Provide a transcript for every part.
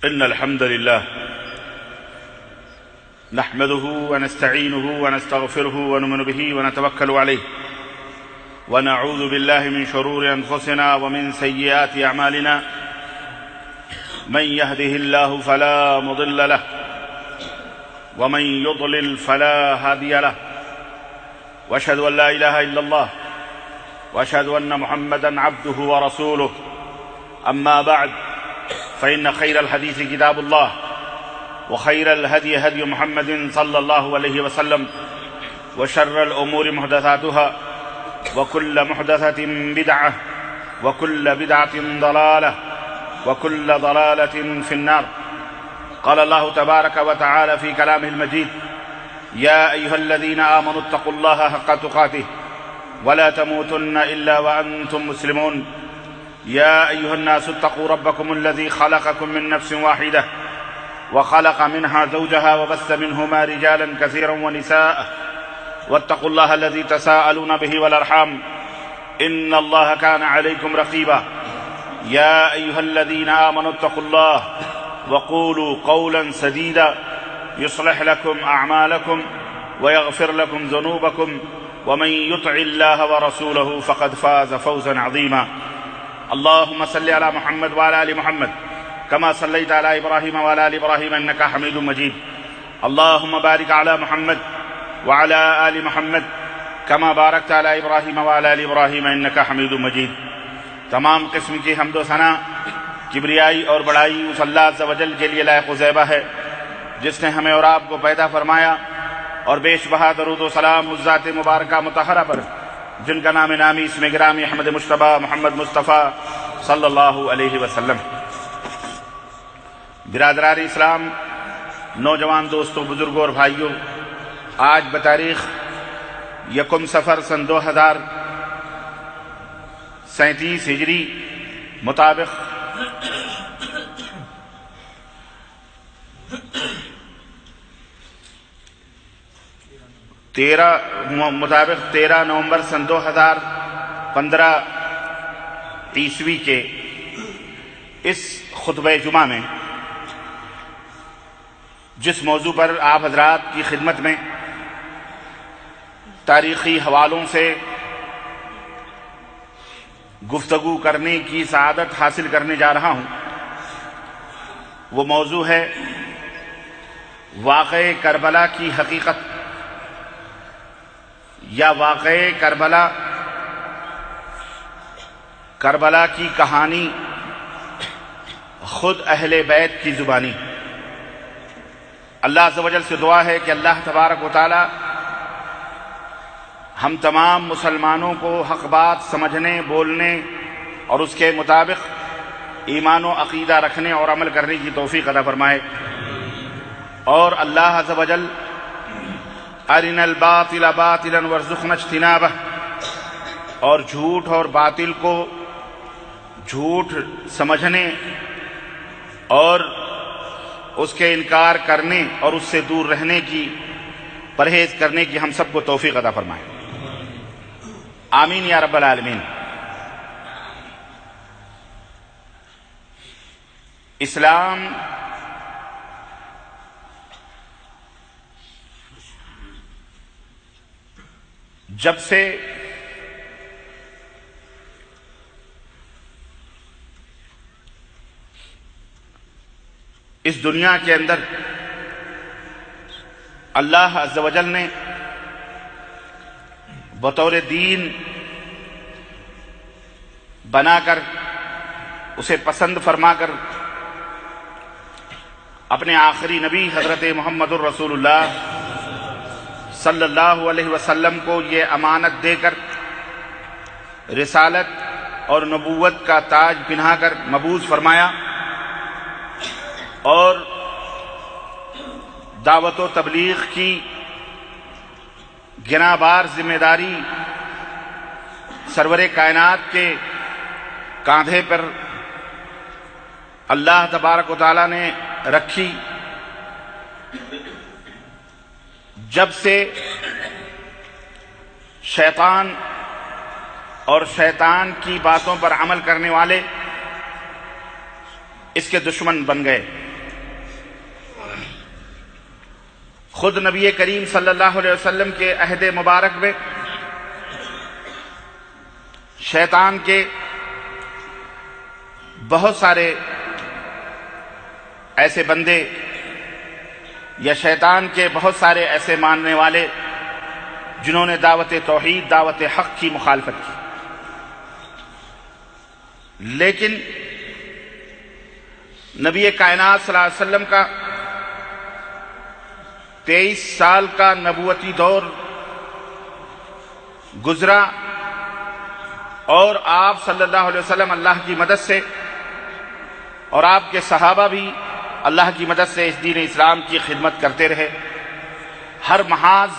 إن الحمد لله نحمده ونستعينه ونستغفره ونؤمن به ونتوكل عليه ونعوذ بالله من شرور أنفسنا ومن سيئات أعمالنا من يهده الله فلا مضل له ومن يضلل فلا هادي له وأشهد أن لا إله إلا الله وأشهد أن محمدا عبده ورسوله أما بعد فإن خير الحديث كتاب الله وخير الهدي هدي محمد صلى الله عليه وسلم وشر الأمور محدثاتها وكل محدثة بدعة وكل بدعة ضلالة وكل ضلالة في النار. قال الله تبارك وتعالى في كلامه المجيد: يا أيها الذين آمنوا اتقوا الله حق تقاته ولا تموتن إلا وأنتم مسلمون. يا أيها الناس اتقوا ربكم الذي خلقكم من نفس واحدة وخلق منها زوجها وبث منهما رجالا كثيرا ونساء واتقوا الله الذي تساءلون به والأرحام إن الله كان عليكم رقيبا. يا أيها الذين آمنوا اتقوا الله وقولوا قولا سديدا يصلح لكم أعمالكم ويغفر لكم ذنوبكم ومن يطع الله ورسوله فقد فاز فوزا عظيما. اللهم صل على محمد وعلى آل محمد كما صليت على إبراهيم وعلى آل إبراهيم إنك حميد مجيد. اللهم بارك على محمد وعلى آل محمد كما باركت على إبراهيم وعلى آل إبراهيم إنك حميد مجيد. تمام قسم کی حمد و ثنا کبریائی اور بڑائی اس اللہ عز و جل کے لیے لائق و زیبہ ہے جس نے ہمیں اور آپ کو پیدا فرمایا، اور بیش بہا درود و سلام اس ذات مبارکہ مطہرہ پر جن کا نام نامی اسم گرامی احمد مجتبی محمد مصطفیٰ صلی اللہ علیہ وسلم. برادران اسلام، نوجوان دوستوں، بزرگوں اور بھائیوں، آج بتاریخ 1 صفر سن 2037 ہجری مطابق 13 نومبر سن 2015 عیسوی کے اس خطبہ جمعہ میں جس موضوع پر آپ حضرات کی خدمت میں تاریخی حوالوں سے گفتگو کرنے کی سعادت حاصل کرنے جا رہا ہوں، وہ موضوع ہے واقعہ کربلا کی حقیقت یا واقعہ کربلا کی کہانی خود اہل بیت کی زبانی. اللہ عز و جل سے دعا ہے کہ اللہ تبارک و تعالی ہم تمام مسلمانوں کو حق بات سمجھنے، بولنے اور اس کے مطابق ایمان و عقیدہ رکھنے اور عمل کرنے کی توفیق عطا فرمائے. اور اللہ عز و جل ارنا الباطل باطلا وارزقنا اجتنابہ، اور جھوٹ اور باطل کو جھوٹ سمجھنے اور اس کے انکار کرنے اور اس سے دور رہنے کی، پرہیز کرنے کی ہم سب کو توفیق عطا فرمائے. آمین یا رب العالمین. اسلام جب سے اس دنیا کے اندر اللہ عز و جل نے بطور دین بنا کر، اسے پسند فرما کر، اپنے آخری نبی حضرت محمد الرسول اللہ صلی اللہ علیہ وسلم کو یہ امانت دے کر رسالت اور نبوت کا تاج پہنا کر مبعوث فرمایا، اور دعوت و تبلیغ کی گنا بار ذمہ داری سرور کائنات کے کاندھے پر اللہ تبارک و تعالی نے رکھی. جب سے شیطان اور شیطان کی باتوں پر عمل کرنے والے اس کے دشمن بن گئے، خود نبی کریم صلی اللہ علیہ وسلم کے عہد مبارک میں شیطان کے بہت سارے ایسے بندے یا شیطان کے بہت سارے ایسے ماننے والے جنہوں نے دعوت توحید، دعوت حق کی مخالفت کی، لیکن نبی کائنات صلی اللہ علیہ وسلم کا 23 سال کا نبوتی دور گزرا اور آپ صلی اللہ علیہ وسلم اللہ کی مدد سے اور آپ کے صحابہ بھی اللہ کی مدد سے اس دین اسلام کی خدمت کرتے رہے۔ ہر محاذ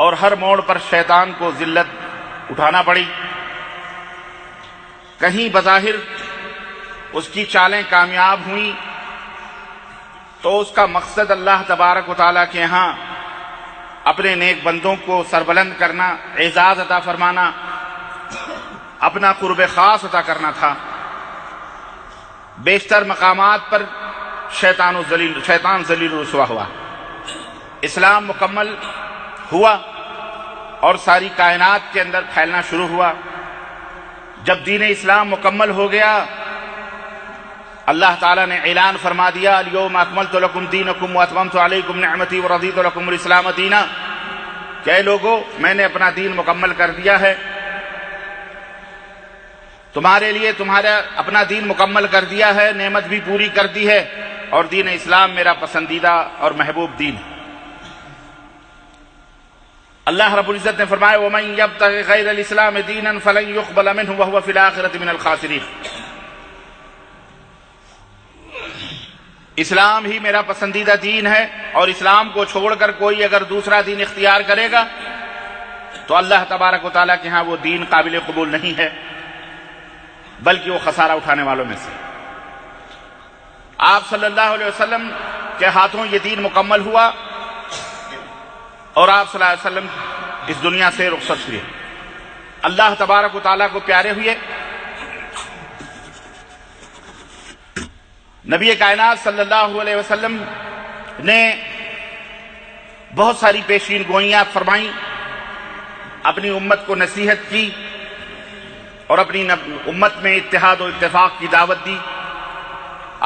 اور ہر موڑ پر شیطان کو ذلت اٹھانا پڑی، کہیں بظاہر اس کی چالیں کامیاب ہوئیں تو اس کا مقصد اللہ تبارک و تعالیٰ کے ہاں اپنے نیک بندوں کو سربلند کرنا، اعزاز عطا فرمانا، اپنا قرب خاص عطا کرنا تھا۔ بیشتر مقامات پر شیطان ذلیل رسوا ہوا، اسلام مکمل ہوا اور ساری کائنات کے اندر پھیلنا شروع ہوا۔ جب دین اسلام مکمل ہو گیا، اللہ تعالیٰ نے اعلان فرما دیا، الیوم اکملت لکم دینکم واتممت علیکم نعمتی ورضیت لکم الاسلام دینا، کہ اے لوگو میں نے اپنا دین مکمل کر دیا ہے، تمہارے لیے تمہارا اپنا دین مکمل کر دیا ہے، نعمت بھی پوری کر دی ہے، اور دین اسلام میرا پسندیدہ اور محبوب دین ہے۔ اللہ رب العزت نے فرمایا وَمَن يَبْتَغِ غَيْرَ الْإِسْلَامِ دِينًا فَلَن يُقْبَلَ مِنْهُ وَهُوَ فِي الْآخِرَةِ مِنَ الْخَاسِرِينَ۔ اسلام ہی میرا پسندیدہ دین ہے، اور اسلام کو چھوڑ کر کوئی اگر دوسرا دین اختیار کرے گا تو اللہ تبارک و تعالیٰ کے ہاں وہ دین قابل قبول نہیں ہے، بلکہ وہ خسارہ اٹھانے والوں میں سے۔ آپ صلی اللہ علیہ وسلم کے ہاتھوں یہ دین مکمل ہوا اور آپ صلی اللہ علیہ وسلم اس دنیا سے رخصت ہوئے، اللہ تبارک و تعالیٰ کو پیارے ہوئے۔ نبی کائنات صلی اللہ علیہ وسلم نے بہت ساری پیشین گوئیاں فرمائیں، اپنی امت کو نصیحت کی اور اپنی امت میں اتحاد و اتفاق کی دعوت دی۔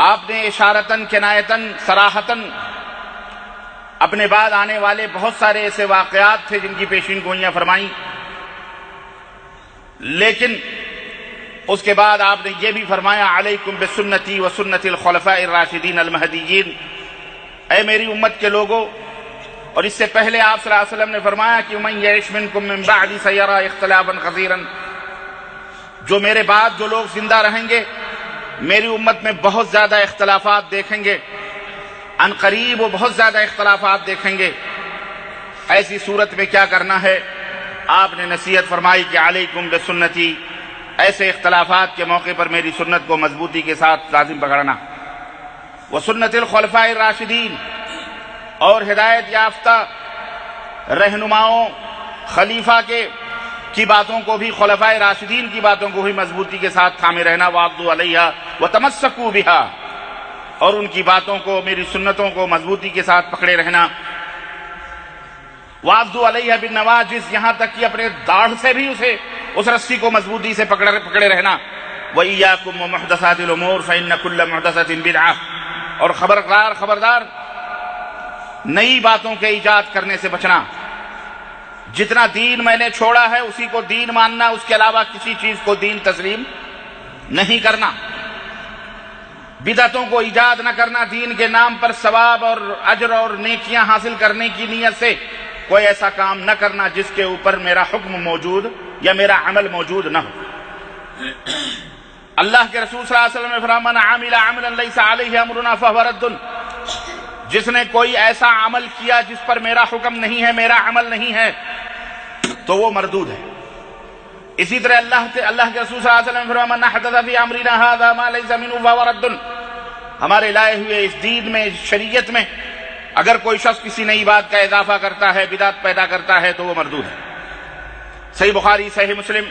آپ نے اشارتاً، کنایتاً، صراحتاً اپنے بعد آنے والے بہت سارے ایسے واقعات تھے جن کی پیشین گوئیاں فرمائیں، لیکن اس کے بعد آپ نے یہ بھی فرمایا علیکم بسنتی و سنت الخلفاء الراشدین المہدیین، اے میری امت کے لوگوں۔ اور اس سے پہلے آپ صلی اللہ علیہ وسلم نے فرمایا کہ من یعش منکم من بعدی سیرا اختلافا کثیرا، جو میرے بعد جو لوگ زندہ رہیں گے میری امت میں بہت زیادہ اختلافات دیکھیں گے، عن قریب وہ بہت زیادہ اختلافات دیکھیں گے۔ ایسی صورت میں کیا کرنا ہے؟ آپ نے نصیحت فرمائی کہ علیکم بسنتی، ایسے اختلافات کے موقع پر میری سنت کو مضبوطی کے ساتھ لازم پکڑنا، وسنت الخلفاء الراشدین، اور ہدایت یافتہ رہنماؤں خلیفہ کی باتوں کو بھی، خلفاء راشدین کی باتوں کو بھی مضبوطی کے ساتھ تھامے رہنا، وعضوا علیہا وتمسکوا بہا، اور ان کی باتوں کو، میری سنتوں کو مضبوطی کے ساتھ پکڑے رہنا، وعضوا علیہا بالنواجذ، یہاں تک کہ اپنے داڑھ سے بھی اس رسی کو مضبوطی سے پکڑے رہنا، وَإِيَّاكُمْ وَمُحْدَثَاتِ الْأُمُورِ فَإِنَّ كُلَّ مُحْدَثَةٍ بِدْعَةٌ، اور خبردار نئی باتوں کے ایجاد کرنے سے بچنا۔ جتنا دین میں نے چھوڑا ہے اسی کو دین ماننا، اس کے علاوہ کسی چیز کو دین تسلیم نہیں کرنا، بدعتوں کو ایجاد نہ کرنا، دین کے نام پر ثواب اور اجر اور نیکیاں حاصل کرنے کی نیت سے کوئی ایسا کام نہ کرنا جس کے اوپر میرا حکم موجود یا میرا عمل موجود نہ ہو۔ اللہ کے رسول صلی اللہ علیہ وسلم نے فرمایا من عمل عملا لیس علیہ امرنا فہو رد، جس نے کوئی ایسا عمل کیا جس پر میرا حکم نہیں ہے، میرا عمل نہیں ہے، تو وہ مردود ہے۔ اسی طرح اللہ کے رسول صلی اللہ علیہ وسلم نے فرمایا من احدث فی امرنا ھذا ما لیس منہ فہو رد، ہمارے لائے ہوئے اس دین میں، اس شریعت میں اگر کوئی شخص کسی نئی بات کا اضافہ کرتا ہے، بدعت پیدا کرتا ہے، تو وہ مردود ہے۔ صحیح بخاری، صحیح مسلم،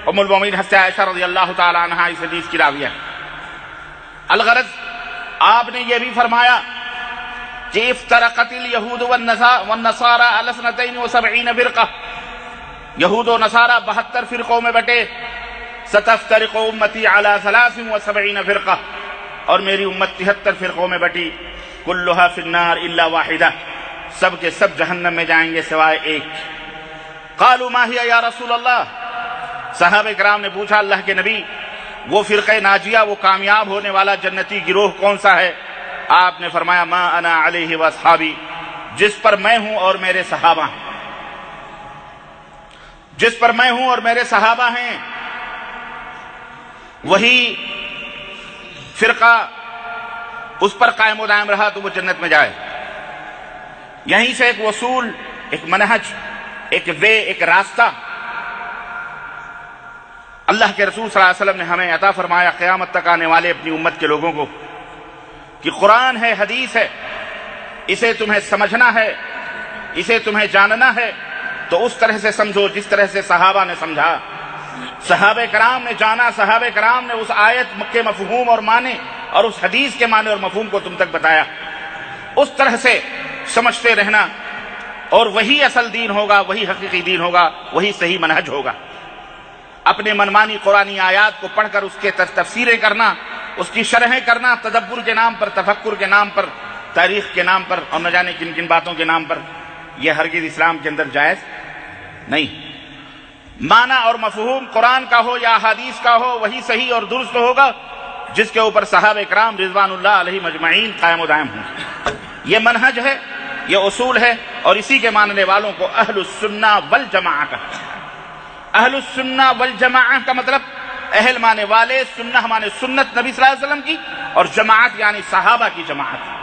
ام المومنین حضرت عائشہ رضی اللہ تعالی عنہا اس حدیث کی راویہ۔ الغرض آپ نے یہ بھی فرمایا کہ افترقت الیہود والنصارى علی 72 فرقہ، یہود و نصارہ 72 فرقوں میں بٹے، ستفترق امتی علی 73 فرقہ، اور میری امت 73 فرقوں میں بٹی، کلھا فی النار الا واحدہ، سب کے سب جہنم میں جائیں گے سوائے ایک۔ قالوا ما ہی یا رسول اللہ، صحابہ کرام نے پوچھا اللہ کے نبی وہ فرقہ ناجیہ، وہ کامیاب ہونے والا جنتی گروہ کون سا ہے؟ آپ نے فرمایا ما انا علیہ واصحابی، جس پر میں ہوں اور میرے صحابہ ہیں، جس پر میں ہوں اور میرے صحابہ ہیں، وہی فرقہ اس پر قائم و دائم رہا تو وہ جنت میں جائے۔ یہیں سے ایک اصول، ایک منہج، ایک وے، ایک راستہ اللہ کے رسول صلی اللہ علیہ وسلم نے ہمیں عطا فرمایا قیامت تک آنے والے اپنی امت کے لوگوں کو، کہ قرآن ہے، حدیث ہے، اسے تمہیں سمجھنا ہے، اسے تمہیں جاننا ہے تو اس طرح سے سمجھو جس طرح سے صحابہ نے سمجھا، صحابہ کرام نے جانا، صحابہ کرام نے اس آیت کے مفہوم اور معنی اور اس حدیث کے معنی اور مفہوم کو تم تک بتایا، اس طرح سے سمجھتے رہنا، اور وہی اصل دین ہوگا، وہی حقیقی دین ہوگا، وہی صحیح منہج ہوگا۔ اپنے منمانی قرآنی آیات کو پڑھ کر اس کے تفسیریں کرنا، اس کی شرحیں کرنا، تدبر کے نام پر، تفکر کے نام پر، تاریخ کے نام پر، اور نہ جانے کن کن باتوں کے نام پر، یہ ہرگز اسلام کے اندر جائز نہیں۔ معنی اور مفہوم قرآن کا ہو یا حدیث کا ہو وہی صحیح اور درست ہوگا جس کے اوپر صحابہ کرام رضوان اللہ علیہم اجمعین قائم و دائم ہوں۔ یہ منہج ہے، یہ اصول ہے، اور اسی کے ماننے والوں کو اہل السنہ والجماعہ کہتے ہیں۔ اہل السنہ والجماعہ کا مطلب اہل مانے والے، سنہ مانے سنت نبی صلی اللہ علیہ وسلم کی، اور جماعت یعنی صحابہ کی جماعت،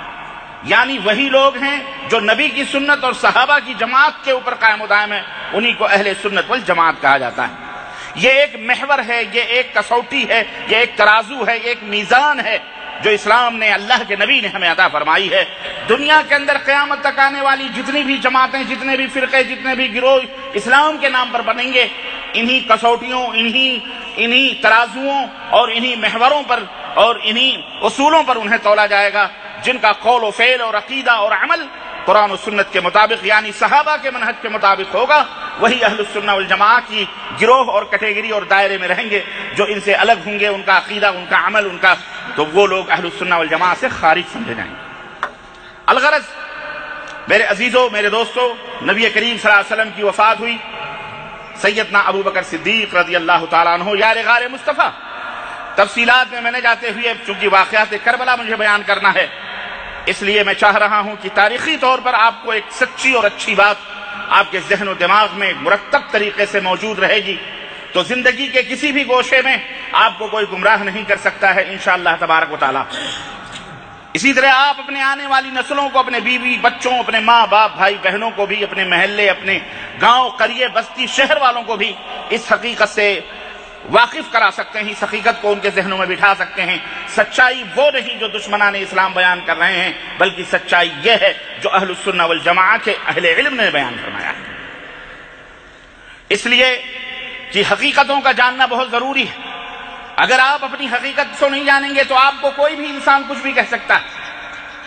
یعنی وہی لوگ ہیں جو نبی کی سنت اور صحابہ کی جماعت کے اوپر قائم و دائم ہیں، انہی کو اہل سنت والجماعت کہا جاتا ہے۔ یہ ایک محور ہے، یہ ایک کسوٹی ہے، یہ ایک ترازو ہے، یہ ایک میزان ہے جو اسلام نے، اللہ کے نبی نے ہمیں عطا فرمائی ہے۔ دنیا کے اندر قیامت تک آنے والی جتنی بھی جماعتیں، جتنے بھی فرقے، جتنے بھی گروہ اسلام کے نام پر بنیں گے، انہی کسوٹیوں، انہی ترازوؤں اور انہی محوروں پر اور انہی اصولوں پر انہیں تولا جائے گا، جن کا قول و فعل اور عقیدہ اور عمل قرآن و سنت کے مطابق یعنی صحابہ کے منہج کے مطابق ہوگا، وہی اہل السنہ والجماعہ کی گروہ اور کیٹیگری اور دائرے میں رہیں گے۔ جو ان سے الگ ہوں گے، ان کا عقیدہ، ان کا عمل، ان کا، تو وہ لوگ اہل السنہ والجماعہ سے خارج سمجھے جائیں گے۔ الغرض میرے عزیزوں، میرے دوستوں، نبی کریم صلی اللہ علیہ وسلم کی وفات ہوئی، سیدنا ابو بکر صدیق رضی اللہ تعالیٰ عنہ یار غار مصطفیٰ، تفصیلات میں نے جاتے ہوئے چونکہ واقعات کربلا مجھے بیان کرنا ہے، اس لیے میں چاہ رہا ہوں کہ تاریخی طور پر آپ کو ایک سچی اور اچھی بات آپ کے ذہن و دماغ میں مرتب طریقے سے موجود رہے گی، تو زندگی کے کسی بھی گوشے میں آپ کو کوئی گمراہ نہیں کر سکتا ہے انشاءاللہ تبارک و تعالی۔ اسی طرح آپ اپنے آنے والی نسلوں کو، اپنے بیوی بچوں، اپنے ماں باپ بھائی بہنوں کو بھی، اپنے محلے، اپنے گاؤں قریے بستی شہر والوں کو بھی اس حقیقت سے واقف کرا سکتے ہیں، اس حقیقت کو ان کے ذہنوں میں بٹھا سکتے ہیں۔ سچائی وہ نہیں جو دشمنان اسلام بیان کر رہے ہیں، بلکہ سچائی یہ ہے جو اہل السنہ والجماعہ کے اہل علم نے بیان فرمایا ہے۔ اس لیے کہ حقیقتوں کا جاننا بہت ضروری ہے۔ اگر آپ اپنی حقیقت کو نہیں جانیں گے تو آپ کو کوئی بھی انسان کچھ بھی کہہ سکتا ہے۔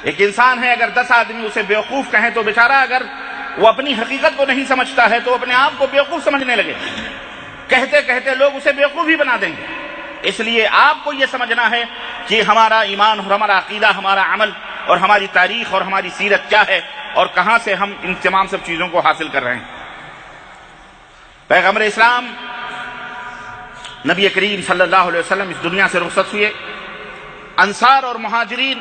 ایک انسان ہے، اگر 10 آدمی اسے بیوقوف کہیں تو بیچارہ اگر وہ اپنی حقیقت کو نہیں سمجھتا ہے تو اپنے آپ کو بیوقوف سمجھنے لگے، کہتے کہتے لوگ اسے بیوقوف ہی بنا دیں گے۔ اس لیے آپ کو یہ سمجھنا ہے کہ ہمارا ایمان اور ہمارا عقیدہ، ہمارا عمل اور ہماری تاریخ اور ہماری سیرت کیا ہے اور کہاں سے ہم ان تمام سب چیزوں کو حاصل کر رہے ہیں۔ پیغمبر اسلام نبی کریم صلی اللہ علیہ وسلم اس دنیا سے رخصت ہوئے۔ انصار اور مہاجرین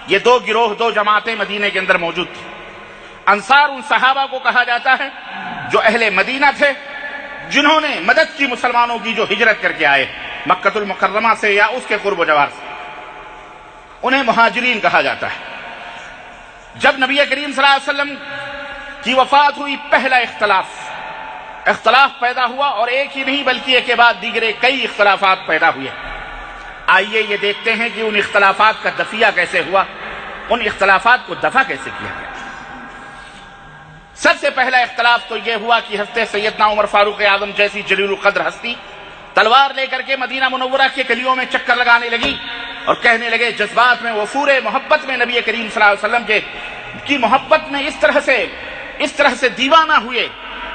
یہ دو گروہ، دو جماعتیں مدینے کے اندر موجود تھیں۔ انصار ان صحابہ کو کہا جاتا ہے جو اہل مدینہ تھے، جنہوں نے مدد کی مسلمانوں کی جو ہجرت کر کے آئے مکہ المکرمہ سے یا اس کے قرب و جوار سے، انہیں مہاجرین کہا جاتا ہے۔ جب نبی کریم صلی اللہ علیہ وسلم کی وفات ہوئی، پہلا اختلاف پیدا ہوا، اور ایک ہی نہیں بلکہ ایک کے بعد دیگرے کئی اختلافات پیدا ہوئے۔ آئیے یہ دیکھتے ہیں کہ ان اختلافات کا دفیہ کیسے ہوا، ان اختلافات کو دفع کیسے کیا گیا۔ سب سے پہلا اختلاف تو یہ ہوا کہ حضرت سیدنا عمر فاروق اعظم جیسی جلیل القدر ہستی تلوار لے کر کے مدینہ منورہ کے گلیوں میں چکر لگانے لگی اور کہنے لگے جذبات میں، وفور محبت میں نبی کریم صلی اللہ علیہ وسلم کی محبت میں اس طرح سے دیوانہ ہوئے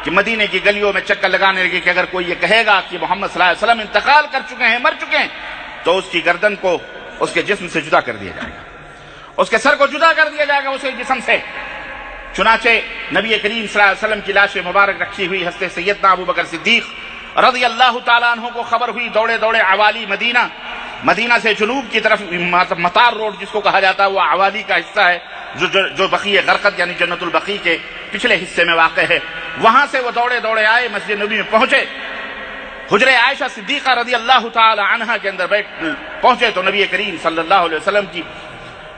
کہ مدینے کی گلیوں میں چکر لگانے لگے کہ اگر کوئی یہ کہے گا کہ محمد صلی اللہ علیہ وسلم انتقال کر چکے ہیں، مر چکے ہیں، تو اس کی گردن کو اس کے جسم سے جدا کر دیا جائے گا، اس کے سر کو جدا کر دیا جائے گا اس کے جسم سے۔ چنانچہ نبی کریم صلی اللہ علیہ وسلم کی لاش مبارک رکھی ہوئی حضرت سیدنا ابو بکر صدیق رضی اللہ تعالیٰ عنہ کو خبر ہوئی، دوڑے دوڑے عوالی مدینہ سے جنوب کی طرف مطار روڈ جس کو کہا جاتا ہے، وہ عوالی کا حصہ ہے جو بقیع غرقد یعنی جنت البقیع کے پچھلے حصے میں واقع ہے۔ وہاں سے وہ دوڑے دوڑے آئے، مسجد نبی میں پہنچے، حجرہ عائشہ صدیقہ رضی اللہ تعالی عنہا کے اندر پہنچے تو نبی کریم صلی اللہ علیہ وسلم کی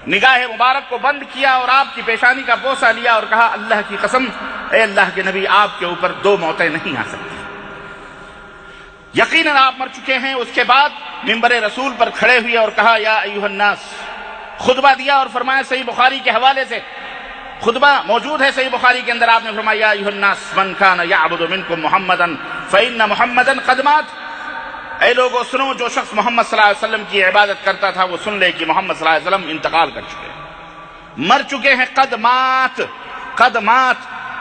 نگاہ مبارک کو بند کیا اور آپ کی پیشانی کا بوسہ لیا اور کہا اللہ کی قسم اے اللہ کے نبی، آپ کے اوپر 2 موتیں نہیں آ سکتی، یقیناً آپ مر چکے ہیں۔ اس کے بعد منبر رسول پر کھڑے ہوئے اور کہا یا ایھا الناس، خطبہ دیا اور فرمایا، صحیح بخاری کے حوالے سے خطبہ موجود ہے، صحیح بخاری کے اندر آپ نے فرمایا یا ایھا الناس من کان یعبد منکم محمدا فإن محمدا قد مات، اے لوگوں سنو، جو شخص محمد صلی اللہ علیہ وسلم کی عبادت کرتا تھا وہ سن لے کہ محمد صلی اللہ علیہ وسلم انتقال کر چکے ہیں، مر چکے ہیں۔ قد مات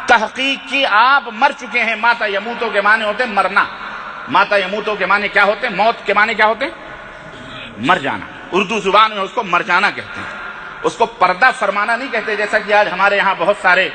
تحقیق کی آپ مر چکے ہیں۔ ماتا یموتو کے معنی ہوتے ہیں مرنا، ماتا یموتو کے معنی کیا ہوتے ہیں؟ موت کے معنی کیا ہوتے ہیں؟ مر جانا۔ اردو زبان میں اس کو مر جانا کہتے ہیں، اس کو پردہ فرمانا نہیں کہتے، جیسا کہ آج ہمارے یہاں بہت سارے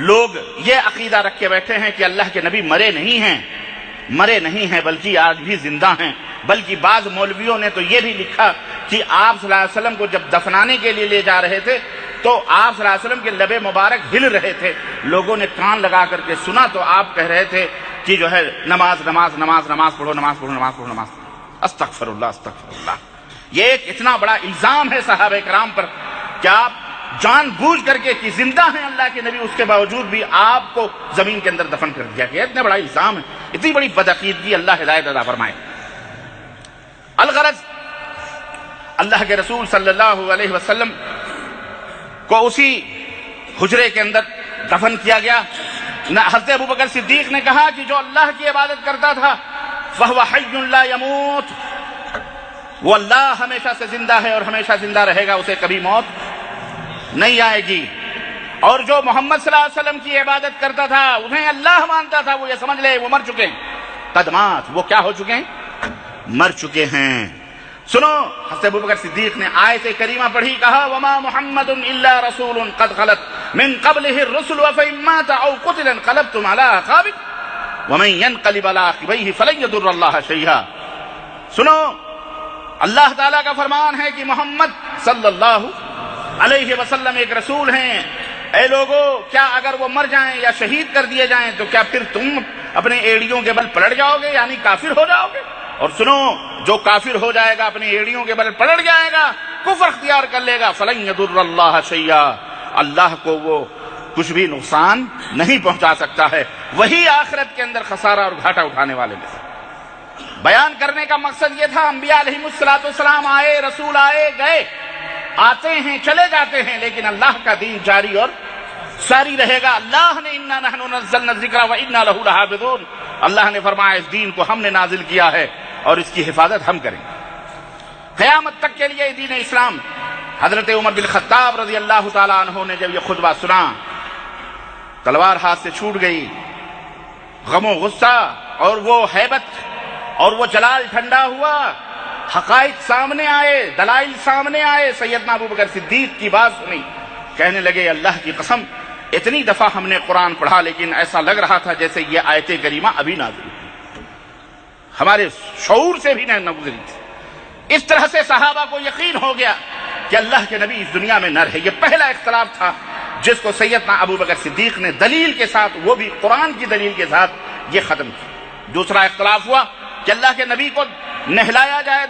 لوگ یہ عقیدہ رکھ کے بیٹھے ہیں کہ اللہ کے نبی مرے نہیں ہیں بلکہ آج بھی زندہ ہیں۔ بلکہ بعض مولویوں نے تو یہ بھی لکھا کہ آپ صلی اللہ علیہ وسلم کو جب دفنانے کے لیے لے جا رہے تھے تو آپ صلی اللہ علیہ وسلم کے لب مبارک ہل رہے تھے، لوگوں نے کان لگا کر کے سنا تو آپ کہہ رہے تھے کہ جو ہے نماز پڑھو، استغفر اللہ۔ یہ ایک اتنا بڑا الزام ہے صحابہ کرام پر کہ آپ جان بوجھ کر کے کہ زندہ ہیں اللہ کے نبی، اس کے باوجود بھی آپ کو زمین کے اندر دفن کر دیا گیا۔ اتنا بڑا الزام ہے، اتنی بڑی بدعقیدگی، اللہ ہدایت عطا فرمائے۔ الغرض اللہ کے رسول صلی اللہ علیہ وسلم کو اسی حجرے کے اندر دفن کیا گیا۔ حضرت ابو بکر صدیق نے کہا کہ جو اللہ کی عبادت کرتا تھا فَهُوَ حَيٌّ لَا يَمُوتُ، وہ اللہ ہمیشہ سے زندہ ہے اور ہمیشہ زندہ رہے گا، اسے کبھی موت نہیں آئے گی۔ اور جو محمد صلی اللہ علیہ وسلم کی عبادت کرتا تھا، انہیں اللہ مانتا تھا، وہ یہ سمجھ لے وہ مر چکے ہیں۔ قدمات، وہ کیا ہو چکے ہیں؟ مر چکے ہیں۔ سنو، حضرت ابو بکر صدیق نے آیت کریمہ پڑھی، کہا وما محمد الا رسول قد خلت من قبله الرسل وفإن مات او قتل انقلبتم على اعقابكم ومن ينقلب على عقبيه فلن يضر الله شيئا۔ سنو، اللہ تعالیٰ کا فرمان ہے کہ محمد صلی اللہ علیہ وسلم ایک رسول ہیں۔ اے لوگو، کیا اگر وہ مر جائیں یا شہید کر دیے جائیں تو کیا پھر تم اپنے ایڑیوں کے بل پلٹ جاؤ گے، یعنی کافر ہو جاؤ گے؟ اور سنو، جو کافر ہو جائے گا اپنی ایڑیوں کے بل پلٹ جائے گا، کفر اختیار کر لے گا، فلن یضر اللہ شیئا، اللہ کو وہ کچھ بھی نقصان نہیں پہنچا سکتا ہے۔ وہی آخرت کے اندر خسارہ اور گھاٹا اٹھانے والے میں سے۔ بیان کرنے کا مقصد یہ تھا، انبیاء علیہ السلام آئے، رسول آئے گئے، آتے ہیں چلے جاتے ہیں، لیکن اللہ کا دین جاری اور ساری رہے گا۔ اللہ نے انا نحن نزلنا الذکر وانا لہ لحافظون، اللہ نے فرمایا اس دین کو ہم نے نازل کیا ہے اور اس کی حفاظت ہم کریں گے قیامت تک کے لیے۔ دین اسلام، حضرت عمر بن خطاب رضی اللہ تعالیٰ عنہ نے جب یہ خطبہ سنا، تلوار ہاتھ سے چھوٹ گئی، غم و غصہ اور وہ ہیبت اور وہ جلال ٹھنڈا ہوا، حقائق سامنے آئے، دلائل سامنے آئے۔ سیدنا ابو بکر صدیق کی بات سنی، کہنے لگے اللہ کی قسم اتنی دفعہ ہم نے قرآن پڑھا لیکن ایسا لگ رہا تھا جیسے یہ آیت کریمہ ابھی نازل ہوئی، ہمارے شعور سے بھی نہ گزری تھی۔ اس طرح سے صحابہ کو یقین ہو گیا کہ اللہ کے نبی اس دنیا میں نہ رہے۔ یہ پہلا اختلاف تھا جس کو سیدنا ابو بکر صدیق نے دلیل کے ساتھ، وہ بھی قرآن کی دلیل کے ساتھ، یہ ختم کیا۔ دوسرا اختلاف ہوا کہ اللہ کے نبی کو نہلایا جائے،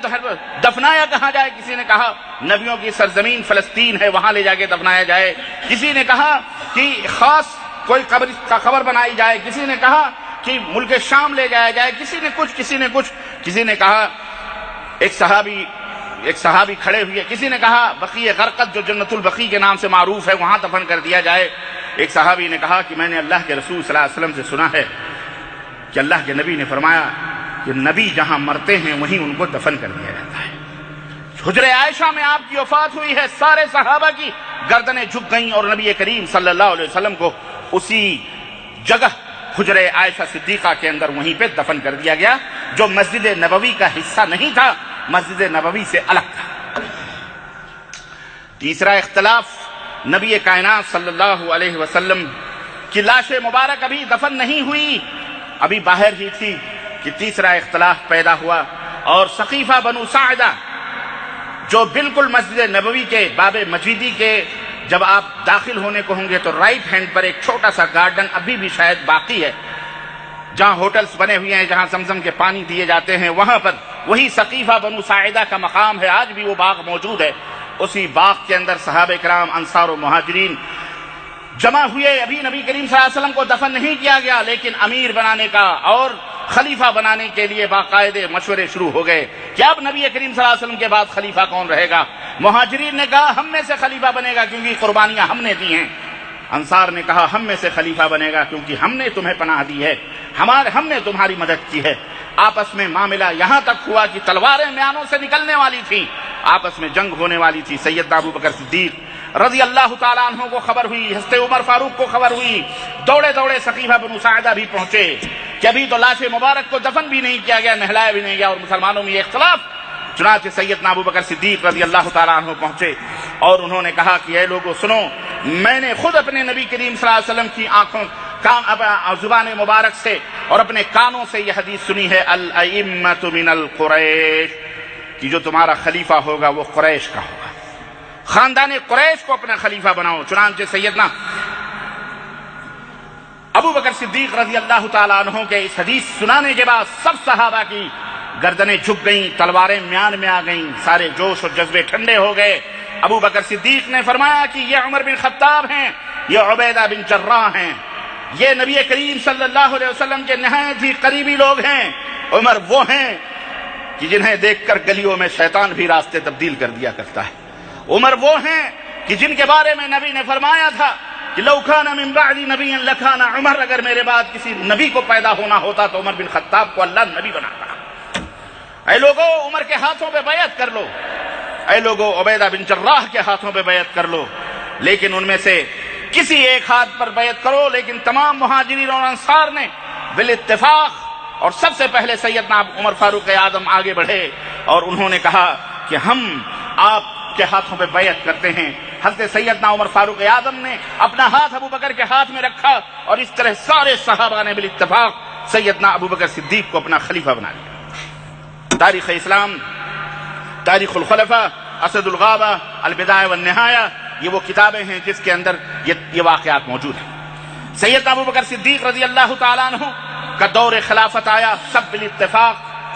دفنایا کہاں جائے۔ کسی نے کہا نبیوں کی سرزمین فلسطین ہے، وہاں لے جا کے دفنایا جائے۔ کسی نے کہا کہ خاص کوئی قبر کا قبر بنائی جائے۔ کسی نے کہا کہ ملک شام لے جایا جائے۔ کسی نے کہا ایک صحابی کھڑے ہوئے، کسی نے کہا بقیع غرقد جو جنت البقیع کے نام سے معروف ہے وہاں دفن کر دیا جائے۔ ایک صحابی نے کہا کہ میں نے اللہ کے رسول صلی اللہ علیہ وسلم سے سنا ہے کہ اللہ کے نبی نے فرمایا کہ نبی جہاں مرتے ہیں وہیں ان کو دفن کر دیا جاتا ہے۔ حجرے عائشہ میں آپ کی وفات ہوئی ہے، سارے صحابہ کی گردنیں جھک گئیں اور نبی کریم صلی اللہ علیہ وسلم کو اسی جگہ حجرے عائشہ صدیقہ کے اندر وہیں پہ دفن کر دیا گیا، جو مسجد نبوی کا حصہ نہیں تھا، مسجد نبوی سے الگ تھا۔ تیسرا اختلاف، نبی کائنات صلی اللہ علیہ وسلم کی لاش مبارک ابھی دفن نہیں ہوئی، ابھی باہر ہی تھی کہ تیسرا اختلاف پیدا ہوا، اور ثقیفہ بنو ساعدہ جو بالکل مسجد نبوی کے باب مجیدی کے جب آپ داخل ہونے کو ہوں گے تو رائٹ ہینڈ پر ایک چھوٹا سا گارڈن ابھی بھی شاید باقی ہے، جہاں ہوٹلز بنے ہوئے ہیں، جہاں زمزم کے پانی دیے جاتے ہیں، وہاں پر وہی ثقیفہ بنو ساعدہ کا مقام ہے، آج بھی وہ باغ موجود ہے۔ اسی باغ کے اندر صحابہ کرام، انصار و مہاجرین جمع ہوئے۔ ابھی نبی کریم صلی اللہ علیہ وسلم کو دفن نہیں کیا گیا، لیکن امیر بنانے کا اور خلیفہ بنانے کے لیے باقاعدے مشورے شروع ہو گئے کہ اب نبی کریم صلی اللہ علیہ وسلم کے بعد خلیفہ کون رہے گا۔ مہاجرین نے کہا ہم میں سے خلیفہ بنے گا کیونکہ قربانیاں ہم نے دی ہیں، انصار نے کہا ہم میں سے خلیفہ بنے گا کیونکہ ہم نے تمہیں پناہ دی ہے، ہم نے تمہاری مدد کی ہے۔ آپس میں معاملہ یہاں تک ہوا کہ تلواریں میانوں سے نکلنے والی تھیں، آپس میں جنگ ہونے والی تھی۔ سیدنا ابو بکر صدیق رضی اللہ تعالیٰ عنہ کو خبر ہوئی، حضرت عمر فاروق کو خبر ہوئی، دوڑے دوڑے ثقیفہ بنو ساعدہ بھی پہنچے کہ ابھی تو لاش مبارک کو دفن بھی نہیں کیا گیا، نہلایا بھی نہیں گیا، اور مسلمانوں میں یہ اختلاف۔ چنانچہ سیدنا ابو بکر صدیق رضی اللہ تعالیٰ عنہ پہنچے اور انہوں نے کہا کہ اے لوگو سنو، میں نے خود اپنے نبی کریم صلی اللہ علیہ وسلم کی آنکھوں زبان مبارک سے اور اپنے کانوں سے یہ حدیث سنی ہے، الائمۃ من القریش، کہ جو تمہارا خلیفہ ہوگا وہ قریش کا ہوگا، خاندان قریش کو اپنا خلیفہ بناؤ۔ چنانچہ سیدنا ابو بکر صدیق رضی اللہ تعالیٰ عنہ کے اس حدیث سنانے کے بعد سب صحابہ کی گردنیں جھک گئیں، تلواریں میان میں آ گئیں، سارے جوش اور جذبے ٹھنڈے ہو گئے۔ ابو بکر صدیق نے فرمایا کہ یہ عمر بن خطاب ہیں، یہ عبیدہ بن جراح ہیں، یہ نبی کریم صلی اللہ علیہ وسلم کے نہایت ہی قریبی لوگ ہیں۔ عمر وہ ہیں کہ جنہیں دیکھ کر گلیوں میں شیطان بھی راستے تبدیل کر دیا کرتا ہے۔ عمر وہ ہیں کہ جن کے بارے میں نبی نے فرمایا تھا کہ لو کان من بعد نبی لکان عمر، اگر میرے بعد کسی نبی کو پیدا ہونا ہوتا تو عمر بن خطاب کو اللہ نبی بناتا۔ اے لوگو عمر کے ہاتھوں پہ بیعت کر لو، اے لوگو عبیدہ بن جراح کے ہاتھوں پہ بیعت کر لو، لیکن ان میں سے کسی ایک ہاتھ پر بیعت کرو۔ لیکن تمام مہاجرین اور انصار نے بالاتفاق، اور سب سے پہلے سیدنا عمر فاروق اعظم آگے بڑھے اور انہوں نے کہا کہ ہم آپ کے ہاتھوں پہ بیعت کرتے ہیں۔ حضرت سیدنا عمر فاروق اعظم نے اپنا ہاتھ ابو بکر کے ہاتھ میں رکھا اور اس طرح سارے صحابہ نے بالاتفاق سیدنا ابو بکر صدیق کو اپنا خلیفہ بنا لیا۔ تاریخ اسلام، تاریخ الخلفاء، اسد الغابہ، البدایہ والنہایہ، یہ وہ کتابیں ہیں جس کے اندر یہ واقعات موجود ہیں۔ سیدنا ابو بکر صدیق رضی اللہ تعالیٰ عنہ کا دور خلافت آیا، سب بالاتفاق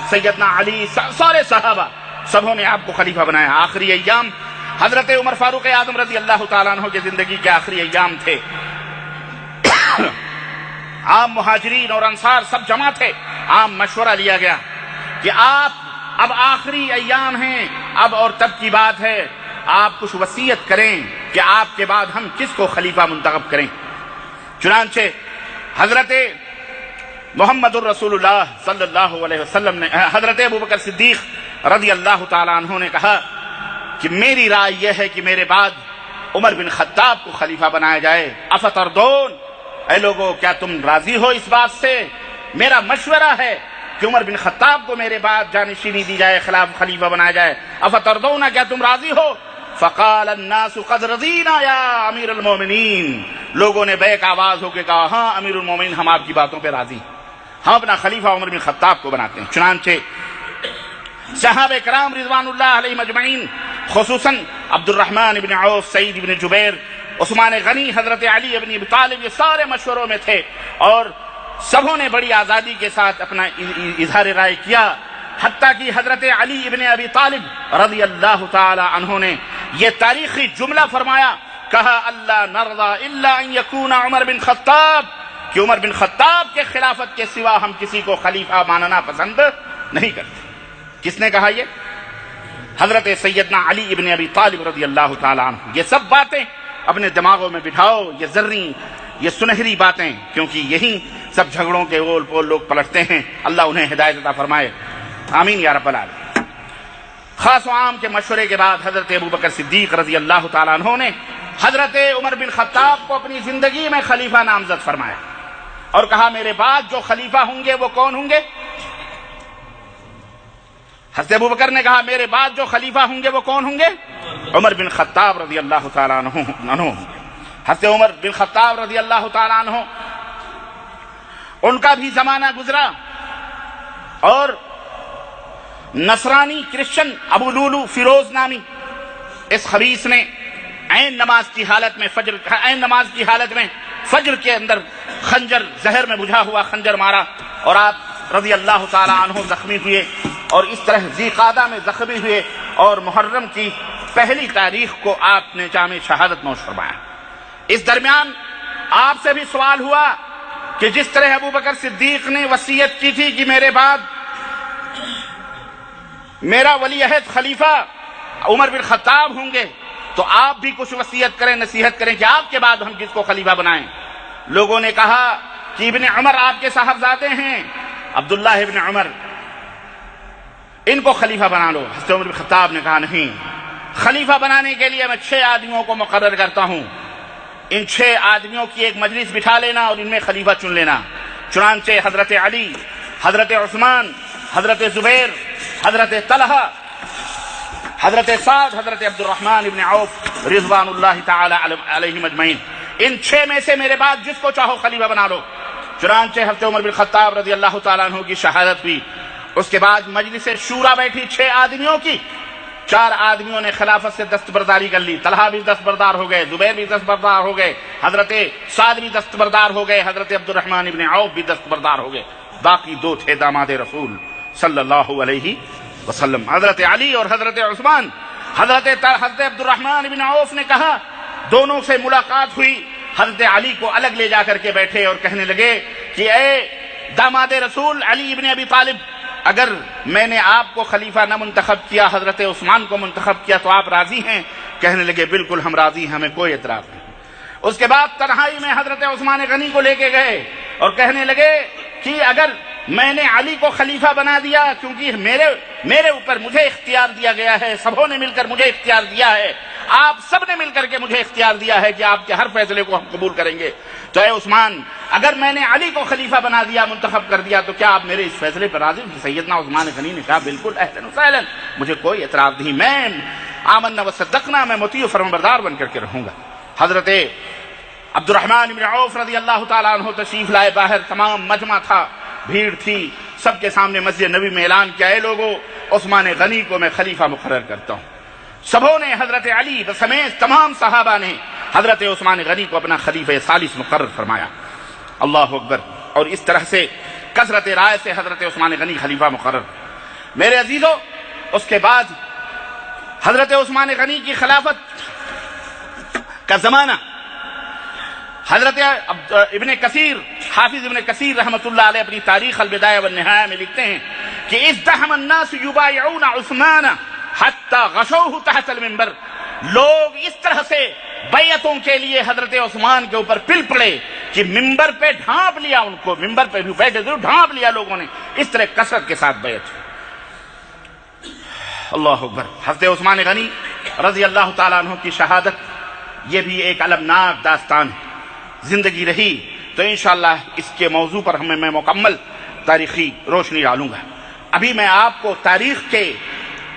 سیدنا علی، سارے صحابہ سبوں نے آپ کو خلیفہ بنایا۔ آخری ایام حضرت عمر فاروق اعظم رضی اللہ تعالیٰ عنہ کی زندگی کے آخری ایام تھے۔ عام مہاجرین اور انصار سب جمع تھے، عام مشورہ لیا گیا کہ آپ اب آخری ایام ہیں، اب اور تب کی بات ہے، آپ کچھ وصیت کریں کہ آپ کے بعد ہم کس کو خلیفہ منتخب کریں۔ چنانچہ حضرت محمد الرسول اللہ صلی اللہ علیہ وسلم نے، حضرت ابو بکر صدیق رضی اللہ تعالیٰ عنہ نے کہا کہ میری رائے یہ ہے کہ میرے بعد عمر بن خطاب کو خلیفہ بنایا جائے۔ افتردون، اے لوگو کیا تم راضی ہو اس بات سے؟ میرا مشورہ ہے کہ عمر بن خطاب کو میرے بعد جانشینی دی جائے، خلیفہ بنایا جائے۔ افتردون، کیا تم راضی ہو؟ فقال الناس قد رضینا یا امیر المومنین، لوگوں نے بیک آواز ہو کے کہا ہاں امیر المومنین، ہم آپ کی باتوں پہ راضی، ہم اپنا خلیفہ عمر بن خطاب کو بناتے ہیں۔ چنانچہ صحابہ کرام رضوان اللہ علیہ مجمعین، خصوصاً عبد الرحمن بن عوف، سعید بن جبیر، عثمان غنی، حضرت علی بن ابی طالب، یہ سارے مشوروں میں تھے اور سبوں نے بڑی آزادی کے ساتھ اپنا اظہار رائے کیا۔ حتیٰ کہ حضرت علی ابن ابی طالب رضی اللہ تعالی عنہ نے یہ تاریخی جملہ فرمایا، کہا اللہ نرضى الا ان يكون عمر بن خطاب، کہ عمر بن خطاب کے خلافت کے سوا ہم کسی کو خلیفہ ماننا پسند نہیں کرتے۔ کس نے کہا یہ؟ حضرت سیدنا علی ابن ابی طالب رضی اللہ تعالی عنہ۔ یہ سب باتیں اپنے دماغوں میں بٹھاؤ، یہ زرعی، یہ سنہری باتیں، کیونکہ یہی سب جھگڑوں کے اول پول لوگ پلٹتے ہیں۔ اللہ انہیں ہدایت عطا فرمائے، آمین یا رب العالمین۔ خاص و عام کے مشورے کے بعد حضرت ابوبکر صدیق رضی اللہ تعالیٰ عنہ نے حضرت عمر بن خطاب کو اپنی زندگی میں خلیفہ نامزد فرمایا اور کہا میرے بعد جو خلیفہ ہوں گے وہ کون ہوں گے؟ حضرت ابوبکر نے کہا میرے بعد جو خلیفہ ہوں گے وہ کون ہوں گے؟ عمر بن خطاب رضی اللہ تعالیٰ عنہ۔ حضرت عمر بن خطاب رضی اللہ تعالیٰ عنہ ان کا بھی زمانہ گزرا اور نصرانی کرسچن ابو لولو فیروز نامی اس خبیث نے عین نماز کی حالت میں فجر کے اندر خنجر زہر میں بجھا ہوا خنجر مارا اور آپ رضی اللہ تعالی عنہ زخمی ہوئے اور اس طرح ذی قعدہ میں زخمی ہوئے اور محرم کی پہلی تاریخ کو آپ نے جام شہادت نوش فرمایا۔ اس درمیان آپ سے بھی سوال ہوا کہ جس طرح ابوبکر صدیق نے وصیت کی تھی کہ میرے بعد میرا ولی عہد خلیفہ عمر بن خطاب ہوں گے، تو آپ بھی کچھ وصیت کریں، نصیحت کریں کہ آپ کے بعد ہم کس کو خلیفہ بنائیں۔ لوگوں نے کہا کہ ابن عمر آپ کے صاحبزادے ہیں، عبداللہ ابن عمر، ان کو خلیفہ بنا لو۔ حضرت عمر بن خطاب نے کہا نہیں، خلیفہ بنانے کے لیے میں 6 آدمیوں کو مقرر کرتا ہوں، ان 6 آدمیوں کی ایک مجلس بٹھا لینا اور ان میں خلیفہ چن لینا۔ چنانچہ حضرت علی، حضرت عثمان، حضرت زبیر، حضرت طلحہ، حضرت سعد، حضرت عبد الرحمن ابن عوف رضوان اللہ تعالی علیہم اجمعین، ان 6 میں سے میرے بعد جس کو چاہو خلیفہ بنا لو۔ چنانچہ حضرت عمر بن خطاب رضی اللہ تعالیٰ عنہ کی شہادت ہوئی۔ اس کے بعد مجلس شورا بیٹھی 6 آدمیوں کی، 4 آدمیوں نے خلافت سے دستبرداری کر لی، طلحہ بھی دستبردار ہو گئے، زبیر بھی دستبردار ہو گئے، حضرت سعد بھی دستبردار ہو گئے، حضرت عبد الرحمن ابن عوف بھی دستبردار ہو گئے۔ باقی 2 تھے داماد رسول صلی اللہ علیہ وسلم، حضرت علی اور حضرت عثمان۔ حضرت عبد الرحمن ابن عوف نے کہا، دونوں سے ملاقات ہوئی، حضرت علی کو الگ لے جا کر کے بیٹھے اور کہنے لگے کہ اے داماد رسول علی ابن ابی طالب، اگر میں نے آپ کو خلیفہ نہ منتخب کیا، حضرت عثمان کو منتخب کیا، تو آپ راضی ہیں؟ کہنے لگے بالکل ہم راضی ہیں، ہمیں کوئی اعتراض نہیں۔ اس کے بعد تنہائی میں حضرت عثمان غنی کو لے کے گئے اور کہنے لگے کہ اگر میں نے علی کو خلیفہ بنا دیا، کیونکہ میرے اوپر مجھے اختیار دیا گیا ہے، سبوں نے مل کر مجھے اختیار دیا ہے، آپ سب نے مل کر کے مجھے اختیار دیا ہے کہ آپ کے ہر فیصلے کو ہم قبول کریں گے، تو اے عثمان، اگر میں نے علی کو خلیفہ بنا دیا، منتخب کر دیا، تو کیا آپ میرے اس فیصلے پر راضی ہیں؟ سیدنا عثمان غنی نے کہا بالکل، اہلاً وسہلاً، مجھے کوئی اعتراض نہیں، میں آمنا وصدقنا، میں مطیع و فرمانبردار بن کر کے رہوں گا۔ حضرت عبد الرحمن بن عوف رضی اللہ تعالیٰ عنہ تشریف لائے، باہر تمام مجمع تھا، بھیڑ تھی، سب کے سامنے مسجد نبی میں اعلان کیا، اے لوگو، عثمان غنی کو میں خلیفہ مقرر کرتا ہوں۔ سبوں نے، حضرت علی سمیت تمام صحابہ نے حضرت عثمان غنی کو اپنا خلیفہ ثالث مقرر فرمایا۔ اللہ اکبر۔ اور اس طرح سے کثرت رائے سے حضرت عثمان غنی خلیفہ مقرر۔ میرے عزیزو، اس کے بعد حضرت عثمان غنی کی خلافت کا زمانہ، حضرت ابن کثیر، حافظ ابن کثیر رحمۃ اللہ علیہ اپنی تاریخ البدایہ والنہایہ میں لکھتے ہیں کہ ازدحم الناس یبایعون عثمان حتی غشوہ تحت المنبر، لوگ اس طرح سے بیعتوں کے لیے حضرت عثمان کے اوپر پل پڑے کہ ممبر پہ ڈھانپ لیا ان کو، ممبر پہ بھی بیٹھے ضرور ڈھانپ لیا لوگوں نے، اس طرح کثرت کے ساتھ بیعت۔ اللہ اکبر۔ حضرت عثمان غنی رضی اللہ تعالیٰ عنہ کی شہادت، یہ بھی ایک المناک داستان ہے، زندگی رہی تو انشاءاللہ اس کے موضوع پر میں مکمل تاریخی روشنی ڈالوں گا۔ ابھی میں آپ کو تاریخ کے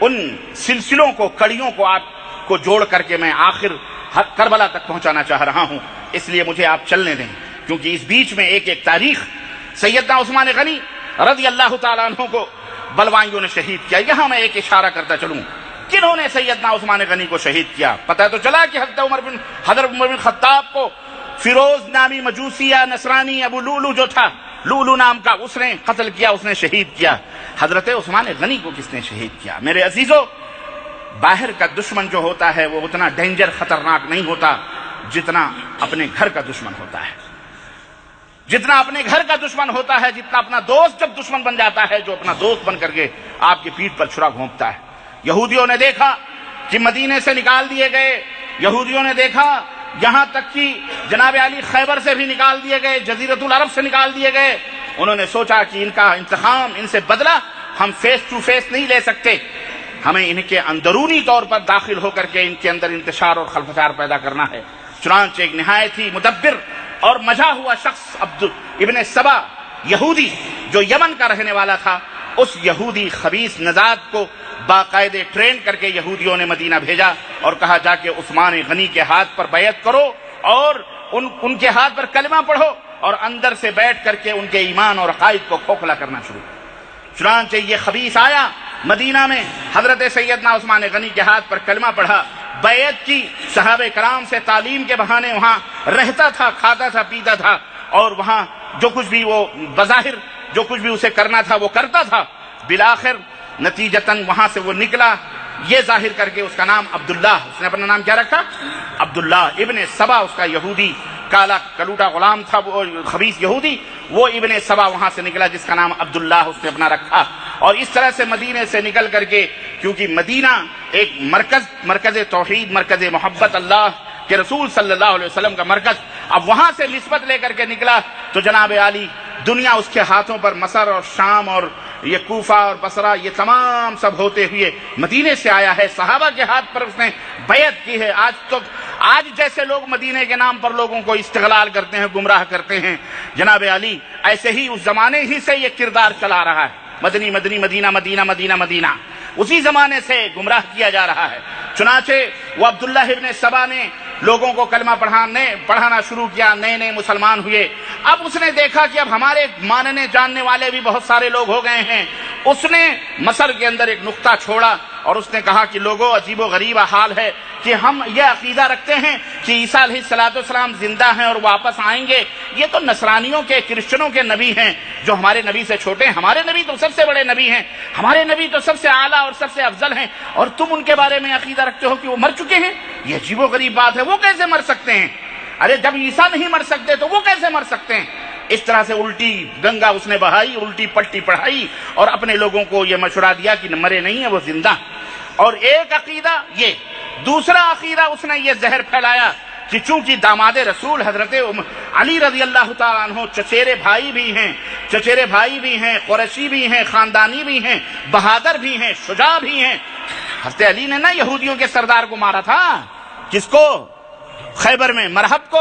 ان سلسلوں کو، کڑیوں کو آپ کو جوڑ کر کے میں آخر کربلا تک پہنچانا چاہ رہا ہوں، اس لیے مجھے آپ چلنے دیں، کیونکہ اس بیچ میں ایک ایک تاریخ سیدنا عثمان غنی رضی اللہ تعالیٰ عنہ کو بلوائیوں نے شہید کیا۔ یہاں میں ایک اشارہ کرتا چلوں، کنہوں نے سیدنا عثمان غنی کو شہید کیا؟ پتہ تو چلا کہ حضرت عمر بن خطاب کو فیروز نامی مجوسی یا نصرانی ابو لولو جو تھا، لولو نام کا، اس نے قتل کیا، اس نے شہید کیا۔ حضرت عثمان غنی کو کس نے شہید کیا؟ میرے عزیزو، باہر کا دشمن جو ہوتا ہے وہ اتنا ڈینجر، خطرناک نہیں ہوتا جتنا اپنے گھر کا دشمن ہوتا ہے، جتنا اپنے گھر کا دشمن ہوتا ہے، جتنا اپنا دوست جب دشمن بن جاتا ہے، جو اپنا دوست بن کر کے آپ کی پیٹھ پر چھرا گھونپتا ہے۔ یہودیوں نے دیکھا کہ مدینے سے نکال دیے گئے، یہودیوں نے دیکھا یہاں تک کہ جناب علی خیبر سے بھی نکال دیے گئے، جزیرۃ العرب سے نکال دیے گئے۔ انہوں نے سوچا کہ ان کا انتقام، ان سے بدلہ ہم فیس ٹو فیس نہیں لے سکتے، ہمیں ان کے اندرونی طور پر داخل ہو کر کے ان کے اندر انتشار اور خلفشار پیدا کرنا ہے۔ چنانچہ ایک نہایت ہی مدبر اور مجا ہوا شخص عبد ابن سبا یہودی جو یمن کا رہنے والا تھا، اس یہودی خبیث نژاد کو باقاعدے ٹرین کر کے یہودیوں نے مدینہ بھیجا اور کہا جا کے عثمان غنی کے ہاتھ پر بیعت کرو اور ان کے ہاتھ پر کلمہ پڑھو اور اندر سے بیٹھ کر کے ان کے ایمان اور عقائد کو کھوکھلا کرنا شروع کیا۔ چنانچہ یہ خبیث آیا مدینہ میں، حضرت سیدنا عثمان غنی کے ہاتھ پر کلمہ پڑھا، بیعت کی، صحابہ کرام سے تعلیم کے بہانے وہاں رہتا تھا، کھاتا تھا، پیتا تھا، اور وہاں جو کچھ بھی وہ بظاہر جو کچھ بھی اسے کرنا تھا وہ کرتا تھا۔ بالآخر نتیجتاً وہاں سے وہ نکلا یہ ظاہر کر کے، اس کا نام عبداللہ، اس نے اپنا نام کیا رکھا؟ عبداللہ ابن سبا، اس کا یہودی کالا کلوٹا غلام تھا، وہ خبیث یہودی، وہ ابن سبا وہاں سے نکلا جس کا نام عبداللہ اس نے اپنا رکھا۔ اور اس طرح سے مدینے سے نکل کر کے، کیونکہ مدینہ ایک مرکز توحید، مرکز محبت، اللہ کے رسول صلی اللہ علیہ وسلم کا مرکز، اب وہاں سے نسبت لے کر کے نکلا تو جناب علی دنیا اس کے ہاتھوں پر مصر اور شام اور یہ کوفہ اور بصرہ یہ تمام سب ہوتے ہوئے مدینے سے آیا ہے، صحابہ کے ہاتھ پر اس نے بیعت کی ہے۔ آج جیسے لوگ مدینے کے نام پر لوگوں کو استغلال کرتے ہیں، گمراہ کرتے ہیں، جناب علی ایسے ہی اس زمانے ہی سے یہ کردار چلا رہا ہے، مدنی مدنی مدینہ مدینہ مدینہ مدینہ، اسی زمانے سے گمراہ کیا جا رہا ہے۔ چنانچہ وہ عبداللہ ابن سبا نے لوگوں کو کلمہ پڑھانا شروع کیا، نئے نئے مسلمان ہوئے۔ اب اس نے دیکھا کہ اب ہمارے ماننے جاننے والے بھی بہت سارے لوگ ہو گئے ہیں، اس نے مصر کے اندر ایک نقطہ چھوڑا اور اس نے کہا کہ لوگوں، عجیب و غریب حال ہے کہ ہم یہ عقیدہ رکھتے ہیں کہ عیسیٰ علیہ السلام زندہ ہیں اور واپس آئیں گے، یہ تو نصرانیوں کے، کرسچنوں کے نبی ہیں جو ہمارے نبی سے چھوٹے ہیں، ہمارے نبی تو سب سے بڑے نبی ہیں، ہمارے نبی تو سب سے اعلیٰ اور سب سے افضل ہیں، اور تم ان کے بارے میں عقیدہ رکھتے ہو کہ وہ مر چکے ہیں؟ یہ عجیب و غریب بات ہے، وہ کیسے مر سکتے ہیں؟ ارے جب عیسیٰ نہیں مر سکتے تو وہ کیسے مر سکتے ہیں؟ اس طرح سے الٹی گنگا اس نے بہائی، الٹی پلٹی پڑھائی اور اپنے لوگوں کو یہ مشورہ دیا کہ مرے نہیں ہیں، وہ زندہ۔ اور ایک عقیدہ یہ، دوسرا عقیدہ اس نے یہ زہر پھیلایا کہ چونکہ داماد رسول حضرت علی رضی اللہ تعالیٰ عنہ چچیرے بھائی بھی ہیں، قریشی بھی ہیں، خاندانی بھی ہیں، بہادر بھی ہیں، شجاع بھی ہیں۔ حضرت علی نے نا یہودیوں کے سردار کو مارا تھا، کس کو؟ خیبر میں مرحب کو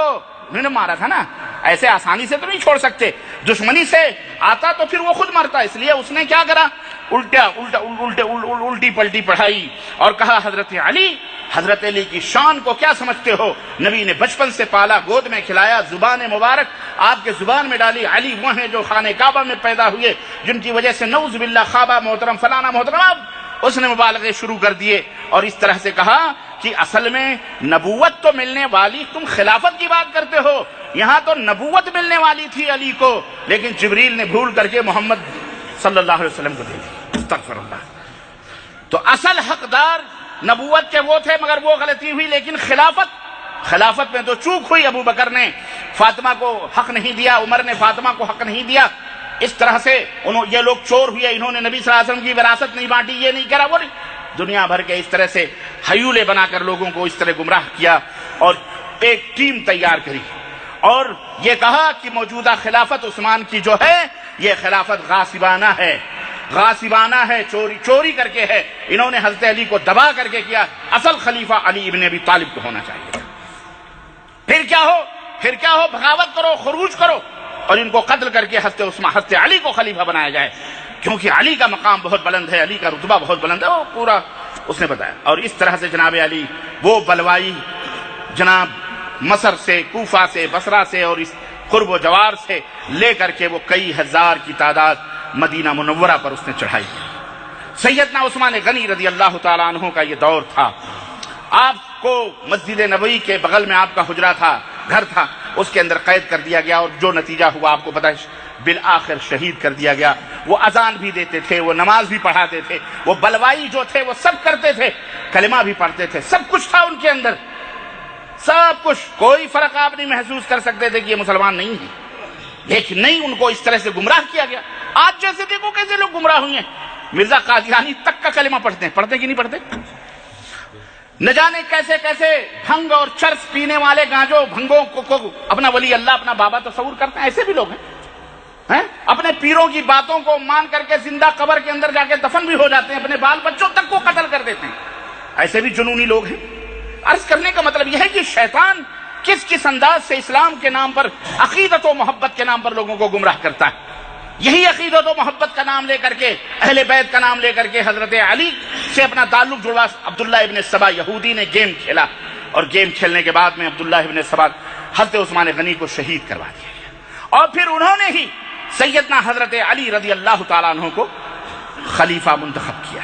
انہوں نے مارا تھا نا، ایسے آسانی سے تو نہیں چھوڑ سکتے، دشمنی سے آتا تو پھر وہ خود مرتا، اس لیے اس نے کیا کرا؟ الٹی پلٹی پڑھائی اور کہا حضرت علی کی شان کو کیا سمجھتے ہو؟ نبی نے بچپن سے پالا، گود میں کھلایا، زبان مبارک آپ کے زبان میں ڈالی، علی وہ ہیں جو خانہ کعبہ میں پیدا ہوئے، جن کی وجہ سے نعوذ باللہ خوابہ محترم فلانا محترم، اس نے مبالغے شروع کر دیے اور اس طرح سے کہا کہ اصل میں نبوت تو ملنے والی، تم خلافت کی بات کرتے ہو، یہاں تو نبوت ملنے والی تھی علی کو، لیکن جبریل نے بھول کر کے محمد صلی اللہ علیہ وسلم کو دے دی۔ استغفر اللہ۔ تو اصل حقدار نبوت کے وہ تھے، مگر وہ غلطی ہوئی، لیکن خلافت میں تو چوک ہوئی، ابو بکر نے فاطمہ کو حق نہیں دیا، عمر نے فاطمہ کو حق نہیں دیا، اس طرح سے یہ لوگ چور ہوئے، انہوں نے نبی صلی اللہ علیہ وسلم کی وراثت نہیں بانٹی، یہ نہیں کرا، وہ نہیں، دنیا بھر کے اس طرح سے ہیولے بنا کر لوگوں کو اس طرح گمراہ کیا اور ایک ٹیم تیار کری اور یہ کہا کہ موجودہ خلافت عثمان کی جو ہے یہ خلافت غاصبانہ ہے، چوری کر کے ہے، انہوں نے حضرت علی کو دبا کر کے کیا، اصل خلیفہ علی ابن ابی طالب کو ہونا چاہیے۔ پھر کیا ہو، بغاوت کرو، خروج کرو اور ان کو قتل کر کے حضرت علی کو خلیفہ بنایا جائے، کیونکہ علی کا مقام بہت بلند ہے، علی کا رتبہ بہت بلند ہے، وہ پورا اس نے بتایا۔ اور اس طرح سے جناب علی وہ بلوائی جناب مصر سے، کوفہ سے، بصرہ سے اور اس قرب و جوار سے لے کر کے وہ کئی ہزار کی تعداد مدینہ منورہ پر اس نے چڑھائی۔ سیدنا عثمان غنی رضی اللہ تعالیٰ عنہ کا یہ دور تھا، آپ کو مسجد نبوی کے بغل میں آپ کا حجرہ تھا، گھر تھا، اس کے اندر قید کر دیا گیا اور جو نتیجہ ہوا آپ کو پتہ ہے، بالآخر شہید کر دیا گیا۔ وہ اذان بھی دیتے تھے، وہ نماز بھی پڑھاتے تھے، وہ بلوائی جو تھے وہ سب کرتے تھے، کلمہ بھی پڑھتے تھے، سب کچھ تھا ان کے اندر، سب کچھ، کوئی فرق آپ نہیں محسوس کر سکتے تھے کہ یہ مسلمان نہیں ہیں، لیکن نہیں، ان کو اس طرح سے گمراہ کیا گیا۔ آج جیسے دیکھو کیسے لوگ گمراہ ہوئے ہیں، مرزا قادیانی تک کا کلمہ پڑھتے کہ نہیں پڑھتے، نہ جانے کیسے کیسے بھنگ اور چرس پینے والے گانجوں بھنگوں کو اپنا ولی اللہ، اپنا بابا تصور کرتے ہیں، ایسے بھی لوگ ہیں۔ اپنے پیروں کی باتوں کو مان کر کے زندہ قبر کے اندر جا کے دفن بھی ہو جاتے ہیں، اپنے بال بچوں تک کو قتل کر دیتے ہیں. ایسے بھی جنونی لوگ ہیں. عرض کرنے کا مطلب یہ ہے کہ شیطان کس کس انداز سے اسلام کے نام پر، عقیدت و محبت کے نام پر لوگوں کو گمراہ کرتا ہے. یہی عقیدت و محبت کا نام لے کر کے، اہل بیت کا نام لے کر کے حضرت علی سے اپنا تعلق جڑوا عبداللہ ابن سبا یہودی نے گیم کھیلا، اور گیم کھیلنے کے بعد میں عبداللہ ابن سبا حضرت عثمان غنی کو شہید کروا دیا گیا، اور پھر انہوں نے ہی سیدنا حضرت علی رضی اللہ تعالیٰ عنہ کو خلیفہ منتخب کیا.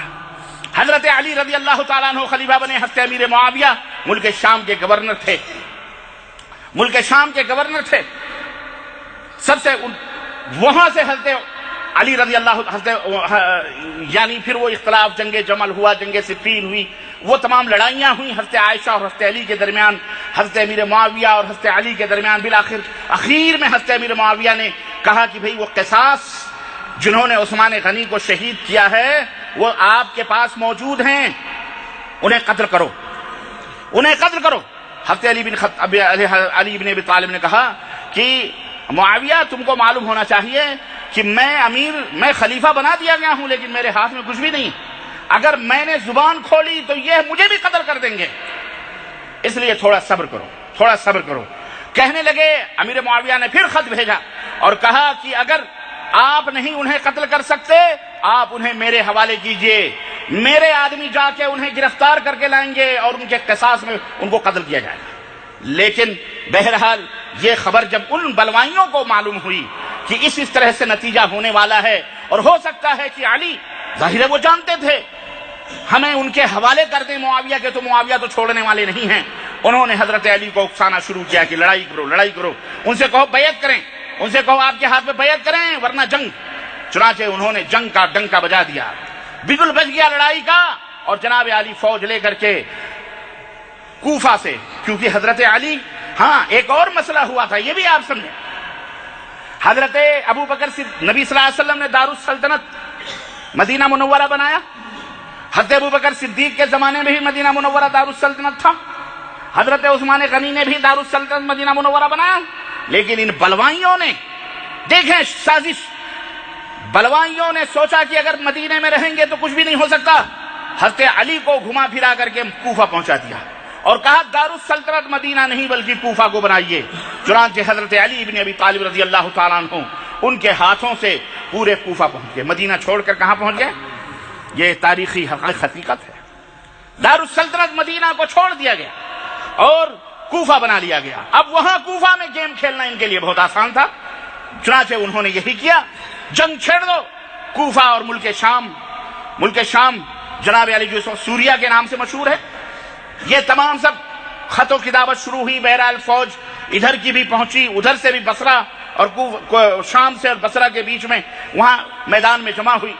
حضرت علی رضی اللہ تعالیٰ عنہ خلیفہ بنے. حضرت امیر معاویہ ملک شام کے گورنر تھے، ملک شام کے گورنر تھے. سب سے وہاں سے حضرت علی رضی اللہ یعنی پھر وہ اختلاف، جنگ جمل ہوا، جنگ صفین ہوئی، وہ تمام لڑائیاں ہوئیں حضرت عائشہ اور حضرت علی کے درمیان، حضرت امیر معاویہ اور حضرت علی کے درمیان. بالآخر اخیر میں حضرت امیر معاویہ نے کہا کہ بھئی وہ قصاص جنہوں نے عثمان غنی کو شہید کیا ہے وہ آپ کے پاس موجود ہیں، انہیں قتل کرو، انہیں قتل کرو. حضرت علی بن ابی طالب نے کہا کہ معاویہ تم کو معلوم ہونا چاہیے کہ میں خلیفہ بنا دیا گیا ہوں، لیکن میرے ہاتھ میں کچھ بھی نہیں. اگر میں نے زبان کھولی تو یہ مجھے بھی قتل کر دیں گے، اس لیے تھوڑا صبر کرو، تھوڑا صبر کرو. کہنے لگے، امیر معاویہ نے پھر خط بھیجا اور کہا کہ اگر آپ نہیں انہیں قتل کر سکتے آپ انہیں میرے حوالے کیجئے، میرے آدمی جا کے انہیں گرفتار کر کے لائیں گے اور ان کے قصاص میں ان کو قتل کیا جائے گا. لیکن بہرحال یہ خبر جب ان بلوائیوں کو معلوم ہوئی کہ اس طرح سے نتیجہ ہونے والا ہے، اور ہو سکتا ہے کہ علی، ظاہر ہے وہ جانتے تھے، ہمیں ان کے حوالے کر دیں معاویہ کے، تو معاویہ تو چھوڑنے والے نہیں ہیں. انہوں نے حضرت علی کو اکسانا شروع کیا کہ لڑائی کرو، لڑائی کرو، ان سے کہو بیعت کریں، ان سے کہو آپ کے ہاتھ میں بیعت کریں ورنہ جنگ. چنانچہ انہوں نے جنگ کا ڈنکا بجا دیا، بگل بج گیا لڑائی کا، اور جناب علی فوج لے کر کے کوفہ سے، کیونکہ حضرت علی، ہاں ایک اور مسئلہ ہوا تھا یہ بھی آپ سمجھیں. حضرت ابو بکر نبی صلی اللہ علیہ وسلم نے دارالسلطنت مدینہ منورہ بنایا. حضرت ابو بکر صدیق کے زمانے میں بھی مدینہ منورہ دارالسلطنت تھا. حضرت عثمان غنی نے بھی دارالسلطنت مدینہ منورہ بنایا. لیکن ان بلوائیوں نے، دیکھیں سازش، بلوائیوں نے سوچا کہ اگر مدینے میں رہیں گے تو کچھ بھی نہیں ہو سکتا. حضرت علی کو گھما پھرا کر کے کوفہ پہنچا دیا اور کہا دارالسلطنت مدینہ نہیں بلکہ کوفہ کو بنائیے. چنانچہ حضرت علی بن ابی طالب رضی اللہ تعالیٰ عنہ ان کے ہاتھوں سے پورے کوفہ پہنچ گئے. مدینہ چھوڑ کر کہاں پہنچ گئے؟ یہ تاریخی حقیقت ہے. دارالسلطنت مدینہ کو چھوڑ دیا گیا اور کوفہ بنا لیا گیا. اب وہاں کوفہ میں گیم کھیلنا ان کے لیے بہت آسان تھا. چنانچہ انہوں نے یہی کیا، جنگ چھیڑ دو. کوفہ اور ملک شام جناب علی جو سوریا کے نام سے مشہور ہے، یہ تمام سب خط و کتابت شروع ہوئی. بہرحال فوج ادھر کی بھی پہنچی، ادھر سے بھی بصرہ اور شام سے اور بصرہ کے بیچ میں وہاں میدان میں جمع ہوئی،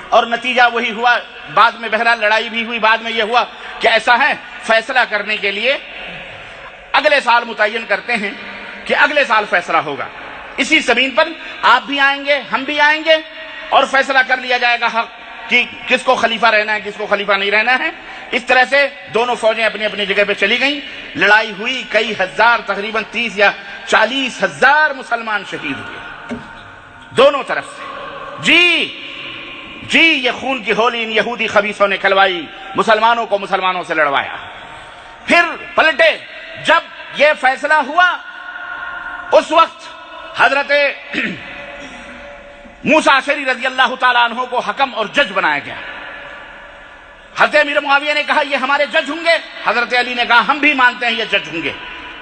اور نتیجہ وہی ہوا. بعد میں بہرحال لڑائی بھی ہوئی. بعد میں یہ ہوا کہ ایسا ہے، فیصلہ کرنے کے لیے اگلے سال متعین کرتے ہیں کہ اگلے سال فیصلہ ہوگا. اسی زمین پر آپ بھی آئیں گے، ہم بھی آئیں گے، اور فیصلہ کر لیا جائے گا کہ کس کو خلیفہ رہنا ہے، کس کو خلیفہ نہیں رہنا ہے. اس طرح سے دونوں فوجیں اپنی اپنی جگہ پہ چلی گئیں. لڑائی ہوئی، کئی ہزار، تقریباً 30 یا 40 ہزار مسلمان شہید ہوئے دونوں طرف سے. جی یہ خون کی ہولی ان یہودی خبیثوں نے کھلوائی، مسلمانوں کو مسلمانوں سے لڑوایا. پھر پلٹے. جب یہ فیصلہ ہوا اس وقت حضرت موسیٰ اشعری رضی اللہ تعالیٰ عنہ کو حکم اور جج بنایا گیا. حضرت امیر معاویہ نے کہا یہ ہمارے جج ہوں گے. حضرت علی نے کہا ہم بھی مانتے ہیں یہ جج ہوں گے،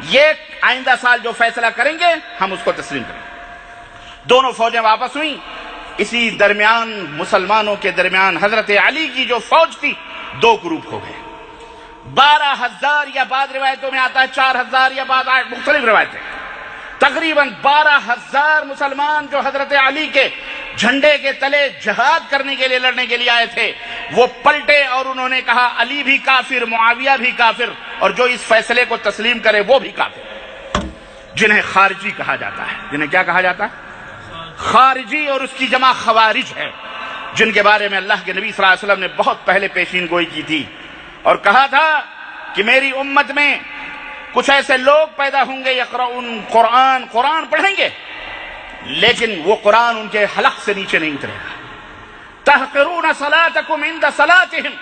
یہ آئندہ سال جو فیصلہ کریں گے ہم اس کو تسلیم کریں گے. دونوں فوجیں واپس ہوئیں. اسی درمیان مسلمانوں کے درمیان حضرت علی کی جو فوج تھی 2 گروپ ہو گئے. 12,000 یا بعض روایتوں میں آتا ہے 4,000 یا بعض مختلف روایتیں. تقریباً 12,000 مسلمان جو حضرت علی کے جھنڈے کے تلے جہاد کرنے کے لیے، لڑنے کے لیے آئے تھے، وہ پلٹے اور انہوں نے کہا علی بھی کافر، معاویہ بھی کافر، اور جو اس فیصلے کو تسلیم کرے وہ بھی کافر. جنہیں خارجی کہا جاتا ہے. جنہیں کیا کہا جاتا ہے؟ خارجی، اور اس کی جمع خوارج ہے، جن کے بارے میں اللہ کے نبی صلی اللہ علیہ وسلم نے بہت پہلے پیشین گوئی کی تھی اور کہا تھا کہ میری امت میں کچھ ایسے لوگ پیدا ہوں گے یقرؤون قرآن پڑھیں گے، لیکن وہ قرآن ان کے حلق سے نیچے نہیں اترے گا. تحقرون صلاتکم عند صلاتہم،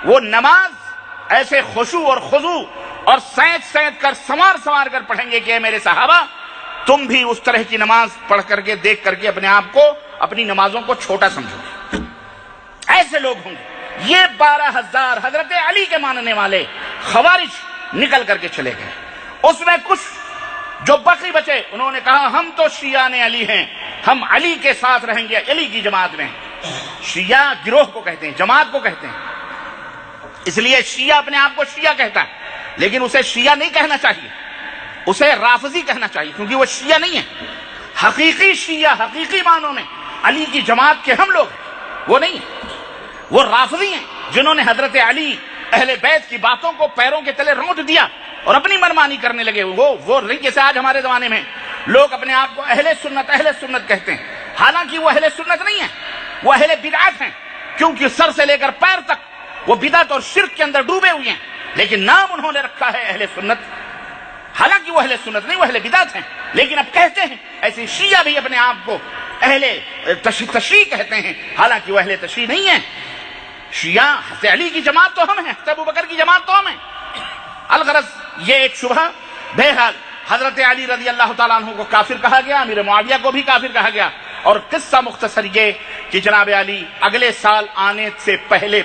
وہ نماز ایسے خشوع اور خضوع اور سینت کر سنوار کر پڑھیں گے کہ اے میرے صحابہ تم بھی اس طرح کی نماز پڑھ کر کے دیکھ کر کے اپنے آپ کو اپنی نمازوں کو چھوٹا سمجھو گے. ایسے لوگ ہوں گے. یہ 12,000 حضرت علی کے ماننے والے خوارج نکل کر کے چلے گئے. اس میں کچھ جو باقی بچے انہوں نے کہا ہم تو شیعہ علی ہیں، ہم علی کے ساتھ رہیں گے، علی کی جماعت میں. شیعہ گروہ کو کہتے ہیں، جماعت کو کہتے ہیں. اس لیے شیعہ اپنے آپ کو شیعہ کہتا ہے، لیکن اسے شیعہ نہیں کہنا چاہیے، اسے رافضی کہنا چاہیے، کیونکہ وہ شیعہ نہیں ہے. حقیقی شیعہ حقیقی معنوں میں علی کی جماعت کے ہم لوگ ہیں، وہ نہیں ہیں. وہ رافضی ہیں جنہوں نے حضرت علی اہل بیت کی باتوں کو پیروں کے تلے رونت دیا اور اپنی منمانی کرنے لگے. وہ نہیں جیسے آج ہمارے زمانے میں لوگ اپنے آپ کو اہل سنت کہتے ہیں، حالانکہ وہ اہل سنت نہیں ہیں، وہ اہل بدعت ہیں، کیونکہ سر سے لے کر پیر تک وہ بدعت اور شرک کے اندر ڈوبے ہوئے ہیں. لیکن نام انہوں نے رکھا ہے اہل سنت، حالانکہ وہ اہل سنت نہیں، وہ اہل بدعت ہیں. لیکن اب کہتے ہیں ایسے شیعہ بھی اپنے آپ کو اہل تشیع کہتے ہیں، حالانکہ وہ اہل تشیع نہیں ہیں. شیعہ حضرت علی کی جماعت تو ہم ہیں، حضرت ابوبکر کی جماعت تو ہم ہیں. الغرض یہ ایک شبہ. بہرحال حضرت علی رضی اللہ تعالیٰ عنہ کو کافر کہا گیا، امیر معاویہ کو بھی کافر کہا گیا. اور قصہ مختصر یہ کہ جناب علی اگلے سال آنے سے پہلے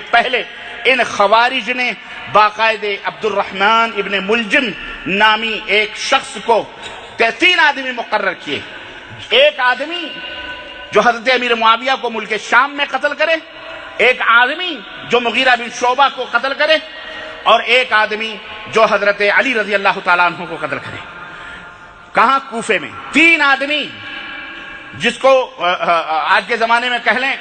ان خوارج نے باقاعدہ عبد الرحمن ابن ملجم نامی ایک شخص کو 3 آدمی مقرر کیے. ایک آدمی جو حضرت امیر معاویہ کو ملک شام میں قتل کرے، ایک آدمی جو مغیرہ بن شعبہ کو قتل کرے، اور ایک آدمی جو حضرت علی رضی اللہ تعالیٰ عنہ کو قتل کرے. کہاں؟ کوفے میں. 3 آدمی جس کو آج کے زمانے میں کہہ لیں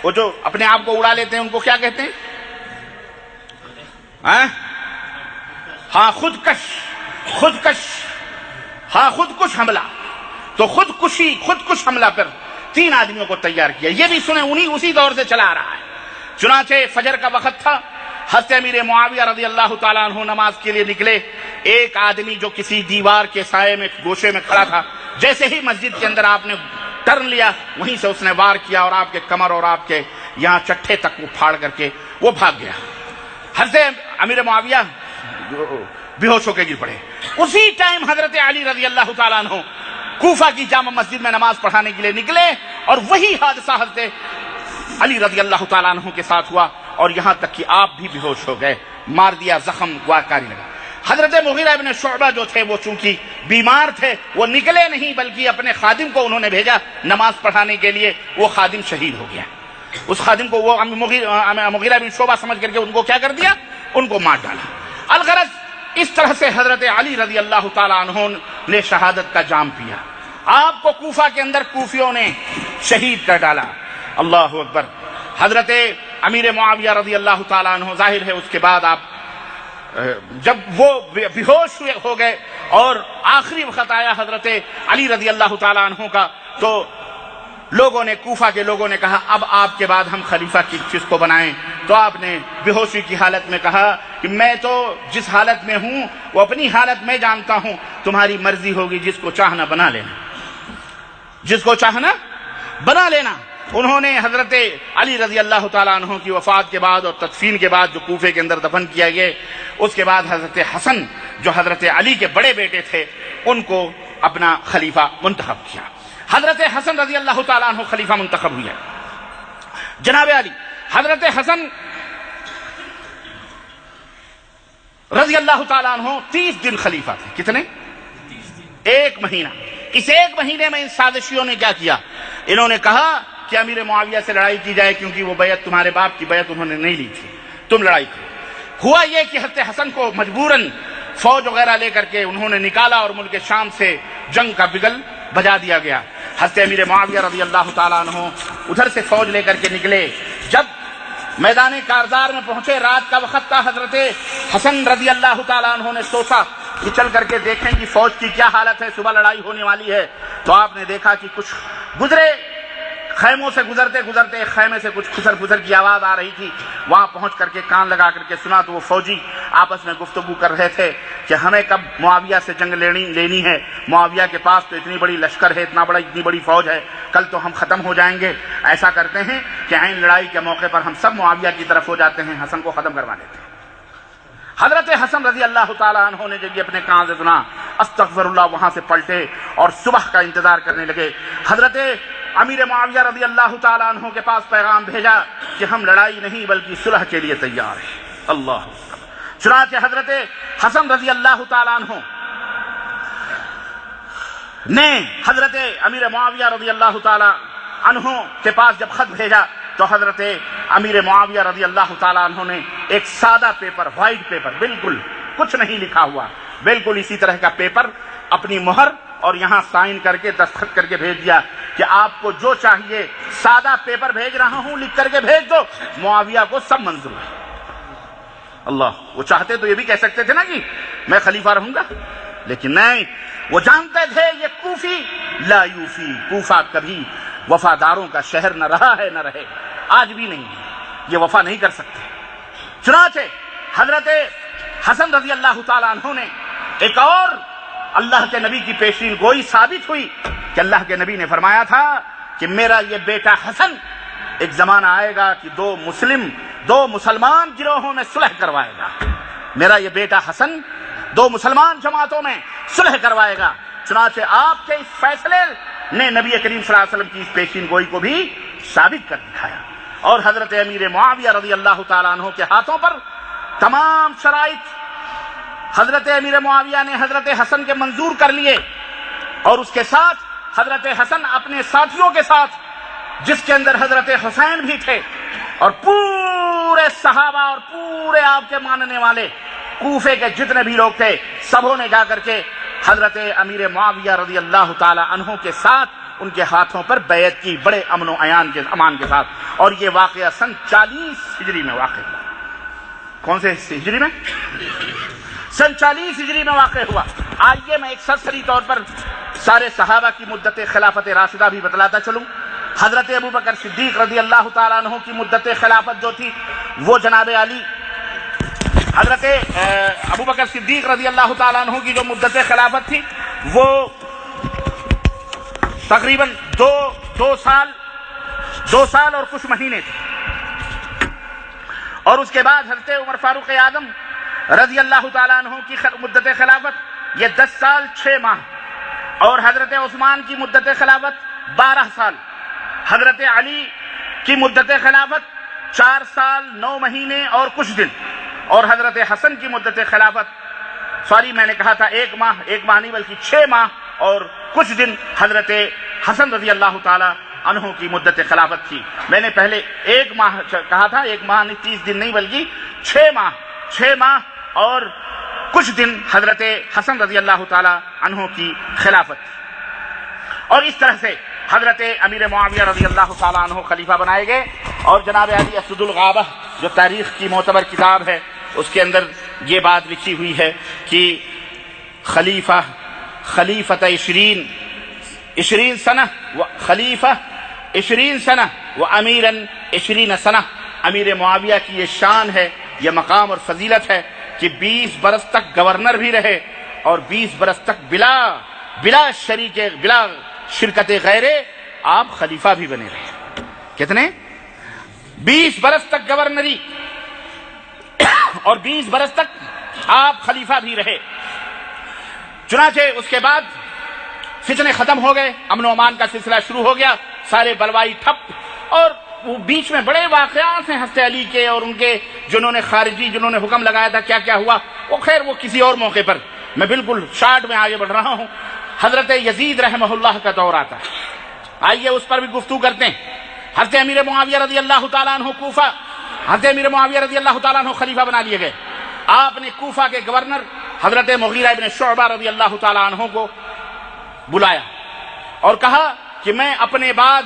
وہ جو اپنے آپ کو اڑا لیتے ہیں ان کو کیا کہتے ہیں؟ ہاں خودکش حملہ. تو خودکش حملہ پر 3 آدمیوں کو تیار کیا. یہ بھی سنیں اسی دور سے چلا آ رہا ہے. چنانچہ فجر کا وقت تھا، حضرت امیر معاویہ رضی اللہ تعالیٰ عنہ نماز کے لیے نکلے. ایک آدمی جو کسی دیوار کے سائے میں گوشے میں کھڑا تھا، جیسے ہی مسجد کے اندر آپ نے ٹرن لیا وہیں سے اس نے وار کیا اور آپ کے کمر اور آپ کے یہاں چٹھے تک وہ پھاڑ کر کے وہ بھاگ گیا. حضرت امیر معاویہ بے ہوش ہو کے گر پڑے. اسی ٹائم حضرت علی رضی اللہ تعالیٰ عنہ کوفہ کی جامع مسجد میں نماز پڑھانے کے لیے نکلے، اور وہی حادثہ حضرت علی رضی اللہ تعالیٰ عنہ کے ساتھ ہوا، اور یہاں تک کہ آپ بھی بے ہوش ہو گئے، مار دیا، زخم کاری لگا. حضرت مغیرہ ابن شعبہ جو تھے وہ چونکہ بیمار تھے وہ نکلے نہیں، بلکہ اپنے خادم کو انہوں نے بھیجا نماز پڑھانے کے لیے. وہ خادم شہید ہو گیا. اس خادم کو وہ مغیرہ بن شعبہ سمجھ کر کے ان کو کیا کر دیا؟ ان کو مار ڈالا. الغرض اس طرح سے حضرت علی رضی اللہ تعالیٰ عنہ نے شہادت کا جام پیا. آپ کو کوفہ کے اندر کوفیوں نے شہید کر ڈالا. اللہ اکبر. حضرت امیر معاویہ رضی اللہ تعالیٰ عنہ ظاہر ہے اس کے بعد آپ جب وہ بے ہوش ہو گئے اور آخری وقت آیا حضرت علی رضی اللہ تعالیٰ عنہ کا، تو لوگوں نے، کوفہ کے لوگوں نے کہا اب آپ کے بعد ہم خلیفہ کس کو بنائیں. تو آپ نے بے ہوشی کی حالت میں کہا کہ میں تو جس حالت میں ہوں وہ اپنی حالت میں جانتا ہوں، تمہاری مرضی ہوگی، جس کو چاہنا بنا لینا، جس کو چاہنا بنا لینا. انہوں نے حضرت علی رضی اللہ تعالیٰ عنہ کی وفات کے بعد اور تدفین کے بعد جو کوفے کے اندر دفن کیا گئے، اس کے بعد حضرت حسن جو حضرت علی کے بڑے بیٹے تھے ان کو اپنا خلیفہ منتخب کیا. حضرت حسن رضی اللہ تعالیٰ عنہ خلیفہ منتخب ہوئے. جناب علی حضرت حسن رضی اللہ تعالیٰ عنہ 30 دن خلیفہ تھے. کتنے؟ 1 مہینہ. اس 1 مہینے میں ان سازشیوں نے کیا کیا؟ انہوں نے کہا کہ امیر معاویہ سے لڑائی کی جائے، کیونکہ وہ بیعت تمہارے باپ کی بیعت انہوں نے نہیں لی تھی، تم لڑائی کرو. ہوا یہ کہ حضرت حسن کو مجبوراً فوج وغیرہ لے کر کے انہوں نے نکالا اور ملک شام سے جنگ کا بگل بجا دیا گیا. حضرت امیر معاویہ رضی اللہ تعالیٰ عنہ ادھر سے فوج لے کر کے نکلے. جب میدان کارزار میں پہنچے رات کا وقت تھا، حضرت حسن رضی اللہ تعالیٰ عنہ نے سوچا کہ چل کر کے دیکھیں کہ فوج کی کیا حالت ہے، صبح لڑائی ہونے والی ہے. تو آپ نے دیکھا کہ کچھ گزرے خیموں سے گزرتے گزرتے ایک خیمے سے کچھ کھسر پھسر کی آواز آ رہی تھی. وہاں پہنچ کر کے کان لگا کر کے سنا تو وہ فوجی آپس میں گفتگو کر رہے تھے کہ ہمیں کب معاویہ سے جنگ لینی ہے. معاویہ کے پاس تو اتنی بڑی لشکر ہے, اتنی بڑی فوج ہے, کل تو ہم ختم ہو جائیں گے. ایسا کرتے ہیں کہ عین لڑائی کے موقع پر ہم سب معاویہ کی طرف ہو جاتے ہیں, حسن کو ختم کروا دیتے ہیں. حضرت حسن رضی اللہ تعالیٰ عنہ نے جب یہ اپنے کان سے سنا, استغفر اللہ, وہاں سے پلٹے اور صبح کا انتظار کرنے لگے. حضرت امیر معاویہ رضی اللہ تعالیٰ عنہ کے پاس پیغام بھیجا کہ ہم لڑائی نہیں بلکہ صلح کے لیے تیار ہیں. اللہ. چنانچہ حضرت حسن رضی اللہ تعالیٰ عنہ نے حضرت امیر معاویہ رضی اللہ تعالیٰ عنہ کے پاس جب خط بھیجا تو حضرت امیر معاویہ رضی اللہ تعالیٰ عنہ نے ایک سادہ پیپر, وائٹ پیپر, بالکل کچھ نہیں لکھا ہوا, بالکل اسی طرح کا پیپر اپنی مہر اور یہاں سائن کر کے دستخط کر کے بھیج دیا کہ آپ کو جو چاہیے سادہ پیپر بھیج رہا ہوں, لکھ کر کے بھیج دو, معاویہ کو سب منظور ہے. اللہ. وہ چاہتے تو یہ بھی کہہ سکتے تھے نا کہ میں خلیفہ رہوں گا, لیکن نہیں, وہ جانتے تھے یہ کوفی لا یوفی, کوفہ کبھی وفاداروں کا شہر نہ رہا ہے نہ رہے, آج بھی نہیں ہے, یہ وفا نہیں کر سکتے. چنانچہ حضرت حسن رضی اللہ تعالیٰ عنہ نے ایک اور اللہ کے نبی کی پیشین گوئی ثابت ہوئی کہ اللہ کے نبی نے فرمایا تھا کہ میرا یہ بیٹا حسن ایک زمانہ آئے گا کہ دو مسلمان گروہوں میں صلح کروائے گا. میرا یہ بیٹا حسن دو مسلمان جماعتوں میں صلح کروائے گا. چنانچہ آپ کے اس فیصلے نے نبی کریم صلی اللہ علیہ وسلم کی اس پیشین گوئی کو بھی ثابت کر دکھایا. اور حضرت امیر معاویہ رضی اللہ تعالیٰ عنہ کے ہاتھوں پر تمام شرائط حضرت امیر معاویہ نے حضرت حسن کے منظور کر لیے, اور اس کے ساتھ حضرت حسن اپنے ساتھیوں کے ساتھ, جس کے اندر حضرت حسین بھی تھے, اور پورے صحابہ اور پورے آپ کے ماننے والے کوفے کے جتنے بھی لوگ تھے, سبوں نے جا کر کے حضرت امیر معاویہ رضی اللہ تعالی عنہ کے ساتھ ان کے ہاتھوں پر بیعت کی, بڑے امن و امان کے ساتھ. اور یہ واقعہ سن 40 ہجری میں واقع ہوا. کون سے ہجری میں؟ سن 40 ہجری میں واقع ہوا. آئیے میں ایک سرسری طور پر سارے صحابہ کی مدت خلافت راشدہ بھی بتلاتا چلوں. حضرت ابو بکر صدیق رضی اللہ تعالیٰ عنہ کی مدت خلافت جو تھی وہ جناب علی, حضرت ابو بکر صدیق رضی اللہ تعالیٰ عنہ کی جو مدت خلافت تھی وہ تقریباً دو سال اور کچھ مہینے تھے. اور اس کے بعد حضرت عمر فاروق اعظم رضی اللہ تعالیٰ عنہ کی مدت خلافت یہ 10 سال 6 ماہ, اور حضرت عثمان کی مدت خلافت 12 سال, حضرت علی کی مدت خلافت 4 سال 9 مہینے اور کچھ دن, اور حضرت حسن کی مدت خلافت میں نے کہا تھا 1 ماہ نہیں بلکہ 6 ماہ اور کچھ دن حضرت حسن رضی اللہ تعالی عنہ کی مدت خلافت تھی. میں نے پہلے 1 ماہ کہا تھا, 1 ماہ نہیں 30 دن نہیں بلکہ 6 ماہ اور کچھ دن حضرت حسن رضی اللہ تعالی عنہ کی خلافت. اور اس طرح سے حضرت امیر معاویہ رضی اللہ تعالی عنہ خلیفہ بنائے گئے. اور جناب علی اسد الغابہ جو تاریخ کی معتبر کتاب ہے اس کے اندر یہ بات لکھی ہوئی ہے کہ خلیفۃ 20 سنہ و خلیفہ 20 سنہ و امیرا 20 سنہ. امیر معاویہ کی یہ شان ہے, یہ مقام اور فضیلت ہے کہ 20 برس تک گورنر بھی رہے اور 20 برس تک بلا شرکت غیرے آپ خلیفہ بھی بنے رہے. کتنے؟ 20 برس تک گورنری اور 20 برس تک آپ خلیفہ بھی رہے. چنانچہ اس کے بعد فتنے ختم ہو گئے, امن و امان کا سلسلہ شروع ہو گیا, سارے بلوائی ٹھپ, اور وہ بیچ میں بڑے واقعات ہیں حضرت علی کے اور ان کے جنہوں نے حکم لگایا تھا کیا کیا ہوا, وہ خیر وہ کسی اور موقع پر. میں بالکل شارٹ میں آگے بڑھ رہا ہوں. حضرت یزید رحمہ اللہ کا دور آتا ہے, آئیے اس پر بھی گفتگو کرتے ہیں. حضرت امیر معاویہ رضی اللہ تعالیٰ عنہ کوفہ, حضرت امیر معاویہ رضی اللہ تعالیٰ عنہ خلیفہ بنا لیے گئے. آپ نے کوفہ کے گورنر حضرت مغیرہ ابن شعبہ رضی اللہ تعالیٰ عنہ کو بلایا اور کہا کہ میں اپنے بعد,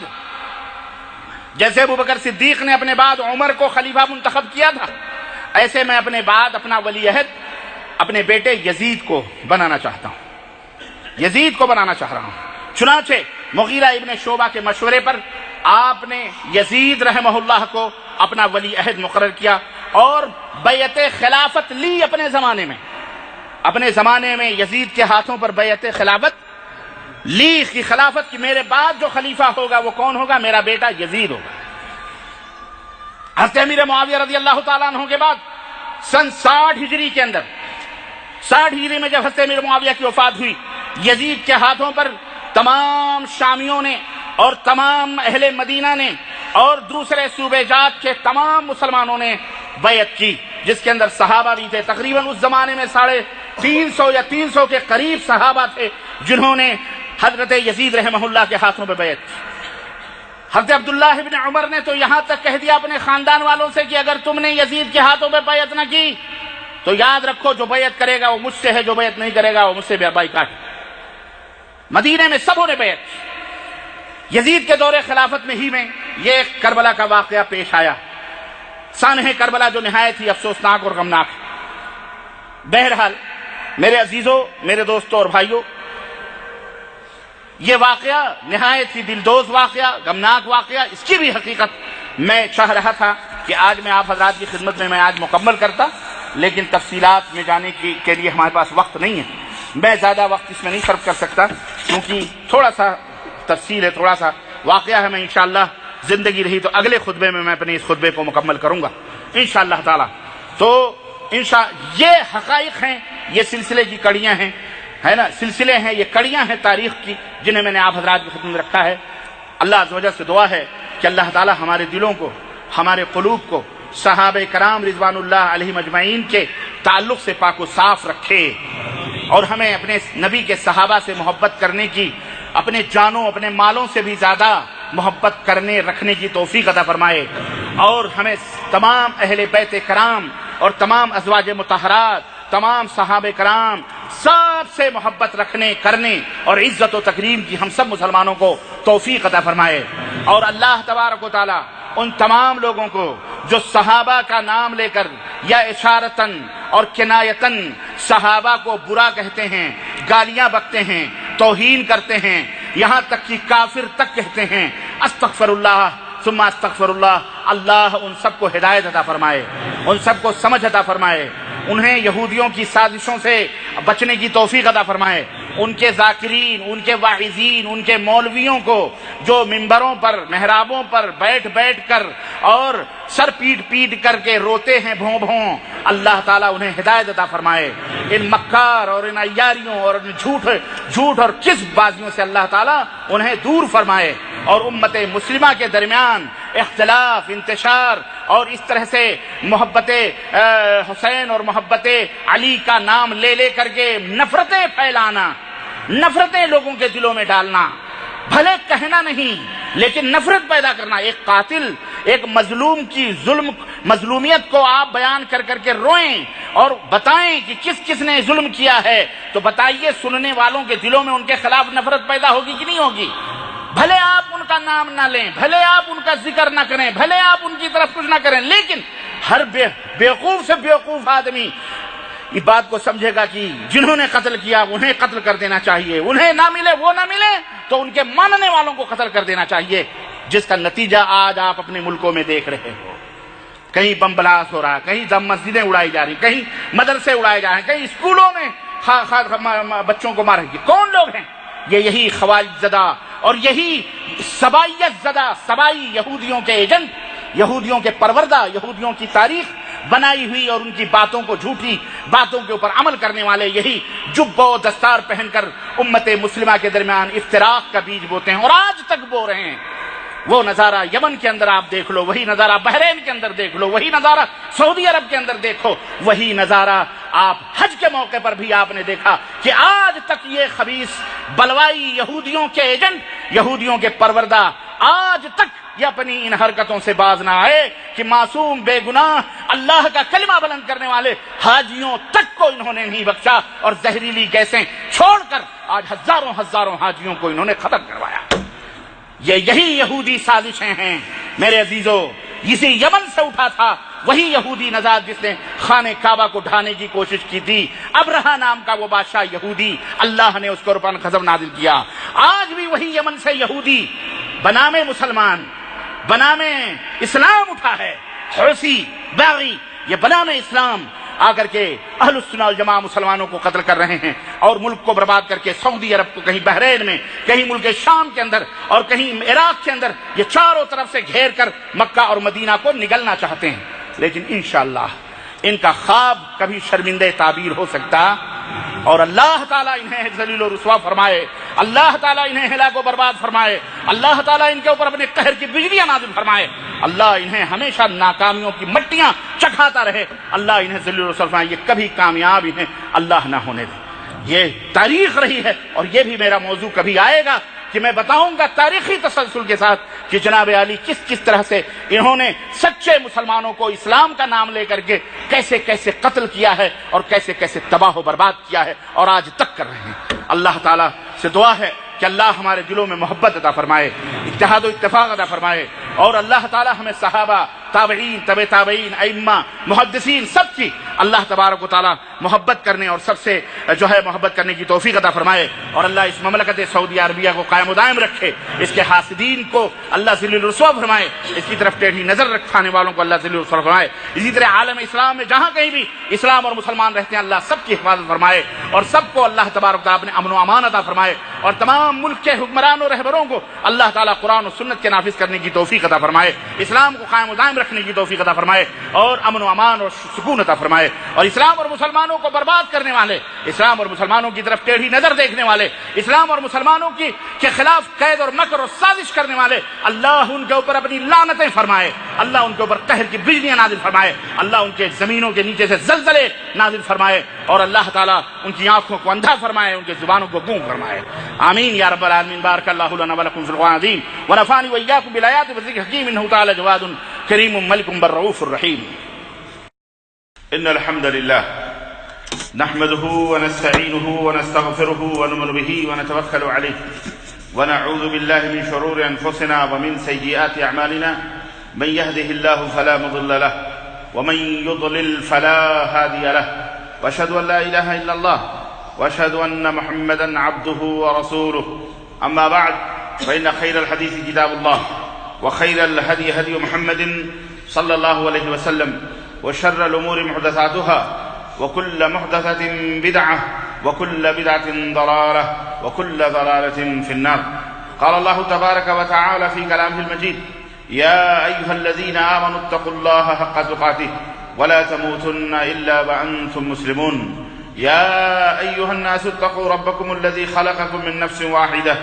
جیسے ابو بکر صدیق نے اپنے بعد عمر کو خلیفہ منتخب کیا تھا, ایسے میں اپنے بعد اپنا ولی عہد اپنے بیٹے یزید کو بنانا چاہتا ہوں, یزید کو بنانا چاہ رہا ہوں. چنانچہ مغیرہ ابن شعبہ کے مشورے پر آپ نے یزید رحمہ اللہ کو اپنا ولی عہد مقرر کیا اور بیعت خلافت لی اپنے زمانے میں یزید کے ہاتھوں پر بیعت خلافت لی کی خلافت کی میرے بعد جو خلیفہ ہوگا وہ کون ہوگا؟ میرا بیٹا یزید ہوگا۔ حضرت امیر معاویہ رضی اللہ تعالیٰ عنہ کے بعد سن 60 ہجری کے اندر 60 ہجری میں جب حضرت امیر معاویہ کی وفات ہوئی، یزید کے ہاتھوں پر تمام شامیوں نے اور تمام اہل مدینہ نے اور دوسرے صوبے جات کے تمام مسلمانوں نے بیعت کی، جس کے اندر صحابہ بھی تھے۔ تقریباً اس زمانے میں 350 یا 300 کے قریب صحابہ تھے جنہوں نے حضرت یزید رحمہ اللہ کے ہاتھوں پہ بیعت کی۔ حضرت عبداللہ ابن عمر نے تو یہاں تک کہہ دیا اپنے خاندان والوں سے کہ اگر تم نے یزید کے ہاتھوں پہ بیعت نہ کی تو یاد رکھو جو بیعت کرے گا وہ مجھ سے ہے، جو بیعت نہیں کرے گا وہ مجھ سے بائیکاٹ ہے۔ مدینے میں سبوں نے بیعت کی۔ یزید کے دور خلافت میں ہی میں یہ کربلا کا واقعہ پیش آیا، سانحہ کربلا جو نہایت ہی افسوسناک اور غمناک ہے۔ بہرحال میرے عزیزوں، میرے دوستوں اور بھائیوں، یہ واقعہ نہایت ہی دلدوز واقعہ، غمناک واقعہ، اس کی بھی حقیقت میں چاہ رہا تھا کہ آج میں آپ حضرات کی خدمت میں آج مکمل کرتا، لیکن تفصیلات میں جانے کے لیے ہمارے پاس وقت نہیں ہے، میں زیادہ وقت اس میں نہیں صرف کر سکتا کیونکہ تھوڑا سا تفصیل ہے، تھوڑا سا واقعہ ہے۔ میں انشاءاللہ زندگی رہی تو اگلے خطبے میں اپنے اس خطبے کو مکمل کروں گا انشاءاللہ تعالی۔ تو یہ حقائق ہیں، یہ سلسلے کی کڑیاں ہیں، ہے نا، سلسلے ہیں، یہ کڑیاں ہیں تاریخ کی جنہیں میں نے آپ حضرات کی خدمت میں رکھا ہے۔ اللہ عز و جل سے دعا ہے کہ اللہ تعالی ہمارے دلوں کو، ہمارے قلوب کو صحابہ کرام رضوان اللہ علیہم اجمعین کے تعلق سے پاک و صاف رکھے اور ہمیں اپنے نبی کے صحابہ سے محبت کرنے کی، اپنے جانوں اپنے مالوں سے بھی زیادہ محبت کرنے رکھنے کی توفیق عطا فرمائے، اور ہمیں تمام اہل بیت کرام اور تمام ازواج مطہرات، تمام صحابہ کرام سب سے محبت رکھنے کرنے اور عزت و تکریم کی ہم سب مسلمانوں کو توفیق عطا فرمائے۔ اور اللہ تبارک و تعالی ان تمام لوگوں کو جو صحابہ کا نام لے کر یا اشارتاً اور کنایتاً صحابہ کو برا کہتے ہیں، گالیاں بکتے ہیں، توہین کرتے ہیں، یہاں تک کہ کافر تک کہتے ہیں، استغفر اللہ ثم استغفر اللہ، اللہ ان سب کو ہدایت عطا فرمائے، ان سب کو سمجھ عطا فرمائے، انہیں یہودیوں کی سازشوں سے بچنے کی توفیق عطا فرمائے، ان کے ذاکرین، ان کے واعظین، ان کے مولویوں کو جو منبروں پر محرابوں پر بیٹھ کر اور سر پیٹ کر کے روتے ہیں بھوں بھوں، اللہ تعالیٰ انہیں ہدایت عطا فرمائے، ان مکار اور ان عیاریوں اور ان جھوٹ اور کذب بازیوں سے اللہ تعالیٰ انہیں دور فرمائے، اور امت مسلمہ کے درمیان اختلاف، انتشار اور اس طرح سے محبت حسین اور محبت علی کا نام لے کر کے نفرتیں پھیلانا، نفرتیں لوگوں کے دلوں میں ڈالنا، بھلے کہنا نہیں لیکن نفرت پیدا کرنا، ایک قاتل، ایک مظلوم کی مظلومیت کو آپ بیان کر کے روئیں اور بتائیں کہ کس نے ظلم کیا ہے، تو بتائیے سننے والوں کے دلوں میں ان کے خلاف نفرت پیدا ہوگی کہ نہیں ہوگی؟ بھلے آپ ان کا نام نہ لیں، بھلے آپ ان کا ذکر نہ کریں، بھلے آپ ان کی طرف کچھ نہ کریں، لیکن ہر بیوقوف سے بیوقوف آدمی اس بات کو سمجھے گا کہ جنہوں نے قتل کیا انہیں قتل کر دینا چاہیے، انہیں نہ ملے وہ نہ ملے تو ان کے ماننے والوں کو قتل کر دینا چاہیے، جس کا نتیجہ آج آپ اپنے ملکوں میں دیکھ رہے ہو۔ کہیں بم بلاسٹ ہو رہا ہے، کہیں مسجدیں اڑائی جا رہی، کہیں مدرسے اڑائے جا رہے ہیں، کہیں اسکولوں میں بچوں کو مارے گی۔ کون لوگ ہیں؟ یہی خوارج زدہ اور یہی سبائیت زدہ سبائی یہودیوں کے ایجنٹ، یہودیوں کے پروردہ، یہودیوں کی تاریخ بنائی ہوئی اور ان کی باتوں کو، جھوٹی باتوں کے اوپر عمل کرنے والے یہی جبہ و دستار پہن کر امت مسلمہ کے درمیان افتراق کا بیج بوتے ہیں اور آج تک بو رہے ہیں۔ وہ نظارہ یمن کے اندر آپ دیکھ لو، وہی نظارہ بحرین کے اندر دیکھ لو، وہی نظارہ سعودی عرب کے اندر دیکھو، وہی نظارہ آپ حج کے موقع پر بھی آپ نے دیکھا کہ آج تک یہ خبیث بلوائی یہودیوں کے ایجنٹ، یہودیوں کے پروردہ آج تک یہ اپنی ان حرکتوں سے باز نہ آئے کہ معصوم بے گناہ اللہ کا کلمہ بلند کرنے والے حاجیوں تک کو انہوں نے نہیں بخشا، اور زہریلی گیسیں چھوڑ کر آج ہزاروں حاجیوں کو انہوں نے ختم کروایا۔ یہی یہودی سازشیں ہیں میرے عزیزو، اسی یمن سے اٹھا تھا وہی یہودی نژاد جس نے خانہ کعبہ کو ڈھانے کی کوشش کی تھی، ابرہہ نام کا وہ بادشاہ یہودی، اللہ نے اس کو پر غضب نازل کیا۔ آج بھی وہی یمن سے یہودی بنام مسلمان، بنام اسلام اٹھا ہے، حوثی باغی یہ بنام اسلام آ کر کے اہل السنہ والجماعہ مسلمانوں کو قتل کر رہے ہیں اور ملک کو برباد کر کے سعودی عرب کو، کہیں بحرین میں، کہیں ملک شام کے اندر اور کہیں عراق کے اندر یہ چاروں طرف سے گھیر کر مکہ اور مدینہ کو نگلنا چاہتے ہیں. لیکن انشاءاللہ ان کا خواب کبھی شرمندہ تعبیر ہو سکتا اور اللہ تعالیٰ انہیں ذلیل و رسوا فرمائے، اللہ تعالیٰ انہیں ہلاک و برباد فرمائے، اللہ تعالیٰ ان کے اوپر اپنے قہر کی بجلیاں نازل فرمائے، اللہ انہیں ہمیشہ ناکامیوں کی مٹیاں چکھاتا رہے، اللہ انہیں ذلیل و رسوا فرمائے، یہ کبھی کامیاب انہیں اللہ نہ ہونے دے. یہ تاریخ رہی ہے اور یہ بھی میرا موضوع کبھی آئے گا کہ میں بتاؤں گا تاریخی تسلسل کے ساتھ کہ جناب علی کس طرح سے انہوں نے سچے مسلمانوں کو اسلام کا نام لے کر کے کیسے کیسے قتل کیا ہے اور کیسے کیسے تباہ و برباد کیا ہے اور آج تک کر رہے ہیں. اللہ تعالیٰ سے دعا ہے کہ اللہ ہمارے دلوں میں محبت عطا فرمائے، اتحاد و اتفاق عطا فرمائے، اور اللہ تعالیٰ ہمیں صحابہ، تابعین، تبع تابعین، ائمہ، محدثین سب کی اللہ تبارک و تعالیٰ محبت کرنے اور سب سے محبت کرنے کی توفیق عطا فرمائے، اور اللہ اس مملکت سعودی عربیہ کو قائم و دائم رکھے، اس کے حاسدین کو اللہ ذلیل رسوا فرمائے، اس کی طرف ٹیڑھی نظر رکھانے والوں کو اللہ ذلیل رسوا فرمائے. اسی طرح عالم اسلام میں جہاں کہیں بھی اسلام اور مسلمان رہتے ہیں اللہ سب کی حفاظت فرمائے اور سب کو اللہ تبارک و تعالیٰ اپنے امن و امان عطا فرمائے، اور تمام ملک کے حکمران و رہبروں کو اللہ تعالیٰ قرآن و سنت کے نافذ کرنے کی توفیق عطا فرمائے، اسلام کو قائم و دائم رکھنے کی توفیق عطا فرمائے اور امن و امان اور سکون عطا فرمائے، اور اسلام اور مسلمانوں کو برباد کرنے والے، اسلام اور مسلمانوں کی طرف ٹیڑھی نظر دیکھنے والے، اسلام اور مسلمانوں کے خلاف قید اور مکر اور سازش کرنے والے، اللہ ان کے اوپر اپنی لعنتیں فرمائے، اللہ ان کے اوپر قہر کی بجلیاں نازل فرمائے، اللہ ان کے زمینوں کے نیچے سے زلزلے نازل فرمائے، اور اللہ تعالیٰ ان کی آنکھوں کو اندھا فرمائے، ان کی زبانوں کو گونگ فرمائے. آمین یا رب العالمین. بارک اللہ لنا ولکم فی القرآن العظیم ونفعني وإياكم بالآيات والذكر الحكيم إنه تعالى جواد كريم ملك بر رؤوف رحيم. إن الحمد لله نحمده ونستعينه ونستغفره ونؤمن به ونتوكل عليه ونعوذ بالله من شرور أنفسنا ومن سيئات أعمالنا من يهده الله فلا مضل له ومن يضلل فلا هادي له وأشهد أن لا إله إلا الله وأشهد أن محمدا عبده ورسوله. أما بعد فإن خير الحديث كتاب الله وخير الهدي هدي محمد صلى الله عليه وسلم وشر الأمور محدثاتها وكل محدثة بدعة وكل بدعة ضلالة وكل ضلالة في النار. قال الله تبارك وتعالى في كلامه المجيد: يا أيها الذين آمنوا اتقوا الله حق تقاته ولا تموتن إلا وأنتم مسلمون. يا أيها الناس اتقوا ربكم الذي خلقكم من نفس واحدة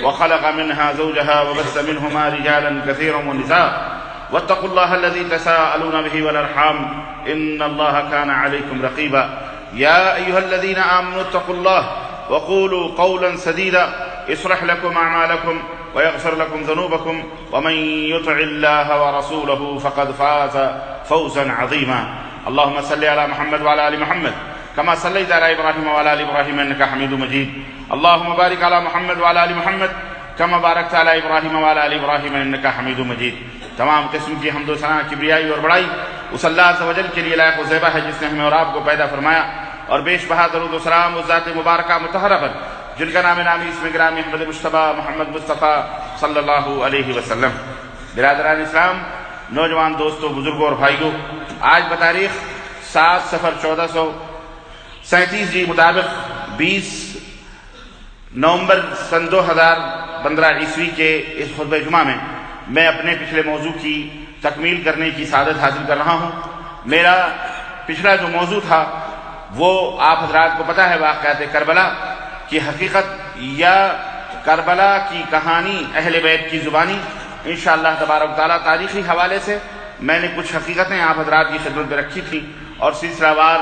وخلق منها زوجها وبث منهما رجالا كثيرا ونساء واتقوا الله الذي تساءلون به والأرحام إن الله كان عليكم رقيبا. يا أيها الذين آمنوا اتقوا الله وقولوا قولا سديدا يصلح لكم أعمالكم ويغفر لكم ذنوبكم ومن يطع الله ورسوله فقد فاز فوزا عظيما. اللهم صل على محمد وعلى آل محمد كما صليت على إبراهيم وعلى آل إبراهيم إنك حميد مجيد. اللهم بارك على محمد وعلى آل محمد كما باركت على إبراهيم وعلى آل إبراهيم إنك حميد مجيد. تمام قسم کی حمد و ثنا، کبریائی اور بڑائی اس اللہ عز و جل کے لیے لائق و زیبہ ہے جس نے ہمیں اور آپ کو پیدا فرمایا، اور بیش بہا درود و سلام اس ذات مبارکہ مطہرہ پر جن کا نام نامی اسم گرامی احمد مصطفیٰ محمد مصطفیٰ صلی اللہ علیہ وسلم. برادران اسلام، نوجوان دوستوں، بزرگوں اور بھائیوں، آج بتاریخ 7 صفر 1437 مطابق 20 نومبر سن 2015 عیسوی کے اس خطبہ جمعہ میں میں اپنے پچھلے موضوع کی تکمیل کرنے کی سعادت حاصل کر رہا ہوں. میرا پچھلا جو موضوع تھا وہ آپ حضرات کو پتہ ہے، واقعات کربلا کی حقیقت یا کربلا کی کہانی اہل بیت کی زبانی. انشاءاللہ تبارک تعالیٰ تاریخی حوالے سے میں نے کچھ حقیقتیں آپ حضرات کی خدمت میں رکھی تھیں، اور سلسلہ وار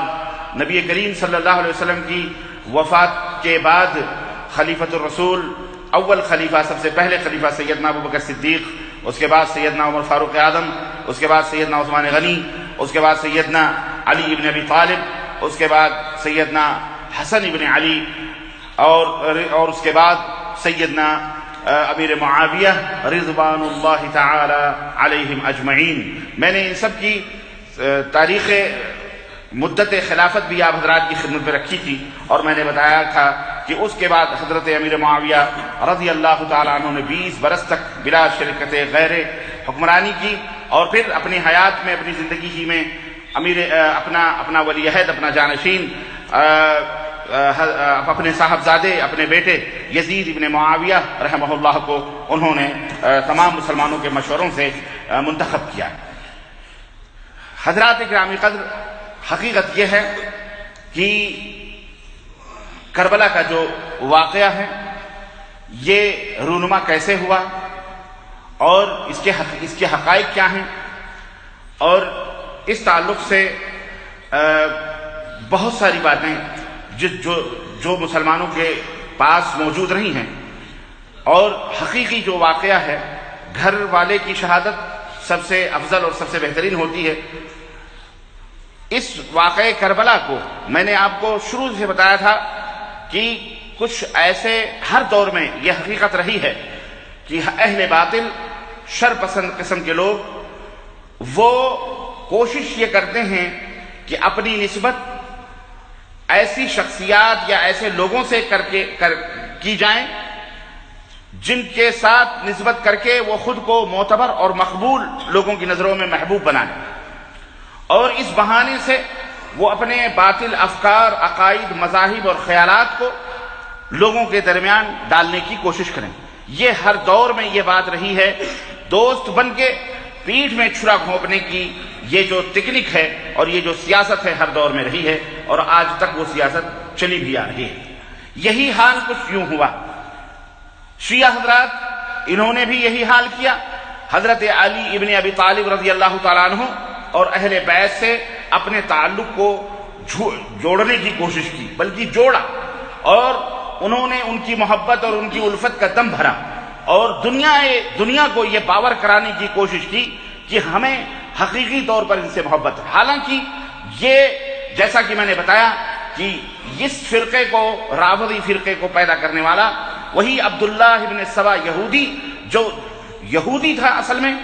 نبی کریم صلی اللہ علیہ وسلم کی وفات کے بعد خلیفۃ الرسول، اول خلیفہ، سب سے پہلے خلیفہ سیدنا ابوبکر صدیق، اس کے بعد سیدنا عمر فاروق اعظم، اس کے بعد سیدنا عثمان غنی، اس کے بعد سیدنا علی ابن ابی طالب، اس کے بعد سیدنا حسن ابن علی، اور اس کے بعد سیدنا امیر معاویہ رضوان اللہ تعالی علیہم اجمعین. میں نے ان سب کی تاریخ مدت خلافت بھی آپ حضرات کی خدمت میں رکھی تھی، اور میں نے بتایا تھا کہ اس کے بعد حضرت امیر معاویہ رضی اللہ تعالیٰ عنہ نے 20 برس تک بلا شرکت غیر حکمرانی کی، اور پھر اپنی حیات میں، اپنی زندگی ہی میں اپنا ولی عہد، اپنا جانشین، اپنے صاحبزادے، اپنے بیٹے یزید ابن معاویہ رحمہ اللہ کو انہوں نے تمام مسلمانوں کے مشوروں سے منتخب کیا۔ حضرات گرامی قدر، حقیقت یہ ہے کہ کربلا کا جو واقعہ ہے یہ رونما کیسے ہوا، اور اس کے حقائق کیا ہیں، اور اس تعلق سے بہت ساری باتیں جو مسلمانوں کے پاس موجود رہی ہیں، اور حقیقی جو واقعہ ہے، گھر والے کی شہادت سب سے افضل اور سب سے بہترین ہوتی ہے۔ اس واقعہ کربلا کو میں نے آپ کو شروع سے بتایا تھا کہ کچھ ایسے ہر دور میں یہ حقیقت رہی ہے کہ اہل باطل، شر پسند قسم کے لوگ، وہ کوشش یہ کرتے ہیں کہ اپنی نسبت ایسی شخصیات یا ایسے لوگوں سے کی جائیں جن کے ساتھ نسبت کر کے وہ خود کو معتبر اور مقبول لوگوں کی نظروں میں محبوب بنائیں، اور اس بہانے سے وہ اپنے باطل افکار، عقائد، مذاہب اور خیالات کو لوگوں کے درمیان ڈالنے کی کوشش کریں۔ یہ ہر دور میں یہ بات رہی ہے۔ دوست بن کے پیٹھ میں چھرا گھونپنے کی یہ جو تکنیک ہے اور یہ جو سیاست ہے ہر دور میں رہی ہے، اور آج تک وہ سیاست چلی بھی آ رہی ہے۔ یہی حال کچھ یوں ہوا۔ شیعہ حضرات انہوں نے بھی یہی حال کیا۔ حضرت علی ابن ابی طالب رضی اللہ تعالیٰ عنہ اور اہل بیت سے اپنے تعلق کو جوڑنے کی کوشش کی، بلکہ جوڑا، اور انہوں نے ان کی محبت اور ان کی الفت کا دم بھرا، اور دنیا کو یہ باور کرانے کی کوشش کی کہ ہمیں حقیقی طور پر ان سے محبت ہے۔ حالانکہ یہ جیسا کہ میں نے بتایا کہ اس فرقے کو، رافضی فرقے کو پیدا کرنے والا وہی عبداللہ ابن سبا یہودی، جو یہودی تھا اصل میں،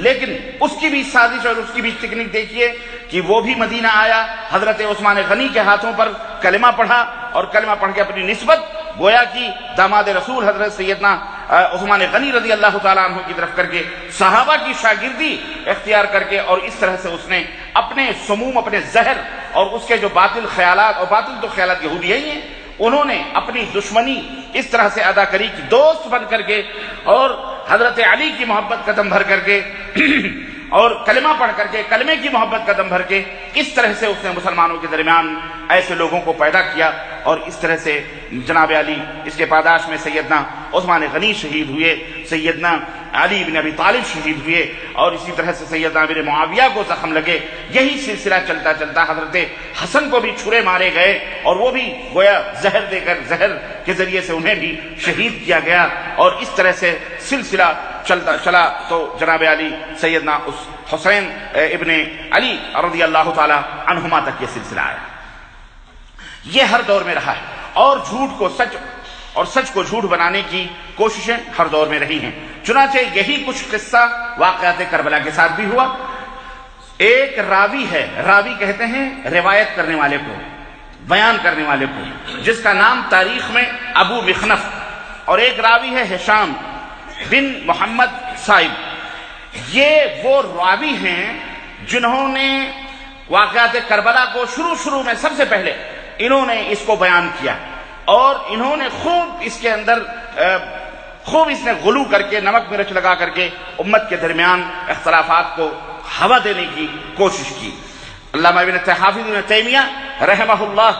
لیکن اس کی بھی سازش اور اس کی بھی تکنیک دیکھیے کہ وہ بھی مدینہ آیا، حضرت عثمان غنی کے ہاتھوں پر کلمہ پڑھا، اور کلمہ پڑھ کے اپنی نسبت گویا کہ داماد رسول حضرت سیدنا عثمان غنی رضی اللہ تعالیٰ عنہ کی طرف کر کے صحابہ کی شاگردی اختیار کر کے، اور اس طرح سے اس نے اپنے سموم، اپنے زہر اور اس کے جو باطل خیالات، اور باطل تو خیالات یہودی ہی ہیں، انہوں نے اپنی دشمنی اس طرح سے ادا کری کہ دوست بن کر کے اور حضرت علی کی محبت قدم بھر کر کے اور کلمہ پڑھ کر کے، کلمے کی محبت قدم بھر کے، اس طرح سے اس نے مسلمانوں کے درمیان ایسے لوگوں کو پیدا کیا، اور اس طرح سے جناب علی، اس کے پاداش میں سیدنا عثمان غنی شہید ہوئے، سیدنا علی بن ابی طالب شہید ہوئے، اور اسی طرح سے سیدنا امیر معاویہ کو زخم لگے۔ یہی سلسلہ چلتا چلتا حضرت حسن کو بھی چھرے مارے گئے، اور وہ بھی گویا زہر دے کر، زہر کے ذریعے سے انہیں بھی شہید کیا گیا، اور اس طرح سے سلسلہ چلتا چلا تو جناب علی سیدنا حسین ابن علی رضی اللہ تعالی عنہما تک یہ سلسلہ آیا۔ یہ ہر دور میں رہا ہے، اور جھوٹ کو سچ اور سچ کو جھوٹ بنانے کی کوششیں ہر دور میں رہی ہیں۔ چنانچہ یہی کچھ قصہ واقعات کربلا کے ساتھ بھی ہوا۔ ایک راوی ہے، راوی کہتے ہیں روایت کرنے والے کو، بیان کرنے والے کو، جس کا نام تاریخ میں ابو مخنف، اور ایک راوی ہے ہشام بن محمد صاحب۔ یہ وہ راوی ہیں جنہوں نے واقعات کربلا کو شروع میں سب سے پہلے انہوں نے اس کو بیان کیا، اور انہوں نے خوب اس کے اندر اس نے غلو کر کے، نمک مرچ لگا کر کے امت کے درمیان اختلافات کو ہوا دینے کی کوشش کی۔ علامہ حافظ ابن تیمیہ رحمہ اللہ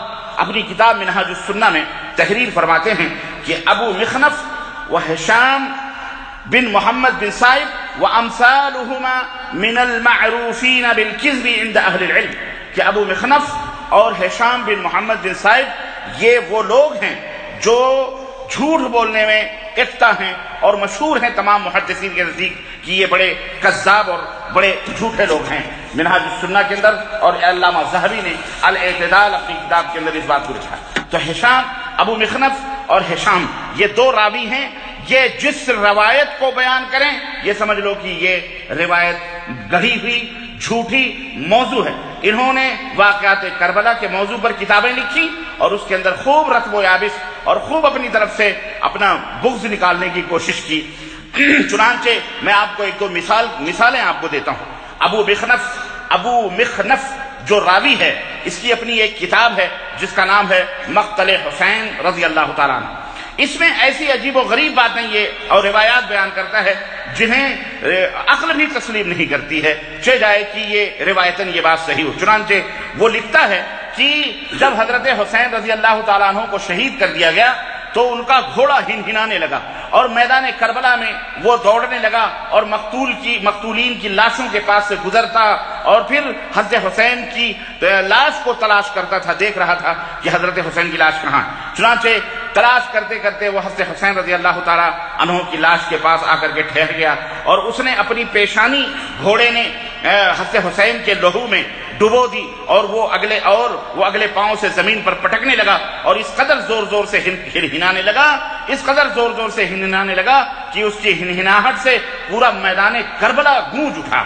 اپنی کتاب منہاج السنہ میں تحریر فرماتے ہیں کہ ابو مخنف و ہشام بن محمد بن صائب وامثالهما من المعروفین بالکذب عند اہل العلم، کہ ابو مخنف اور ہشام بن محمد بن صائب یہ وہ لوگ ہیں جو جھوٹ بولنے میں افتہ ہیں، اور مشہور ہیں تمام محدثین کے نزدیک کہ یہ بڑے کذاب اور بڑے جھوٹے لوگ ہیں۔ منہاج السنہ کے اندر، اور علامہ ذہبی نے الاعتدال اپنی کتاب کے اندر اس بات کو لکھا۔ تو ہشام، ابو مخنف اور ہشام، یہ دو راوی ہیں، یہ جس روایت کو بیان کریں یہ سمجھ لو کہ یہ روایت گڑھی ہوئی، جھوٹی موضوع ہے۔ انہوں نے واقعات کربلا کے موضوع پر کتابیں لکھی اور اس کے اندر خوب رتب و یابس اور خوب اپنی طرف سے اپنا بغض نکالنے کی کوشش کی۔ چنانچہ میں آپ کو ایک دو مثالیں آپ کو دیتا ہوں۔ ابو مخنف جو راوی ہے، اس کی اپنی ایک کتاب ہے جس کا نام ہے مقتل حسین رضی اللہ تعالیٰ عنہ۔ اس میں ایسی عجیب و غریب باتیں یہ اور روایات بیان کرتا ہے جنہیں عقل بھی تسلیم نہیں کرتی ہے، چہ جائے کہ یہ روایتاً یہ بات صحیح ہو۔ چنانچہ وہ لکھتا ہے کہ جب حضرت حسین رضی اللہ تعالیٰ عنہ کو شہید کر دیا گیا تو ان کا گھوڑا ہنہنانے لگا اور میدان کربلا میں وہ دوڑنے لگا اور مقتولین کی لاشوں کے پاس سے گزرتا اور پھر حضرت حسین کی لاش کو تلاش کرتا تھا، دیکھ رہا تھا کہ حضرت حسین کی لاش کہاں ہے۔ چنانچہ تلاش کرتے کرتے وہ حضرت حسین رضی اللہ تعالیٰ عنہ کی لاش کے پاس آ کر کے ٹھہر گیا اور اس نے اپنی پیشانی گھوڑے نے حضرت حسین کے لہو میں ڈبو دی اور وہ اگلے پاؤں سے زمین پر پٹکنے لگا اور اس قدر زور زور سے ہنہنانے لگا کہ اس کی ہنہناہٹ سے پورا میدان کربلا گونج اٹھا۔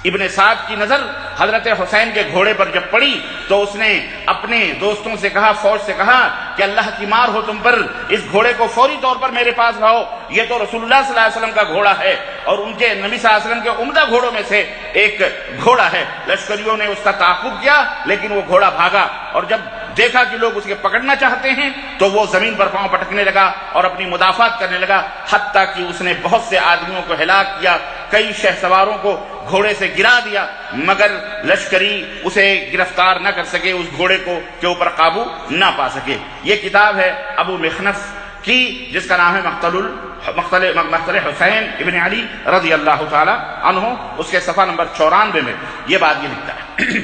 ابن سعد کی نظر حضرت حسین کے گھوڑے پر جب پڑی تو اس نے اپنے دوستوں سے کہا، فوج سے کہا کہ اللہ کی مار ہو تم پر، اس گھوڑے کو فوری طور پر میرے پاس لاؤ، یہ تو رسول اللہ صلی اللہ علیہ وسلم کا گھوڑا ہے اور ان کے نبی صلی اللہ علیہ وسلم کے عمدہ گھوڑوں میں سے ایک گھوڑا ہے۔ لشکریوں نے اس کا تعاقب کیا لیکن وہ گھوڑا بھاگا اور جب دیکھا کہ لوگ اسے پکڑنا چاہتے ہیں تو وہ زمین پر پاؤں پٹکنے لگا اور اپنی مدافعت کرنے لگا، حتیٰ کہ اس نے بہت سے آدمیوں کو ہلاک کیا، کئی شہسواروں کو گھوڑے سے گرا دیا، مگر لشکری اسے گرفتار نہ کر سکے، اس گھوڑے کو کے اوپر قابو نہ پا سکے۔ یہ کتاب ہے ابو مخنف کی جس کا نام ہے مقتل حسین ابن علی رضی اللہ تعالی عنہ۔ اس کے صفحہ نمبر 94 میں یہ بات یہ لکھتا ہے۔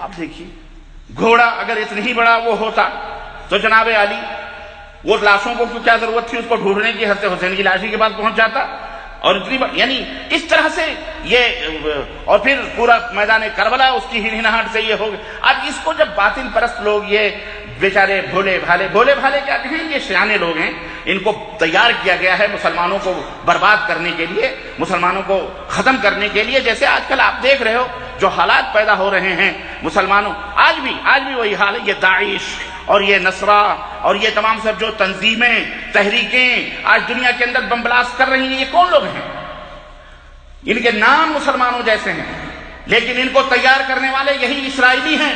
آپ دیکھیے، گھوڑا اگر اتنی ہی بڑا وہ ہوتا تو جناب علی وہ لاشوں کو کیا ضرورت تھی اس کو ڈھونڈنے کی، حضرت حسین کی لاشی کے پاس پہنچ جاتا اور اتنی یعنی اس طرح سے یہ اور پھر پورا میدان کربلا اس کی ہنہناہٹ سے یہ ہو گیا۔ اب اس کو جب باطل پرست لوگ یہ بیچارے بھولے بھالے کیا کہیں، یہ سیانے لوگ ہیں، ان کو تیار کیا گیا ہے مسلمانوں کو برباد کرنے کے لیے، مسلمانوں کو ختم کرنے کے لیے۔ جیسے آج کل آپ دیکھ رہے ہو جو حالات پیدا ہو رہے ہیں مسلمانوں، آج بھی وہی حال ہے۔ یہ داعش اور یہ نصرہ اور یہ تمام سب جو تنظیمیں تحریکیں آج دنیا کے اندر بم بلاسٹ کر رہی ہیں، یہ کون لوگ ہیں؟ ان کے نام مسلمانوں جیسے ہیں لیکن ان کو تیار کرنے والے یہی اسرائیلی ہیں،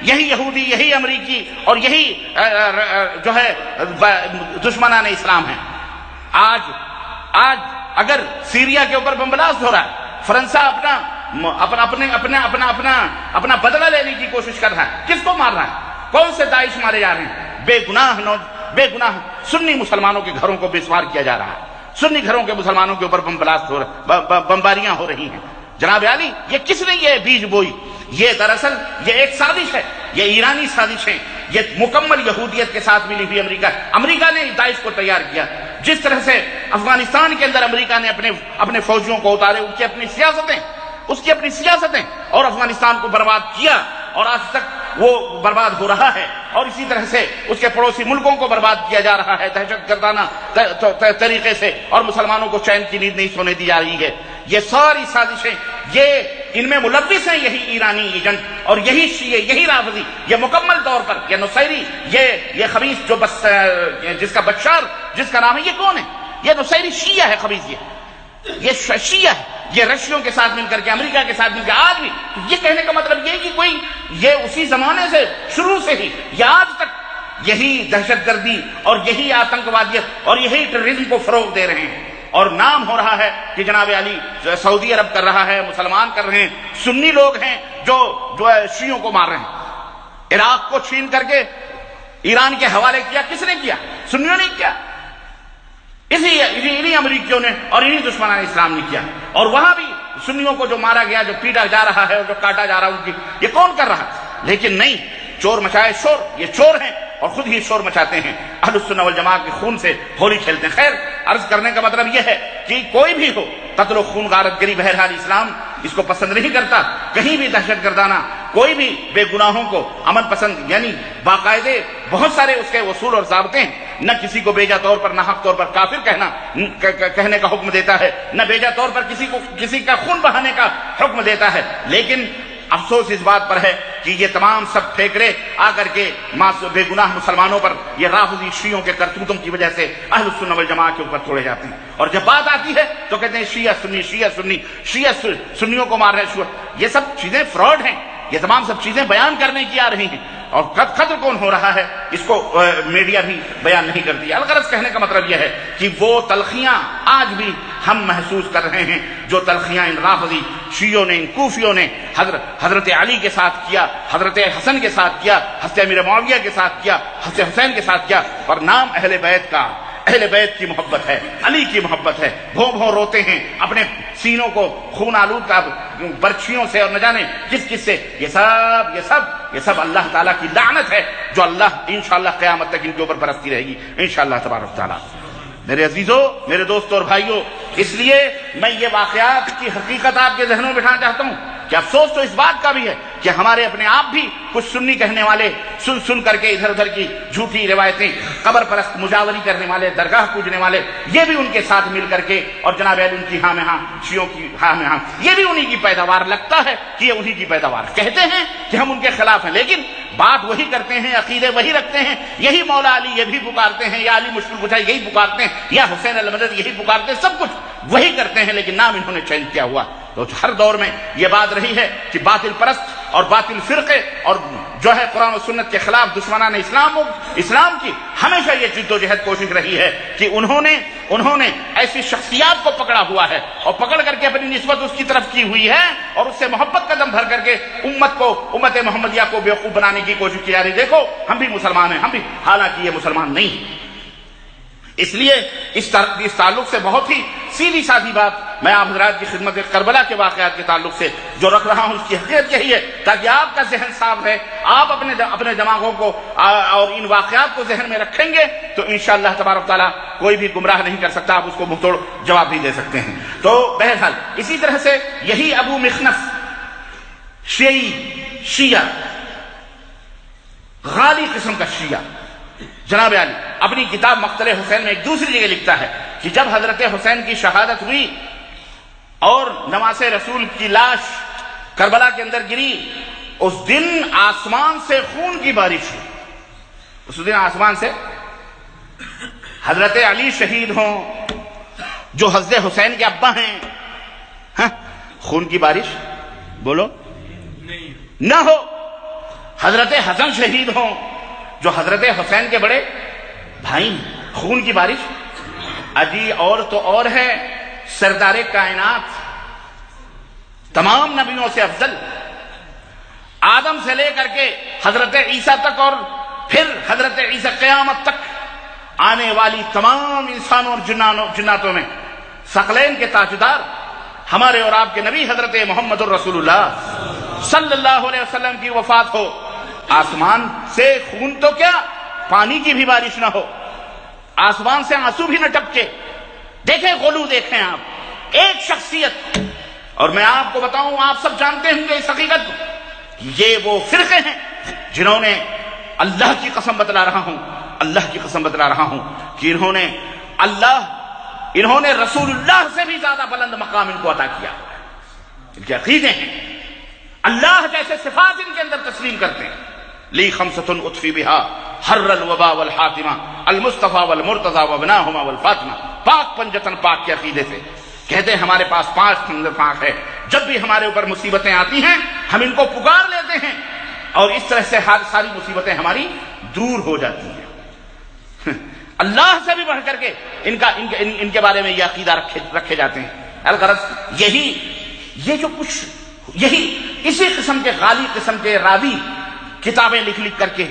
یہی یہودی، یہی امریکی اور یہی جو ہے دشمنان اسلام ہیں۔ آج اگر سیریا کے اوپر بم بلاسٹ ہو رہا ہے، فرنسا اپنا بدلہ لینے کی کوشش کر رہا ہے، کس کو مار رہا ہے؟ کون سے داعش مارے جا رہے ہیں؟ بے گناہ سنی مسلمانوں کے گھروں کو بسوار کیا جا رہا ہے، سنی گھروں کے مسلمانوں کے اوپر بم بلاسٹ ہو رہا، بمباریاں ہو رہی ہیں۔ جناب علی، یہ کس نے یہ بیج بوئی؟ یہ دراصل یہ ایک سازش ہے، یہ ایرانی سازش ہے، یہ مکمل یہودیت کے ساتھ ملی ہوئی امریکہ نے داعش کو تیار کیا۔ جس طرح سے افغانستان کے اندر امریکہ نے اپنے فوجیوں کو اتارے، اس کی اپنی سیاستیں اور افغانستان کو برباد کیا اور آج تک وہ برباد ہو رہا ہے، اور اسی طرح سے اس کے پڑوسی ملکوں کو برباد کیا جا رہا ہے دہشت گردانہ طریقے سے، اور مسلمانوں کو چین کی نیند نہیں سونے دی جا رہی ہے۔ یہ ساری سازشیں ان میں ملوث ہیں یہی ایرانی ایجنٹ اور یہی شیعہ، یہی رافضی، یہ مکمل طور پر یہ نصیری، یہ خبیث جو جس کا بشار جس کا نام ہے، یہ کون ہے؟ یہ نصیری شیعہ ہے، خبیث یہ شیعہ ہے، یہ رشیوں کے ساتھ مل کر کے، امریکہ کے ساتھ مل کے آج بھی۔ یہ کہنے کا مطلب یہ کہ کوئی یہ اسی زمانے سے شروع سے ہی یا آج تک یہی دہشت گردی اور یہی آتنکوادیت اور یہی ٹیررزم کو فروغ دے رہے ہیں، اور نام ہو رہا ہے کہ جناب علی سعودی عرب کر رہا ہے، مسلمان کر رہے ہیں، سنی لوگ ہیں جو شیعوں کو مار رہے ہیں۔ عراق کو چھین کر کے ایران کے حوالے کیا، کس نے کیا؟ سنیوں نے کیا، انہی امریکیوں نے اور انہی دشمنان اسلام نے کیا۔ اور وہاں بھی سنیوں کو جو مارا گیا، جو پیٹا جا رہا ہے اور جو کاٹا جا رہا ہے، یہ کون کر رہا ہے؟ لیکن نہیں، چور مچائے شور، یہ چور ہیں اور خود ہی شور مچاتے ہیں، اہل السنہ والجماعت کے خون سے ہولی کھیلتے ہیں۔ خیر، عرض کرنے کا مطلب یہ ہے کہ کوئی بھی ہو، قتل و خون غارت گری، بہرحال اسلام اس کو پسند نہیں کرتا۔ کہیں بھی دہشت گردانہ کوئی بھی بے گناہوں کو امن پسند، یعنی باقاعدے بہت سارے اس کے اصول اور ضابطے ہیں، نہ کسی کو بیجا طور پر ناحق طور پر کافر کہنے کا حکم دیتا ہے، نہ بیجا طور پر کسی کا خون بہانے کا حکم دیتا ہے، لیکن افسوس اس بات پر ہے کہ یہ تمام سب ٹھیکرے آ کر کے بے گناہ مسلمانوں پر یہ رافضی شیعوں کے کرتوتوں کی وجہ سے اہل السنہ والجماعہ کے اوپر چھوڑے جاتے ہیں، اور جب بات آتی ہے تو کہتے ہیں شیعہ سنی، شیعہ سنی، شیعہ سنیوں کو مار رہے ہیں۔ یہ سب چیزیں فراڈ ہیں، یہ تمام سب چیزیں بیان کرنے کی آ رہی ہیں، اور قتل کون ہو رہا ہے اس کو میڈیا بھی بیان نہیں کرتی۔ الغرض کہنے کا مطلب یہ ہے کہ وہ تلخیاں آج بھی ہم محسوس کر رہے ہیں جو تلخیاں ان رافضی شیعوں نے، ان کوفیوں نے حضرت علی کے ساتھ کیا، حضرت حسن کے ساتھ کیا، حضرت امیر معاویہ کے ساتھ کیا، حضرت حسین کے ساتھ کیا، اور نام اہل بیت کا، اہل بیت کی محبت ہے، علی کی محبت ہے، بھوں بھوں روتے ہیں اپنے سینوں کو خون آلود کا برچھیوں سے اور نہ جانے کس کس سے۔ یہ سب اللہ تعالیٰ کی لعنت ہے جو اللہ انشاءاللہ قیامت تک ان کے اوپر برستی رہے گی انشاءاللہ تبارک تعالیٰ۔ میرے عزیزوں، میرے دوستوں اور بھائیوں، اس لیے میں یہ واقعات کی حقیقت آپ کے ذہنوں میں بٹھانا چاہتا ہوں کہ افسوس تو اس بات کا بھی ہے کہ ہمارے اپنے آپ بھی کچھ سنی کہنے والے سن کر کے ادھر ادھر کی جھوٹی روایتیں، قبر پرست مجاوری کرنے والے، درگاہ پوجنے والے، یہ بھی ان کے ساتھ مل کر کے، اور جناب علی ان کی ہاں میں ہاں، شیعوں کی ہاں میں ہاں، یہ بھی انہی کی پیداوار، لگتا ہے کہ یہ انہی کی پیداوار، کہتے ہیں کہ ہم ان کے خلاف ہیں لیکن بات وہی کرتے ہیں، عقیدے وہی رکھتے ہیں، یہی مولا علی یہ بھی پکارتے ہیں، یا علی مشکل کشا یہی پکارتے ہیں، یا حسین المدد یہی پکارتے ہیں، سب کچھ وہی کرتے ہیں، لیکن نام انہوں نے چینج کیا ہوا۔ تو ہر دور میں یہ بات رہی ہے کہ باطل پرست اور باطل فرقے اور جو ہے قرآن و سنت کے خلاف دشمنان اسلام کی ہمیشہ یہ جد و جہد کوشش رہی ہے کہ انہوں نے ایسی شخصیات کو پکڑا ہوا ہے اور پکڑ کر کے اپنی نسبت اس کی طرف کی ہوئی ہے، اور اس سے محبت قدم بھر کر کے امت محمدیہ کو بیوقوف بنانے کی کوشش کی جا رہی۔ دیکھو ہم بھی مسلمان ہیں، ہم بھی، حالانکہ یہ مسلمان نہیں ہیں۔ اس لیے اس تعلق سے بہت ہی سیدھی سادھی بات میں آپ حضرات کی خدمت کربلا کے واقعات کے تعلق سے جو رکھ رہا ہوں، اس کی حقیقت یہی ہے تاکہ آپ کا ذہن صاف رہے، آپ اپنے دماغوں کو اور ان واقعات کو ذہن میں رکھیں گے تو انشاءاللہ تبارک تعالیٰ کوئی بھی گمراہ نہیں کر سکتا، آپ اس کو منہ توڑ جواب بھی دے سکتے ہیں۔ تو بہرحال اسی طرح سے یہی ابو مخنف شیعہ غالی قسم کا شیعہ جناب علی اپنی کتاب مقتل حسین میں ایک دوسری جگہ لکھتا ہے کہ جب حضرت حسین کی شہادت ہوئی اور نواز رسول کی لاش کربلا کے اندر گری، اس دن آسمان سے خون کی بارش ہوئی۔ اس دن آسمان سے حضرت علی شہید ہوں جو حضرت حسین کے ابا ہیں، خون کی بارش بولو نہ ہو، حضرت حسن شہید ہوں جو حضرت حسین کے بڑے بھائی، خون کی بارش۔ اجی اور تو اور ہے سردار کائنات، تمام نبیوں سے افضل، آدم سے لے کر کے حضرت عیسیٰ تک اور پھر حضرت عیسیٰ قیامت تک آنے والی تمام انسانوں اور جناتوں میں ثقلین کے تاجدار ہمارے اور آپ کے نبی حضرت محمد الرسول اللہ صلی اللہ علیہ وسلم کی وفات ہو، آسمان سے خون تو کیا پانی کی بھی بارش نہ ہو، آسمان سے آنسو بھی نہ ٹپکے۔ دیکھیں غلو، دیکھیں آپ ایک شخصیت، اور میں آپ کو بتاؤں، آپ سب جانتے ہوں گے اس حقیقت کو، یہ وہ فرقے ہیں جنہوں نے، اللہ کی قسم بتلا رہا ہوں کہ انہوں نے رسول اللہ سے بھی زیادہ بلند مقام ان کو عطا کیا، ان کے عقیدے ہیں، اللہ جیسے صفات ان کے اندر تسلیم کرتے ہیں۔ لی خمسۃ اطفی بہا حر الوبا والحاتمہ المصطفیٰ والمرتضیٰ وابناہما والفاطمہ، پاک پنجتن پاک کے عقیدے سے کہتے ہیں ہمارے پاس 5 خنجر پاک ہے، جب بھی ہمارے اوپر مصیبتیں آتی ہیں ہم ان کو پکار لیتے ہیں اور اس طرح سے ساری مصیبتیں ہماری دور ہو جاتی ہیں۔ اللہ سے بھی بڑھ کر کے ان کے بارے میں یہ عقیدہ رکھے جاتے ہیں۔ الغرض اسی قسم کے غالی قسم کے راوی کتابیں لکھ کر کے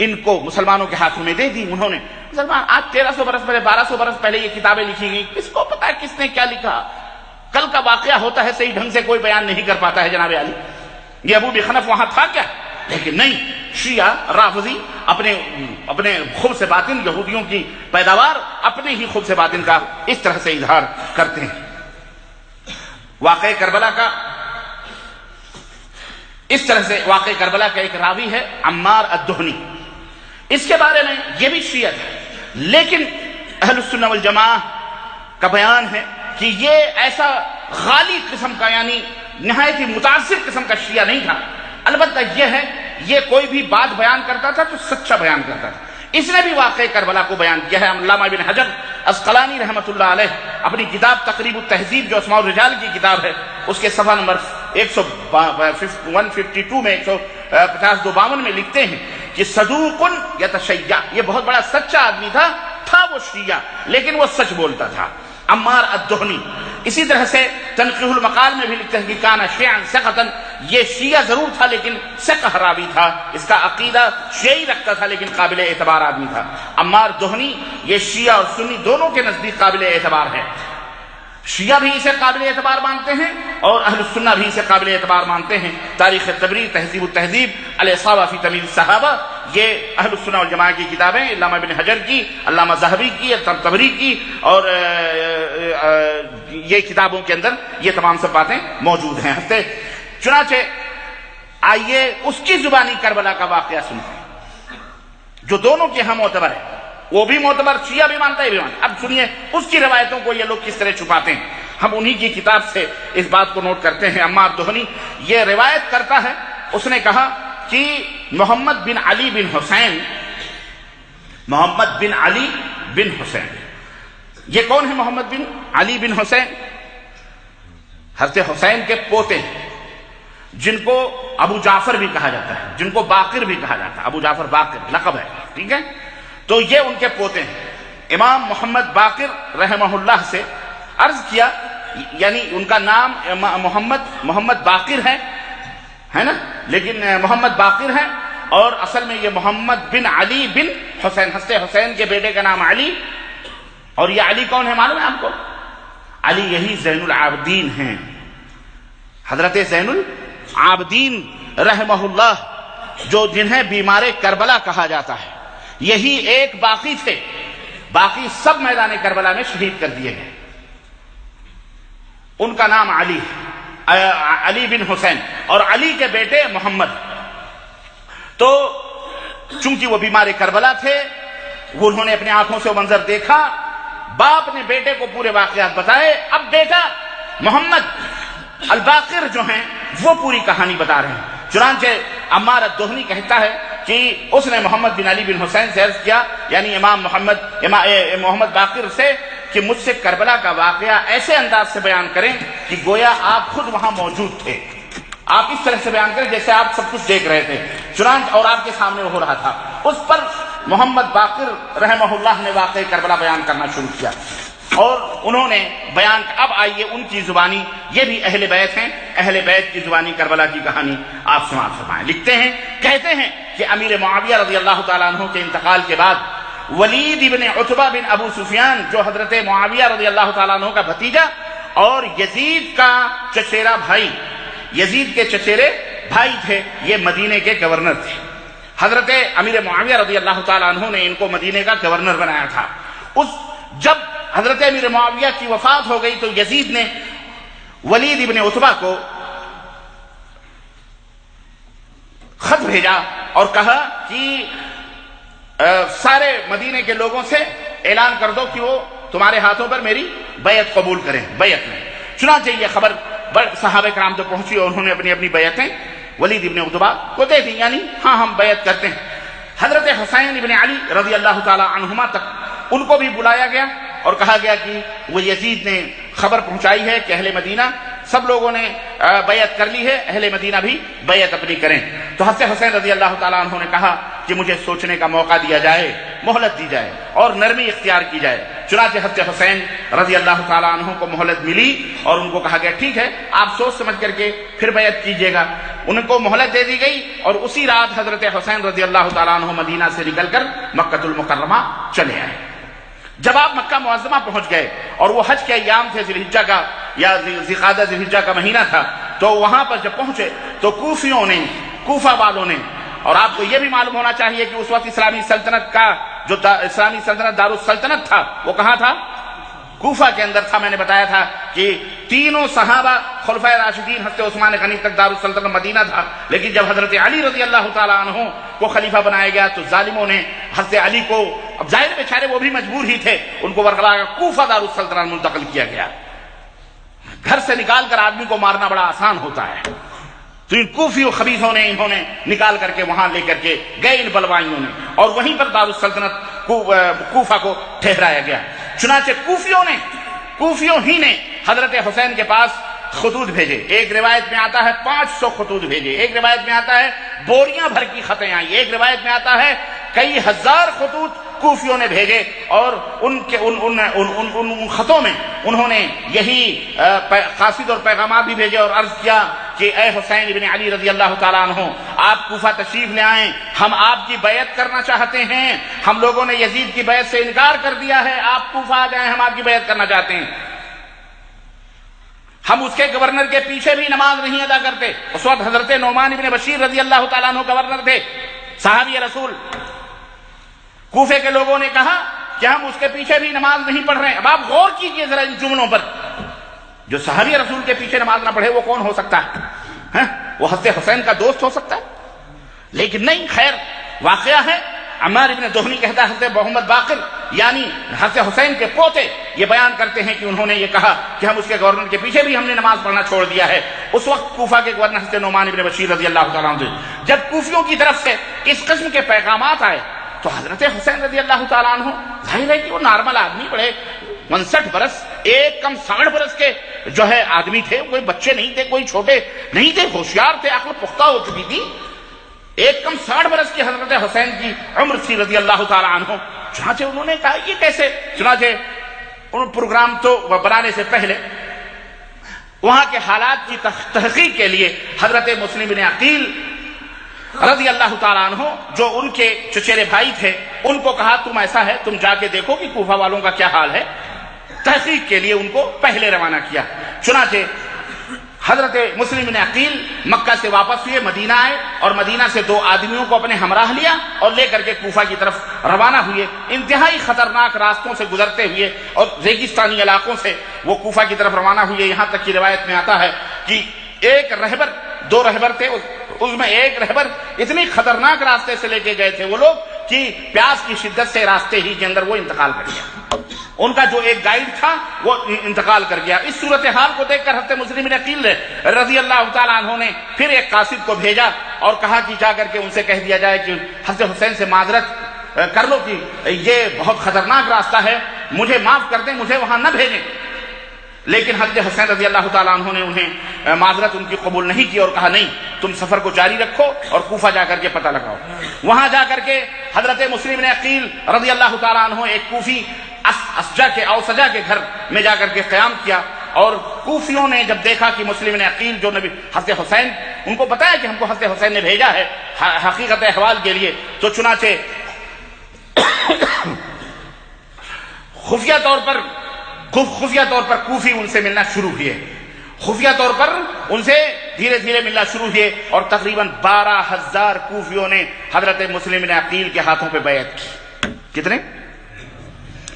ان کو مسلمانوں کے ہاتھوں میں دے دی۔ انہوں نے آج 1300 برس پہلے، 1200 برس پہلے یہ کتابیں لکھی گئی، کس کو پتا ہے کس نے کیا لکھا؟ کل کا واقعہ ہوتا ہے صحیح ڈھنگ سے کوئی بیان نہیں کر پاتا ہے جناب علی۔ یہ ابو مخنف وہاں تھا کیا؟ لیکن نہیں، شیعہ رافضی اپنے خبث سے باطن، یہودیوں کی پیداوار، اپنے ہی خبث سے باطن کا اس طرح سے اظہار کرتے ہیں۔ واقعہ کربلا کا اس طرح سے واقعہ کربلا کا ایک راوی ہے عمار الدہنی، اس کے بارے میں یہ بھی شیعہ ہے، لیکن اہل السنہ والجماعہ کا بیان ہے کہ یہ ایسا غالی قسم کا یعنی نہایت ہی متاثر قسم کا شیعہ نہیں تھا. البتہ یہ ہے یہ کوئی بھی بات بیان کرتا تھا تو سچا بیان کرتا تھا. اس نے بھی واقع کربلا کو بیان کیا ہے. علامہ ابن حجر عسقلانی رحمۃ اللہ علیہ اپنی کتاب تقریب التہذیب جو اسماء الرجال کی کتاب ہے اس کے صفحہ نمبر 152 میں 152 میں لکھتے ہیں کہ صدوق یتشیع، یہ بہت بڑا سچا آدمی تھا وہ شیعہ لیکن وہ سچ بولتا تھا. عمار الدہنی اسی طرح سے تنقیح المقال میں بھی لکھتے ہیں کہ کان شیعا ثقۃ، یہ شیعہ ضرور تھا لیکن ثقہ راوی تھا، اس کا عقیدہ شیعی رکھتا تھا لیکن قابل اعتبار آدمی تھا. عمار دہنی یہ شیعہ اور سنی دونوں کے نزدیک قابل اعتبار ہے. شیعہ بھی اسے قابل اعتبار مانتے ہیں اور اہل السنہ بھی اسے قابل اعتبار مانتے ہیں. تاریخ طبری، تہذیب التہذیب، الاصابہ فی تمیز الصحابہ، یہ اہل السنہ والجماعہ کی کتابیں، علامہ ابن حجر کی، علامہ ذہبی کی، طبری کی، اور یہ کتابوں کے اندر یہ تمام سب باتیں موجود ہیں. چنانچہ آئیے اس کی زبانی کربلا کا واقعہ سنتے ہیں جو دونوں کے ہاں معتبر ہے. وہ بھی معتبر، شیعہ بھی مانتا ہے بھی مانتا. اب سنیے اس کی روایتوں کو یہ لوگ کس طرح چھپاتے ہیں. ہم انہی کی کتاب سے اس بات کو نوٹ کرتے ہیں. عمار دہنی یہ روایت کرتا ہے، اس نے کہا کہ محمد بن علی بن حسین، یہ کون ہے محمد بن علی بن حسین؟ حضرت حسین کے پوتے ہیں جن کو ابو جعفر بھی کہا جاتا ہے، جن کو باقر بھی کہا جاتا ہے. ابو جعفر باقر لقب ہے، ٹھیک ہے. تو یہ ان کے پوتے ہیں. امام محمد باقر رحمہ اللہ سے عرض کیا، یعنی ان کا نام محمد باقر ہے نا، لیکن محمد باقر ہے اور اصل میں یہ محمد بن علی بن حسین، حضرت حسین کے بیٹے کا نام علی. اور یہ علی کون ہے معلوم ہے آپ کو؟ علی یہی زین العابدین ہیں، حضرت زین العابدین رحمہ اللہ، جو جنہیں بیمار کربلا کہا جاتا ہے. یہی ایک باقی تھے، باقی سب میدان کربلا میں شہید کر دیے گئے. ان کا نام علی بن حسین اور علی کے بیٹے محمد. تو چونکہ وہ بیمار کربلا تھے، انہوں نے اپنی آنکھوں سے وہ منظر دیکھا، باپ نے بیٹے کو پورے واقعات بتائے. اب بیٹا محمد الباقر جو ہیں وہ پوری کہانی بتا رہے ہیں. چنانچہ عمار الدہنی کہتا ہے کہ اس نے محمد بن علی بن حسین سے عرض کیا، یعنی امام محمد باقر سے، کہ مجھ سے کربلا کا واقعہ ایسے انداز سے بیان کریں کہ گویا آپ خود وہاں موجود تھے. آپ اس طرح سے بیان کریں جیسے آپ سب کچھ دیکھ رہے تھے، چنانچہ اور آپ کے سامنے ہو رہا تھا. اس پر محمد باقر رحمہ اللہ نے واقع کربلا بیان کرنا شروع کیا اور انہوں نے بیان. اب آئیے ان کی زبانی، یہ بھی اہل بیت ہیں، اہل بیت کی زبانی کربلا کی کہانی آپ سماعت فرمائیں. لکھتے ہیں، کہتے ہیں کہ امیر معاویہ رضی اللہ تعالیٰ عنہ کے انتقال کے بعد ولید ابن عتبہ بن ابو سفیان، جو حضرت معاویہ رضی اللہ تعالیٰ عنہ کا بھتیجا اور یزید کا چچیرا بھائی، یزید کے چچیرے بھائی تھے، یہ مدینے کے گورنر تھے. حضرت امیر معاویہ رضی اللہ تعالیٰ عنہ نے ان کو مدینے کا گورنر بنایا تھا. جب حضرت امیر معاویہ کی وفات ہو گئی تو یزید نے ولید ابن عتبہ کو خط بھیجا اور کہا کہ سارے مدینے کے لوگوں سے اعلان کر دو کہ وہ تمہارے ہاتھوں پر میری بیعت قبول کریں. بیعت میں چنانچہ یہ خبر صحابہ کرام تک پہنچی اور انہوں نے اپنی اپنی بیعتیں ولید ابن عتبہ کو دے دی، یعنی ہاں ہم بیعت کرتے ہیں. حضرت حسین ابن علی رضی اللہ تعالی عنہما تک ان کو بھی بلایا گیا اور کہا گیا کہ وہ یزید نے خبر پہنچائی ہے کہ اہل مدینہ سب لوگوں نے بیعت کر لی ہے، اہل مدینہ بھی بیعت اپنی کریں. تو حضرت حسین رضی اللہ تعالیٰ عنہ نے کہا کہ مجھے سوچنے کا موقع دیا جائے، مہلت دی جائے اور نرمی اختیار کی جائے. چنانچہ حضرت حسین رضی اللہ تعالیٰ عنہ کو مہلت ملی اور ان کو کہا گیا ٹھیک ہے آپ سوچ سمجھ کر کے پھر بیعت کیجیے گا. ان کو مہلت دے دی گئی اور اسی رات حضرت حسین رضی اللہ تعالیٰ عنہ مدینہ سے نکل کر مکہ المکرمہ چلے آئے. جب آپ مکہ معظمہ پہنچ گئے اور وہ حج کے ایام تھے، ذی الحجہ کا یا ذی الحجہ کا مہینہ تھا، تو وہاں پر جب پہنچے تو کوفیوں نے، کوفہ والوں نے، اور آپ کو یہ بھی معلوم ہونا چاہیے کہ اس وقت اسلامی سلطنت کا جو اسلامی سلطنت دارالسلطنت تھا وہ کہاں تھا؟ کوفہ کے اندر تھا. میں نے بتایا تھا کہ تینوں صحابہ خلفائے راشدین حضرت عثمان غنی تک دارالسلطنت مدینہ تھا، لیکن جب حضرت علی رضی اللہ تعالیٰ عنہ کو خلیفہ بنایا گیا تو ظالموں نے حضرت علی کو اب ظاہر بیچارے وہ بھی مجبور ہی تھے، ان کو ورغلا کا کوفہ دارالسلطنت منتقل کیا گیا۔ گھر سے نکال کر آدمی کو مارنا بڑا آسان ہوتا ہے، تو ان کوفی و خبیثوں نے انہوں نے نکال کر کے وہاں لے کر کے گئے ان بلوائیوں نے، اور وہیں پر دارالسلطنت کوفہ کو ٹھہرایا گیا۔ چنانچہ کوفیوں ہی نے حضرت حسین کے پاس خطوط بھیجے۔ ایک روایت میں آتا ہے 500 خطوط بھیجے، ایک روایت میں آتا ہے بوریاں بھر کی خطیں آئیں، ایک روایت میں آتا ہے کئی ہزار خطوط کوفیوں نے بھیجے، اور ان خطوں میں انہوں نے یہی قاصد اور پیغامات بھی بھیجے اور عرض کیا کہ اے حسین ابن علی رضی اللہ تعالیٰ عنہ، آپ کوفہ تشریف لے آئیں، ہم آپ کی بیعت کرنا چاہتے ہیں، ہم لوگوں نے یزید کی بیعت سے انکار کر دیا ہے، آپ کوفہ آ جائیں، ہم آپ کی بیعت کرنا چاہتے ہیں۔ ہم اس کے گورنر کے پیچھے بھی نماز نہیں ادا کرتے۔ اس وقت حضرت نعمان ابن بشیر رضی اللہ تعالیٰ عنہ گورنر تھے، صحابی رسول۔ کوفے کے لوگوں نے کہا کہ ہم اس کے پیچھے بھی نماز نہیں پڑھ رہے ہیں۔ اب آپ غور کیجئے ذرا ان جملوں پر، جو صحابی رسول کے پیچھے نماز نہ پڑھے وہ کون ہو سکتا ہے؟ وہ حضرت حسین کا دوست ہو سکتا ہے؟ لیکن نہیں، خیر واقعہ ہے۔ عمار ابن دہنی کہتا ہے حضرت محمد باقر یعنی حضرت حسین کے پوتے یہ بیان کرتے ہیں کہ انہوں نے یہ کہا کہ ہم اس کے گورنر کے پیچھے بھی ہم نے نماز پڑھنا چھوڑ دیا ہے۔ اس وقت کوفہ کے گورنر حضرت نعمان ابن بشیر رضی اللہ تعالیٰ عنہ، جب کوفیوں کی طرف سے اس قسم کے پیغامات آئے تو حضرت حسین رضی اللہ تعالیٰ عنہ، ظاہر ہے کہ وہ نارمل آدمی، بڑے 59 برس، ایک کم 60 برس کے جو ہے آدمی تھے، کوئی بچے نہیں تھے، کوئی چھوٹے نہیں تھے، ہوشیار تھے، عقل پختہ ہو چکی تھی، ایک کم 60 برس کی حضرت حسین کی عمر تھی رضی اللہ تعالیٰ عنہ۔ چنانچہ انہوں نے کہا یہ کیسے؟ چنانچہ ان پروگرام تو بنانے سے پہلے وہاں کے حالات کی تحقیق کے لیے حضرت مسلم بن عقیل رضی اللہ تعالیٰ عنہ جو ان کے چچیرے بھائی تھے، ان کو کہا تم ایسا ہے تم جا کے دیکھو کہ کوفہ والوں کا کیا حال ہے۔ تحقیق کے لیے ان کو پہلے روانہ کیا۔ چنانچہ حضرت مسلم بن عقیل مکہ سے واپس ہوئے، مدینہ آئے، اور مدینہ سے 2 آدمیوں کو اپنے ہمراہ لیا اور لے کر کے کوفہ کی طرف روانہ ہوئے۔ انتہائی خطرناک راستوں سے گزرتے ہوئے اور ریگستانی علاقوں سے وہ کوفہ کی طرف روانہ ہوئے، یہاں تک کی روایت میں آتا ہے کہ ایک رہبر، 2 رہبر تھے، اس میں ایک رہبر اتنی خطرناک راستے سے لے کے گئے تھے وہ لوگ کہ پیاس کی شدت سے راستے ہی کے اندر وہ انتقال کر گیا۔ ان کا جو ایک گائیڈ تھا وہ انتقال کر گیا۔ اس صورتحال کو دیکھ کر حضرت مسلم بن عقیل رضی اللہ تعالیٰ عنہ نے پھر ایک قاصد کو بھیجا اور کہا کہ جا کر کے ان سے کہہ دیا جائے کہ حضرت حسین سے معذرت کر لو کہ یہ بہت خطرناک راستہ ہے، مجھے معاف کر دیں، مجھے وہاں نہ بھیجیں۔ لیکن حضرت حسین رضی اللہ تعالیٰ عنہ نے انہیں معذرت ان کی قبول نہیں کی اور کہا نہیں، تم سفر کو جاری رکھو اور کوفہ جا کر کے پتہ لگاؤ۔ وہاں جا کر کے حضرت مسلم بن عقیل رضی اللہ تعالیٰ عنہ ایک کوفی اوسجا کے گھر میں جا کر کے قیام کیا، اور کوفیوں نے جب دیکھا کہ مسلم بن عقیل جو نبی حضرت حسین، ان کو بتایا کہ ہم کو حضرت حسین نے بھیجا ہے حقیقت احوال کے لیے، تو چنانچہ خفیہ طور پر کوفی ان سے ملنا شروع ہوئے، خفیہ طور پر ان سے دھیرے دھیرے ملنا شروع ہوئے، اور تقریباً 12,000 کوفیوں نے حضرت مسلم بن عقیل کے ہاتھوں پہ بیعت کی۔ کتنے؟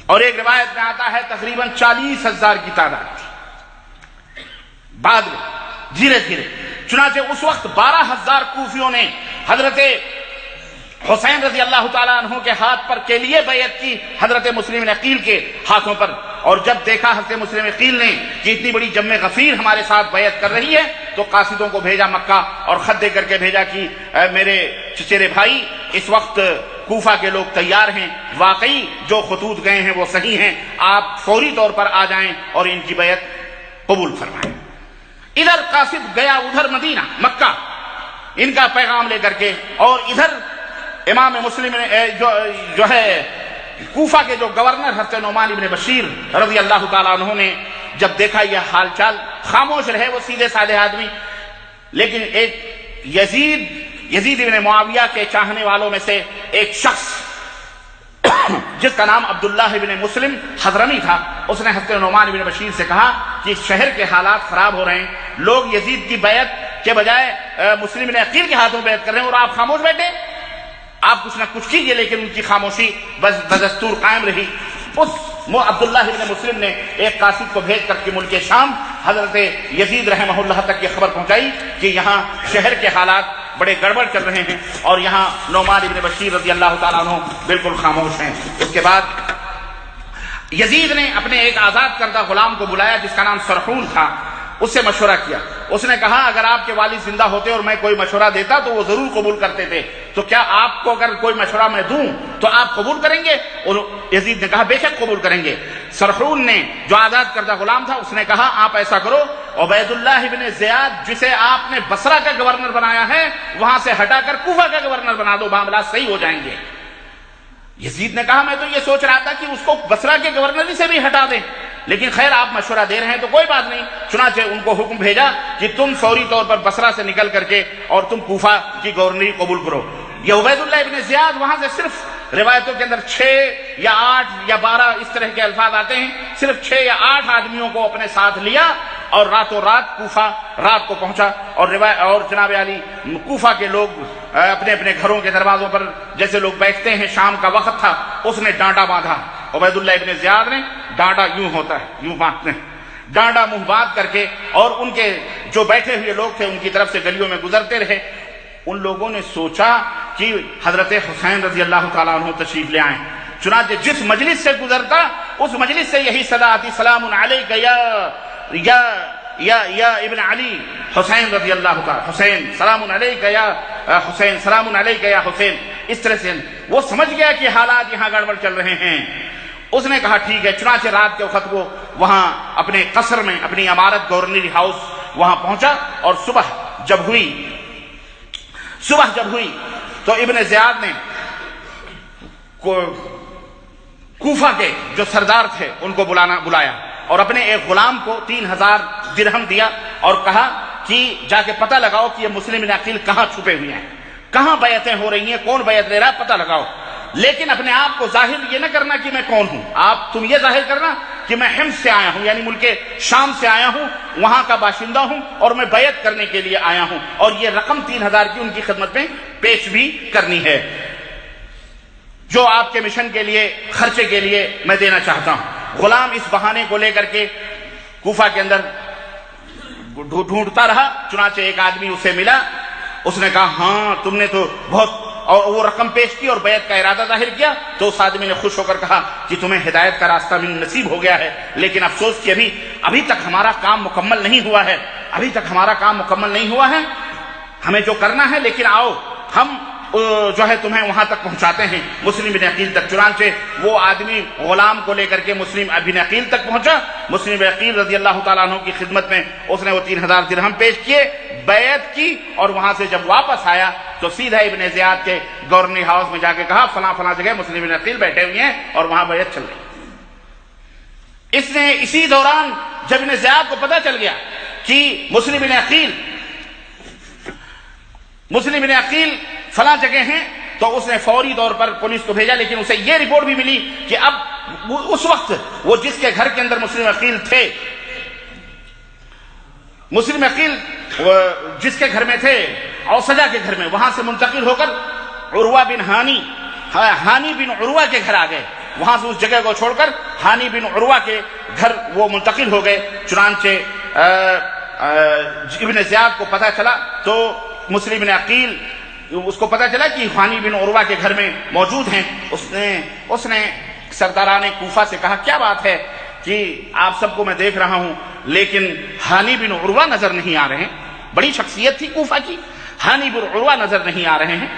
اور ایک روایت میں آتا ہے تقریباً 40,000 کی تعداد تھی بعد میں دھیرے دھیرے۔ چنانچہ اس وقت 12,000 کوفیوں نے حضرت حسین رضی اللہ تعالیٰ عنہ کے ہاتھ پر کے لیے بیعت کی حضرت مسلم بن عقیل کے ہاتھوں پر، اور جب دیکھا حضرت مسلم عقیل نے کہ اتنی بڑی جم غفیر ہمارے ساتھ بیعت کر رہی ہے، تو قاصدوں کو بھیجا مکہ اور خط دے کر کے بھیجا کہ میرے چچیرے بھائی اس وقت کوفہ کے لوگ تیار ہیں، واقعی جو خطوط گئے ہیں وہ صحیح ہیں، آپ فوری طور پر آ جائیں اور ان کی بیعت قبول فرمائیں۔ ادھر قاصد گیا ادھر مدینہ مکہ ان کا پیغام لے کر کے، اور ادھر امام مسلم جو ہے کوفہ کے جو گورنر حضرت نعمان ابن بشیر رضی اللہ تعالیٰ عنہ نے جب دیکھا یہ حال چال، خاموش رہے، وہ سیدھے سادے آدمی، لیکن ایک یزید ابن معاویہ کے چاہنے والوں میں سے ایک شخص جس کا نام عبداللہ ابن مسلم حضرمی تھا، اس نے حضرت نعمان ابن بشیر سے کہا کہ شہر کے حالات خراب ہو رہے ہیں، لوگ یزید کی بیعت کے بجائے مسلم بن عقیل کے ہاتھوں بیعت کر رہے ہیں اور آپ خاموش بیٹھے، آپ کچھ نہ کچھ کیجئے۔ لیکن ان کی خاموشی بدستور قائم رہی۔ اس عبداللہ ابن مسلم نے ایک قاصد کو بھیج کر کے ملک شام حضرت یزید رحمہ اللہ تک یہ خبر پہنچائی کہ یہاں شہر کے حالات بڑے گڑبڑ کر رہے ہیں، اور یہاں نعمان ابن بشیر رضی اللہ تعالیٰ عنہ بالکل خاموش ہیں۔ اس کے بعد یزید نے اپنے ایک آزاد کردہ غلام کو بلایا جس کا نام سرحون تھا، اس سے مشورہ کیا۔ اس نے کہا اگر آپ کے والد زندہ ہوتے اور میں کوئی مشورہ دیتا تو وہ ضرور قبول کرتے تھے، تو کیا آپ کو اگر کوئی مشورہ میں دوں تو آپ قبول کریں گے؟ اور یزید نے کہا بے شک قبول کریں گے۔ سرحون نے جو آزاد کردہ غلام تھا اس نے کہا آپ ایسا کرو، عبید اللہ ابن زیاد جسے آپ نے بصرہ کا گورنر بنایا ہے وہاں سے ہٹا کر کوفہ کا گورنر بنا دو، معاملات صحیح ہو جائیں گے۔ یزید نے کہا میں تو یہ سوچ رہا تھا کہ اس کو بصرہ کے گورنری سے بھی ہٹا دیں، لیکن خیر آپ مشورہ دے رہے ہیں تو کوئی بات نہیں۔ چنانچہ ان کو حکم بھیجا کہ تم فوری طور پر بصرہ سے نکل کر کے اور تم کوفہ کی گورنری قبول کرو۔ یہ عبید اللہ ابن زیاد وہاں سے صرف روایتوں کے اندر 6 یا 8 یا 12 اس طرح کے الفاظ آتے ہیں، صرف 6 یا 8 آدمیوں کو اپنے ساتھ لیا اور راتوں رات کوفہ رات کو پہنچا، اور جناب علی کوفہ کے لوگ اپنے اپنے گھروں کے دروازوں پر جیسے لوگ بیٹھتے ہیں، شام کا وقت تھا، اس نے ڈانٹا باندھا۔ عبید اللہ ابن زیاد نے ڈانٹا یوں ہوتا ہے، یوں باندھتے ہیں، ڈانٹا منہ باندھ کر کے، اور ان کے جو بیٹھے ہوئے لوگ تھے ان کی طرف سے گلیوں میں گزرتے رہے۔ ان لوگوں نے سوچا کہ حضرت حسین رضی اللہ تعالیٰ عنہ تشریف لے آئیں، چنانچہ جس مجلس سے گزرتا اس مجلس سے یہی صدا آتی سلام علیک یا ابن علی حسین رضی اللہ تعالیٰ، حسین سلام علیک یا حسین، سلام علیک یا حسین۔ اس طرح سے وہ سمجھ گیا کہ حالات یہاں گڑبڑ چل رہے ہیں۔ اس نے کہا ٹھیک ہے، چنانچہ رات کے وقت وہ وہاں اپنے قصر میں، اپنی عمارت گورنری ہاؤس وہاں پہنچا، اور صبح جب ہوئی تو ابن زیاد نے کوفہ کے جو سردار تھے ان کو بلایا اور اپنے ایک غلام کو 3000 درہم دیا اور کہا کہ جا کے پتہ لگاؤ کہ یہ مسلم بن عقیل کہاں چھپے ہوئے ہیں، کہاں بیعتیں ہو رہی ہیں، کون بیعت لے رہا ہے، پتہ لگاؤ، لیکن اپنے آپ کو ظاہر یہ نہ کرنا کہ میں کون ہوں، تم یہ ظاہر کرنا کہ میں حمص سے آیا ہوں، یعنی ملک شام سے آیا ہوں، وہاں کا باشندہ ہوں اور میں بیعت کرنے کے لیے آیا ہوں، اور یہ رقم 3000 کی ان کی خدمت میں پیش بھی کرنی ہے جو آپ کے مشن کے لیے خرچے کے لیے میں دینا چاہتا ہوں۔ غلام اس بہانے کو لے کر کے کوفہ کے اندر ڈھونڈتا رہا، چنانچہ ایک آدمی اسے ملا، اس نے کہا ہاں تم نے تو بہت، اور وہ رقم پیش کی اور بیعت کا ارادہ ظاہر کیا، تو اس آدمی نے خوش ہو کر کہا کہ تمہیں ہدایت کا راستہ بھی نصیب ہو گیا ہے، لیکن افسوس کہ ابھی تک ہمارا کام مکمل نہیں ہوا ہے، ہمیں جو کرنا ہے، لیکن آؤ ہم جو ہے تمہیں وہاں تک پہنچاتے ہیں، مسلم بن عقیل تک۔ چنانچہ وہ آدمی غلام کو لے کر کے مسلم بن عقیل تک پہنچا، مسلم بن عقیل رضی اللہ تعالیٰ عنہ کی خدمت میں اس نے وہ 3000 درہم پیش کیے، بیعت کی، اور وہاں سے جب واپس آیا تو سیدھا ابن زیاد کے گورنری ہاؤس میں جا کے کہا فلاں فلاں جگہ مسلم بن عقیل بیٹھے ہوئے ہیں اور وہاں بیعت چل رہی۔ اس نے اسی دوران جب ابن زیاد کو پتہ چل گیا کہ مسلم بن عقیل فلاں جگہ ہیں، تو اس نے فوری طور پر پولیس کو بھیجا، لیکن اسے یہ رپورٹ بھی ملی کہ اب اس وقت وہ جس کے گھر کے اندر مسلم عقیل تھے، مسلم عقیل جس کے گھر میں تھے اوسجا کے گھر میں، وہاں سے منتقل ہو کر عروہ بن ہانی بن عروہ کے گھر آ گئے، وہاں سے اس جگہ کو چھوڑ کر ہانی بن عروہ کے گھر وہ منتقل ہو گئے۔ چنانچہ ابن زیاد کو پتہ چلا تو مسلم بن عقیل اس کو پتہ چلا کہ ہانی بن عروہ کے گھر میں موجود ہیں، اس نے سرداران کوفہ سے کہا کیا بات ہے کہ آپ سب کو میں دیکھ رہا ہوں لیکن ہانی بن عروہ نظر نہیں آ رہے ہیں، بڑی شخصیت تھی کوفہ کی، ہانی بن عروہ نظر نہیں آ رہے ہیں۔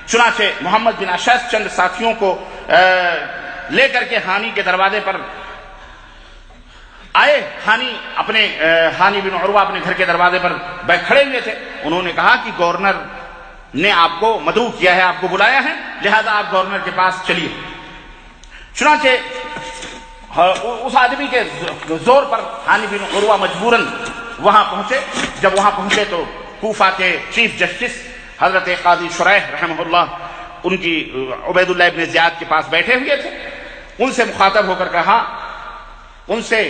چنانچہ محمد بن اشعث چند ساتھیوں کو لے کر کے ہانی کے دروازے پر آئے، ہانی بن عروہ اپنے گھر کے دروازے پر کھڑے ہوئے تھے، انہوں نے کہا کہ گورنر نے آپ کو مدعو کیا ہے، آپ کو بلایا ہے، لہذا آپ گورنر کے پاس چلیے۔ چنانچہ اس آدمی کے زور پر ہانی بن عروہ مجبوراً وہاں پہنچے۔ جب وہاں پہنچے تو کوفہ کے چیف جسٹس حضرت قاضی شریح رحمہ اللہ ان کی عبید اللہ ابن زیاد کے پاس بیٹھے ہوئے تھے، ان سے مخاطب ہو کر کہا، ان سے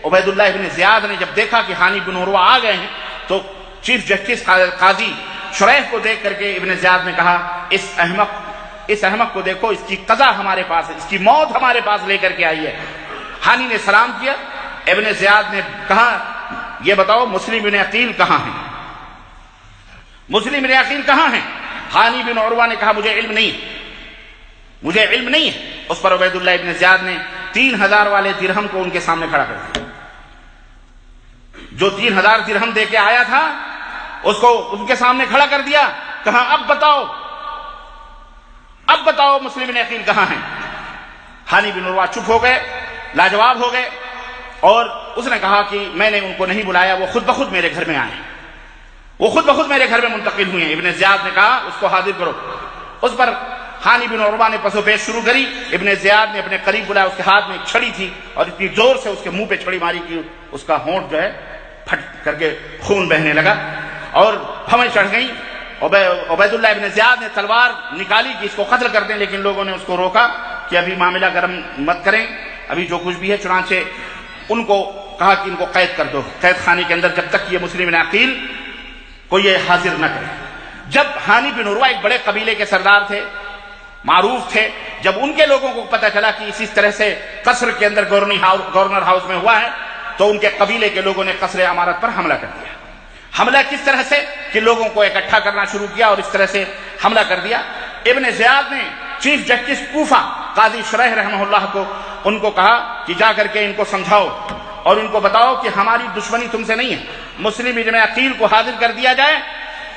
عبید اللہ ابن زیاد نے جب دیکھا کہ ہانی بن عروہ آ گئے ہیں تو چیف جسٹس قاضی شریح کو دیکھ کر کے ابن زیاد نے کہا اس احمق کو دیکھو، اس کی قضا ہمارے پاس ہے، اس کی موت ہمارے پاس لے کر کے آئی ہے۔ ہانی نے سلام کیا، ابن زیاد نے کہا یہ بتاؤ مسلم بن عقیل کہاں ہیں؟ مسلم بن عقیل کہاں ہیں؟ ہانی بن عروہ نے کہا مجھے علم نہیں ہے، مجھے علم نہیں ہے۔ اس پر عبید اللہ ابن زیاد نے 3000 والے درہم کو ان کے سامنے کھڑا کر دیا۔ جو 3000 درہم دے کے آیا تھا اس کو ان کے سامنے کھڑا کر دیا، کہا اب بتاؤ مسلم بن عقیل کہاں ہیں؟ ہانی بن عروہ چپ ہو گئے، لاجواب ہو گئے، اور اس نے کہا کہ میں نے ان کو نہیں بلایا، وہ خود بخود میرے گھر میں آئے، وہ خود بخود میرے گھر میں منتقل ہوئے ہیں۔ ابن زیاد نے کہا اس کو حاضر کرو۔ اس پر ہانی بن عروہ نے پس و پیش شروع کری۔ ابن زیاد نے اپنے قریب بلایا، اس کے ہاتھ میں ایک چھڑی تھی اور اتنی زور سے اس کے منہ پہ چھڑی ماری کہ اس کا ہونٹ جو ہے پھٹ کر کے خون بہنے لگا اور بھویں چڑھ گئی۔ عبید اللہ ابن زیاد نے تلوار نکالی کہ اس کو قتل کر دیں، لیکن لوگوں نے اس کو روکا کہ ابھی معاملہ گرم مت کریں، ابھی جو کچھ بھی ہے۔ چنانچہ ان کو کہا کہ ان کو قید کر دو قید خانے کے اندر، جب تک یہ مسلم بن عقیل کو یہ حاضر نہ کرے۔ جب ہانی بن عروہ ایک بڑے قبیلے کے سردار تھے، معروف تھے، جب ان کے لوگوں کو پتہ چلا کہ اس طرح سے قصر کے اندر گورنر ہاؤس میں ہوا ہے، تو ان کے قبیلے کے لوگوں نے قصر امارت پر حملہ کر دیا۔ حملہ کس طرح سے کہ لوگوں کو اکٹھا کرنا شروع کیا اور اس طرح سے حملہ کر دیا۔ ابن زیاد نے چیف جسٹس کوفہ قاضی شریح رحمہ اللہ کو ان کو کہا کہ جا کر کے ان کو سمجھاؤ اور ان کو بتاؤ کہ ہماری دشمنی تم سے نہیں ہے، مسلم ابن عقیل کو حاضر کر دیا جائے،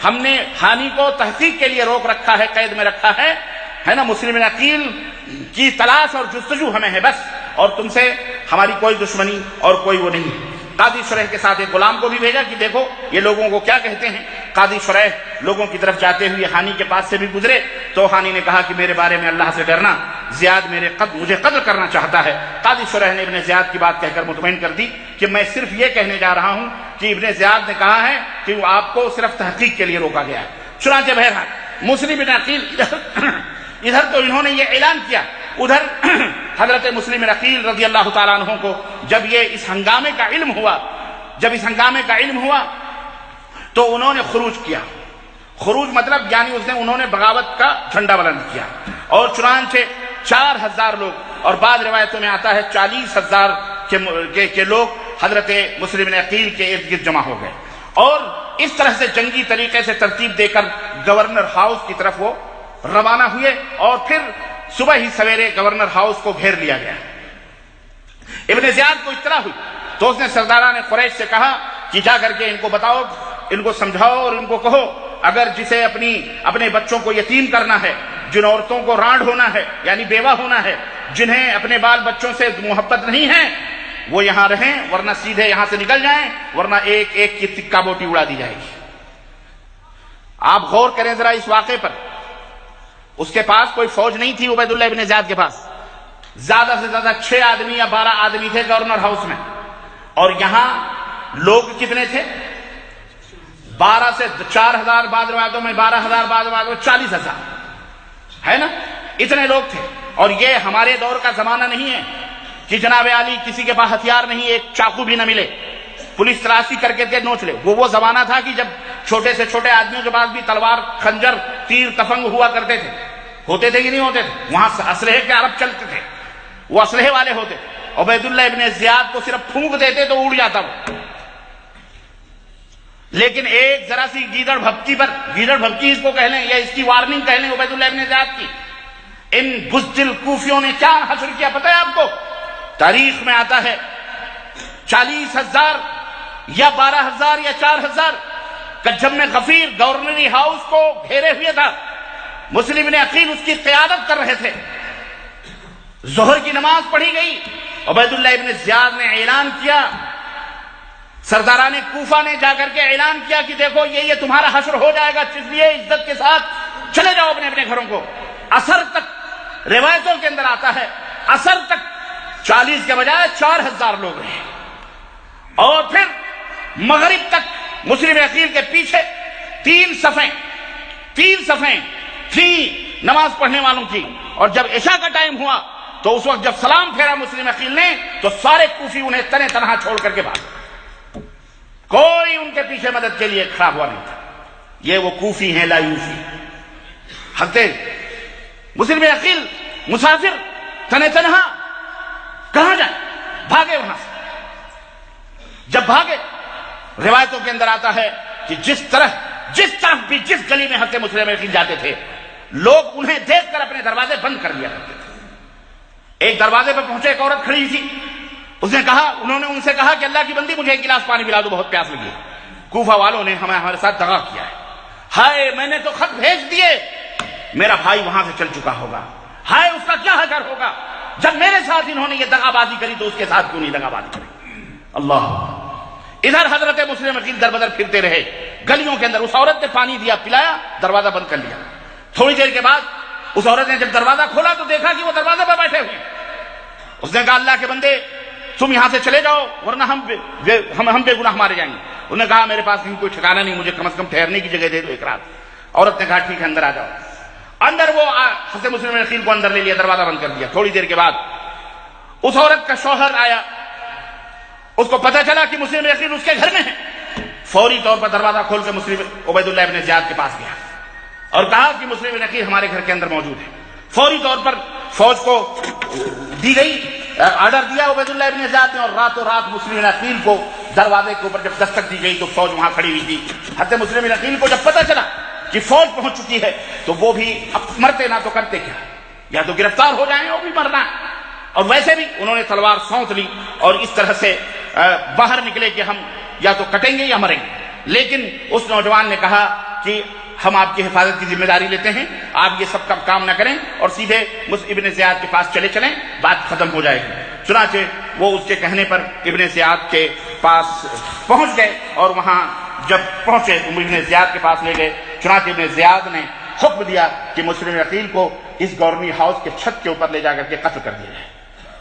ہم نے ہانی کو تحقیق کے لیے روک رکھا ہے، قید میں رکھا ہے نا، مسلم بن عقیل کی تلاش اور جستجو ہمیں ہے بس، اور تم سے ہماری کوئی دشمنی اور کوئی وہ نہیں۔ قاضی شریح کے ساتھ ایک غلام کو بھی بھیجا کہ دیکھو یہ لوگوں کو کیا کہتے ہیں۔ قاضی شریح لوگوں کی طرف جاتے ہوئے ہانی کے پاس سے بھی گزرے تو ہانی نے کہا کہ میرے بارے میں اللہ سے ڈرنا، زیاد مجھے قتل کرنا چاہتا ہے۔ قاضی شریح نے ابن زیاد کی بات کہہ کر مطمئن کر دی کہ میں صرف یہ کہنے جا رہا ہوں کہ ابن زیاد نے کہا ہے کہ وہ آپ کو صرف تحقیق کے لیے روکا گیا ہے۔ چنانچہ بہرحال مسلم بن عقیل ادھر تو انہوں نے یہ اعلان کیا، ادھر حضرت مسلم بن عقیل رضی اللہ تعالیٰ عنہ کو جب اس ہنگامے کا علم ہوا تو انہوں نے خروج کیا۔ خروج مطلب یعنی انہوں نے بغاوت کا جھنڈا بلند کیا، اور چنانچہ 4000 لوگ، اور بعض روایتوں میں آتا ہے 40,000 کے لوگ حضرت مسلم بن عقیل کے ارد گرد جمع ہو گئے، اور اس طرح سے جنگی طریقے سے ترتیب دے کر گورنر ہاؤس کی طرف وہ روانہ ہوئے، اور پھر صبح ہی سویرے گورنر ہاؤس کو گھیر لیا گیا۔ ابن زیاد کو اطلاع ہوئی تو اس نے سرداران قریش سے کہا کہ جا کر کے ان کو بتاؤ، ان کو سمجھاؤ اور ان کو کہو اگر جسے اپنے بچوں کو یتیم کرنا ہے، جن عورتوں کو رانڈ ہونا ہے یعنی بیوہ ہونا ہے، جنہیں اپنے بال بچوں سے محبت نہیں ہے، وہ یہاں رہیں، ورنہ سیدھے یہاں سے نکل جائیں، ورنہ ایک ایک کی تکہ بوٹی اڑا دی جائے گی۔ آپ غور کریں ذرا اس واقعے پر، اس کے پاس کوئی فوج نہیں تھی عبید اللہ ابن زیاد کے پاس، زیادہ سے زیادہ 6 آدمی یا 12 آدمی تھے گورنر ہاؤس میں، اور یہاں لوگ کتنے تھے؟ 12 سے 4000، بعض روایتوں میں 12,000، بعض روایتوں میں 40,000 ہے نا، اتنے لوگ تھے۔ اور یہ ہمارے دور کا زمانہ نہیں ہے کہ جناب علی کسی کے پاس ہتھیار نہیں، ایک چاقو بھی نہ ملے، پولیس تلاشی کر کے نوچ لے۔ وہ زمانہ تھا کہ جب چھوٹے سے چھوٹے آدمیوں کے پاس بھی تلوار، خنجر، تیر، تفنگ ہوا کرتے تھے، ہوتے تھے کہ نہیں ہوتے تھے؟ وہاں اسلحے کے عرب چلتے تھے، وہ اسلحے والے ہوتے تھے۔ عبید اللہ ابن زیاد کو صرف پھونک دیتے تو اڑ جاتا وہ، لیکن ایک ذرا سی گیدڑ بھبکی اس کو کہہ لیں یا اس کی وارننگ کہہ لیں عبید اللہ ابن زیاد کی، ان بزدل کوفیوں نے کیا حشر کیا پتہ ہے آپ کو؟ تاریخ میں آتا ہے 40,000 یا 12,000 یا 4,000 کجم میں غفیر گورنری ہاؤس کو گھیرے ہوئے تھا، مسلم بن عقیل اس کی قیادت کر رہے تھے۔ ظہر کی نماز پڑھی گئی، عبید اللہ ابن زیاد نے اعلان کیا، سرداران کوفہ نے جا کر کے اعلان کیا کہ دیکھو یہ تمہارا حشر ہو جائے گا، اس لیے عزت کے ساتھ چلے جاؤ اپنے گھروں کو۔ عصر تک روایتوں کے اندر آتا ہے عصر تک 40 کے بجائے 4,000 لوگ رہے، اور پھر مغرب تک مسلم عقیل کے پیچھے 3 صفیں تھیں نماز پڑھنے والوں کی، اور جب عشاء کا ٹائم ہوا تو اس وقت جب سلام پھیرا مسلم عقیل نے تو سارے کوفی انہیں تنے تنہا چھوڑ کر کے بھاگ، کوئی ان کے پیچھے مدد کے لیے کھڑا ہوا نہیں تھا۔ یہ وہ کوفی ہیں لا یوفی۔ حضرت مسلم عقیل مسافر تنے تنہا کہاں جائیں؟ بھاگے وہاں سے۔ جب بھاگے، روایتوں کے اندر آتا ہے کہ جس طرح جس طرف بھی جس گلی میں حضرت مسلم عقیل جاتے تھے لوگ انہیں دیکھ کر اپنے دروازے بند کر لیا کرتے تھے. ایک دروازے پہ پہنچے ایک عورت کھڑی تھی. انہوں نے ان سے کہا کہ اللہ کی بندی مجھے ایک گلاس پانی پلا دو, بہت پیاس لگی ہے. کوفہ والوں نے ہمارے ساتھ دغا کیا ہے. ہائے میں نے تو خط بھیج دیے, میرا بھائی وہاں سے چل چکا ہوگا, ہائے اس کا کیا حشر ہوگا. جب میرے ساتھ انہوں نے یہ دغا بازی کری تو اس کے ساتھ کیوں نہیں دغا بازی کری. اللہ. ادھر حضرت مسلم عقیل در بدر پھرتے رہے گلیوں کے اندر. اس عورت نے پانی دیا, پلایا, دروازہ بند کر لیا. تھوڑی دیر کے بعد اس عورت نے جب دروازہ کھولا تو دیکھا کہ وہ دروازے پہ بیٹھے ہوئے. اس نے کہا اللہ کے بندے تم یہاں سے چلے جاؤ ورنہ ہم بے گناہ مارے جائیں گے. انہوں نے کہا میرے پاس کہیں کوئی ٹھکانہ نہیں, مجھے کم از کم ٹھہرنے کی جگہ دے دو ایک رات. عورت نے کہا ٹھیک ہے اندر آ جاؤ. اندر وہ حضرت مسلم عقیل کو اندر لے لیا, دروازہ بند کر دیا. تھوڑی دیر کے بعد اس عورت کا شوہر آیا, اس کو پتہ چلا کہ مسلم عقیل اس کے گھر میں ہے. فوری طور پر دروازہ کھول کے مسلم عبید اللہ ابن زیاد کے پاس گیا اور کہا کہ مسلم عقیل ہمارے گھر کے اندر موجود ہے. فوری طور پر فوج کو دی گئی, آرڈر دیا عبید اللہ ابن زیاد نے, اور راتوں رات مسلم عقیل کو دروازے کے اوپر جب دستک دی گئی تو فوج وہاں کھڑی ہوئی تھی. حضرت مسلم عقیل کو جب پتہ چلا کہ فوج پہنچ چکی ہے تو وہ بھی اب مرتے نہ تو کرتے کیا, یا تو گرفتار ہو جائیں اور بھی مرنا. اور ویسے بھی انہوں نے تلوار سونت لی اور اس طرح سے باہر نکلے کہ ہم یا تو کٹیں گے یا مریں گے. لیکن اس نوجوان نے کہا کہ ہم آپ کی حفاظت کی ذمہ داری لیتے ہیں, آپ یہ سب کا کام نہ کریں اور سیدھے ابن زیاد کے پاس چلے چلیں, بات ختم ہو جائے گی. چنانچہ وہ اس کے کہنے پر ابن زیاد کے پاس پہنچ گئے اور وہاں جب پہنچے ابن زیاد کے پاس لے گئے. چنانچہ ابن زیاد نے حکم دیا کہ مسلم عقیل کو اس گورنی ہاؤس کے چھت کے اوپر لے جا کر کے قتل کر دیا جائے.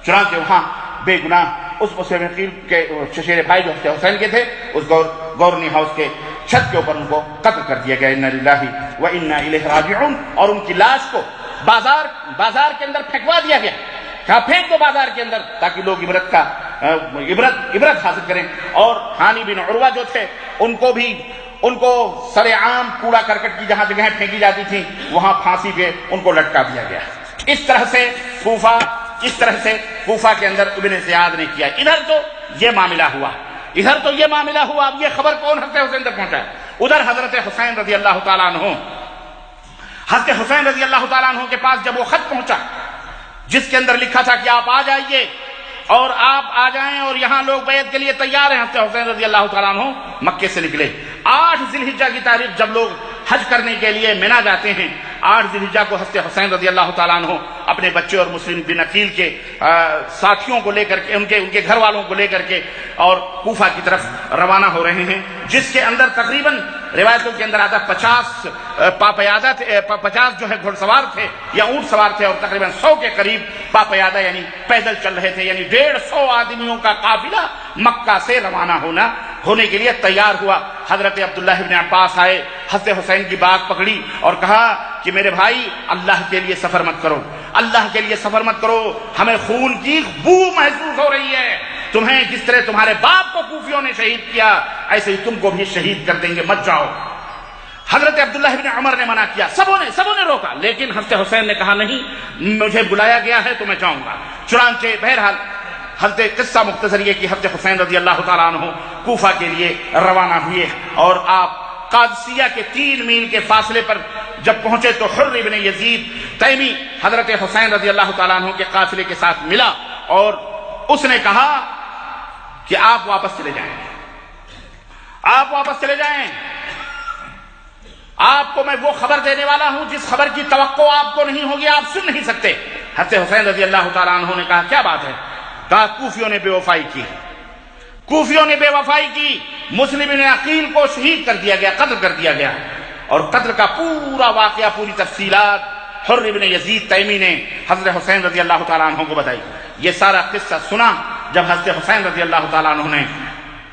چنانچہ وہاں بے گناہ اس مسلم عقیل کے چچیرے بھائی جو حسین کے تھے اس گورنی ہاؤس کے چھت کے اوپر ان کو قتل کر دیا گیا. انا للہ و انا الیہ راجعون. اور ان کی لاش کو بازار کے اندر پھینکوا دیا گیا. کہا پھینک دو بازار کے اندر تاکہ لوگ عبرت حاصل کریں. اور ہانی بن عروہ جو تھے ان کو سر عام کوڑا کرکٹ کی جہاں جگہیں پھینکی جاتی تھیں وہاں پھانسی پہ ان کو لٹکا دیا گیا. اس طرح سے کوفہ کے اندر ابن زیاد نے کیا. ادھر تو یہ معاملہ ہوا. اب یہ خبر کون حضرت حسین تک پہنچا ہے؟ ادھر حضرت حسین رضی اللہ تعالیٰ عنہ کے پاس جب وہ خط پہنچا جس کے اندر لکھا تھا کہ آپ آ جائیے اور آپ آ جائیں اور یہاں لوگ بیعت کے لیے تیار ہیں. حضرت حسین رضی اللہ تعالیٰ عنہ مکے سے نکلے. 8 ذی الحجہ کی تاریخ جب لوگ حج کرنے کے لیے مینا جاتے ہیں, 8 ذی الحجہ کو حضرت حسین رضی اللہ تعالیٰ عنہ اپنے بچے اور مسلم بن عقیل کے ساتھیوں کو لے کر کے ان کے گھر والوں کو لے کر کے اور کوفہ کی طرف روانہ ہو رہے ہیں, جس کے اندر تقریباً روایتوں کے اندر آتا 50 جو ہے گھڑ سوار تھے یا اونٹ سوار تھے اور تقریباً 100 کے قریب پاپیادہ یعنی پیدل چل رہے تھے. یعنی 150 آدمیوں کا قافلہ مکہ سے روانہ ہونے کے لیے تیار ہوا. حضرت عبداللہ ابن عباس آئے, حضرت حسین کی بات پکڑی اور کہا کہ میرے بھائی اللہ کے لیے سفر مت کرو, ہمیں خون کی بو محسوس ہو رہی ہے. تمہیں جس طرح تمہارے باپ کو کوفیوں نے شہید کیا ایسے ہی تم کو بھی شہید کر دیں گے, مت جاؤ. حضرت عبداللہ ابن عمر نے منع کیا, سبوں نے روکا, لیکن حضرت حسین نے کہا نہیں, مجھے بلایا گیا ہے تو میں جاؤں گا. چنانچہ بہرحال حضرت قصہ مختصر یہ کہ حضرت حسین رضی اللہ تعالیٰ عنہ کوفہ کے لیے روانہ ہوئے اور آپ قادسیہ کے 3 میل کے فاصلے پر جب پہنچے تو حر ابن یزید تیمی حضرت حسین رضی اللہ تعالیٰ عنہ کے قافلے کے ساتھ ملا اور اس نے کہا کہ آپ واپس چلے جائیں. آپ کو میں وہ خبر دینے والا ہوں جس خبر کی توقع آپ کو نہیں ہوگی, آپ سن نہیں سکتے. حضرت حسین رضی اللہ تعالیٰ عنہ نے کہا کیا بات ہے؟ کہا کوفیوں نے بے وفائی کی, مسلم بن عقیل کو شہید کر دیا گیا, قتل کر دیا گیا. اور قتل کا پورا واقعہ, پوری تفصیلات حر ابن یزید تیمی نے حضرت حسین رضی اللہ تعالیٰ عنہ کو بتائی. یہ سارا قصہ سنا جب حضرت حسین رضی اللہ تعالیٰ عنہ نے,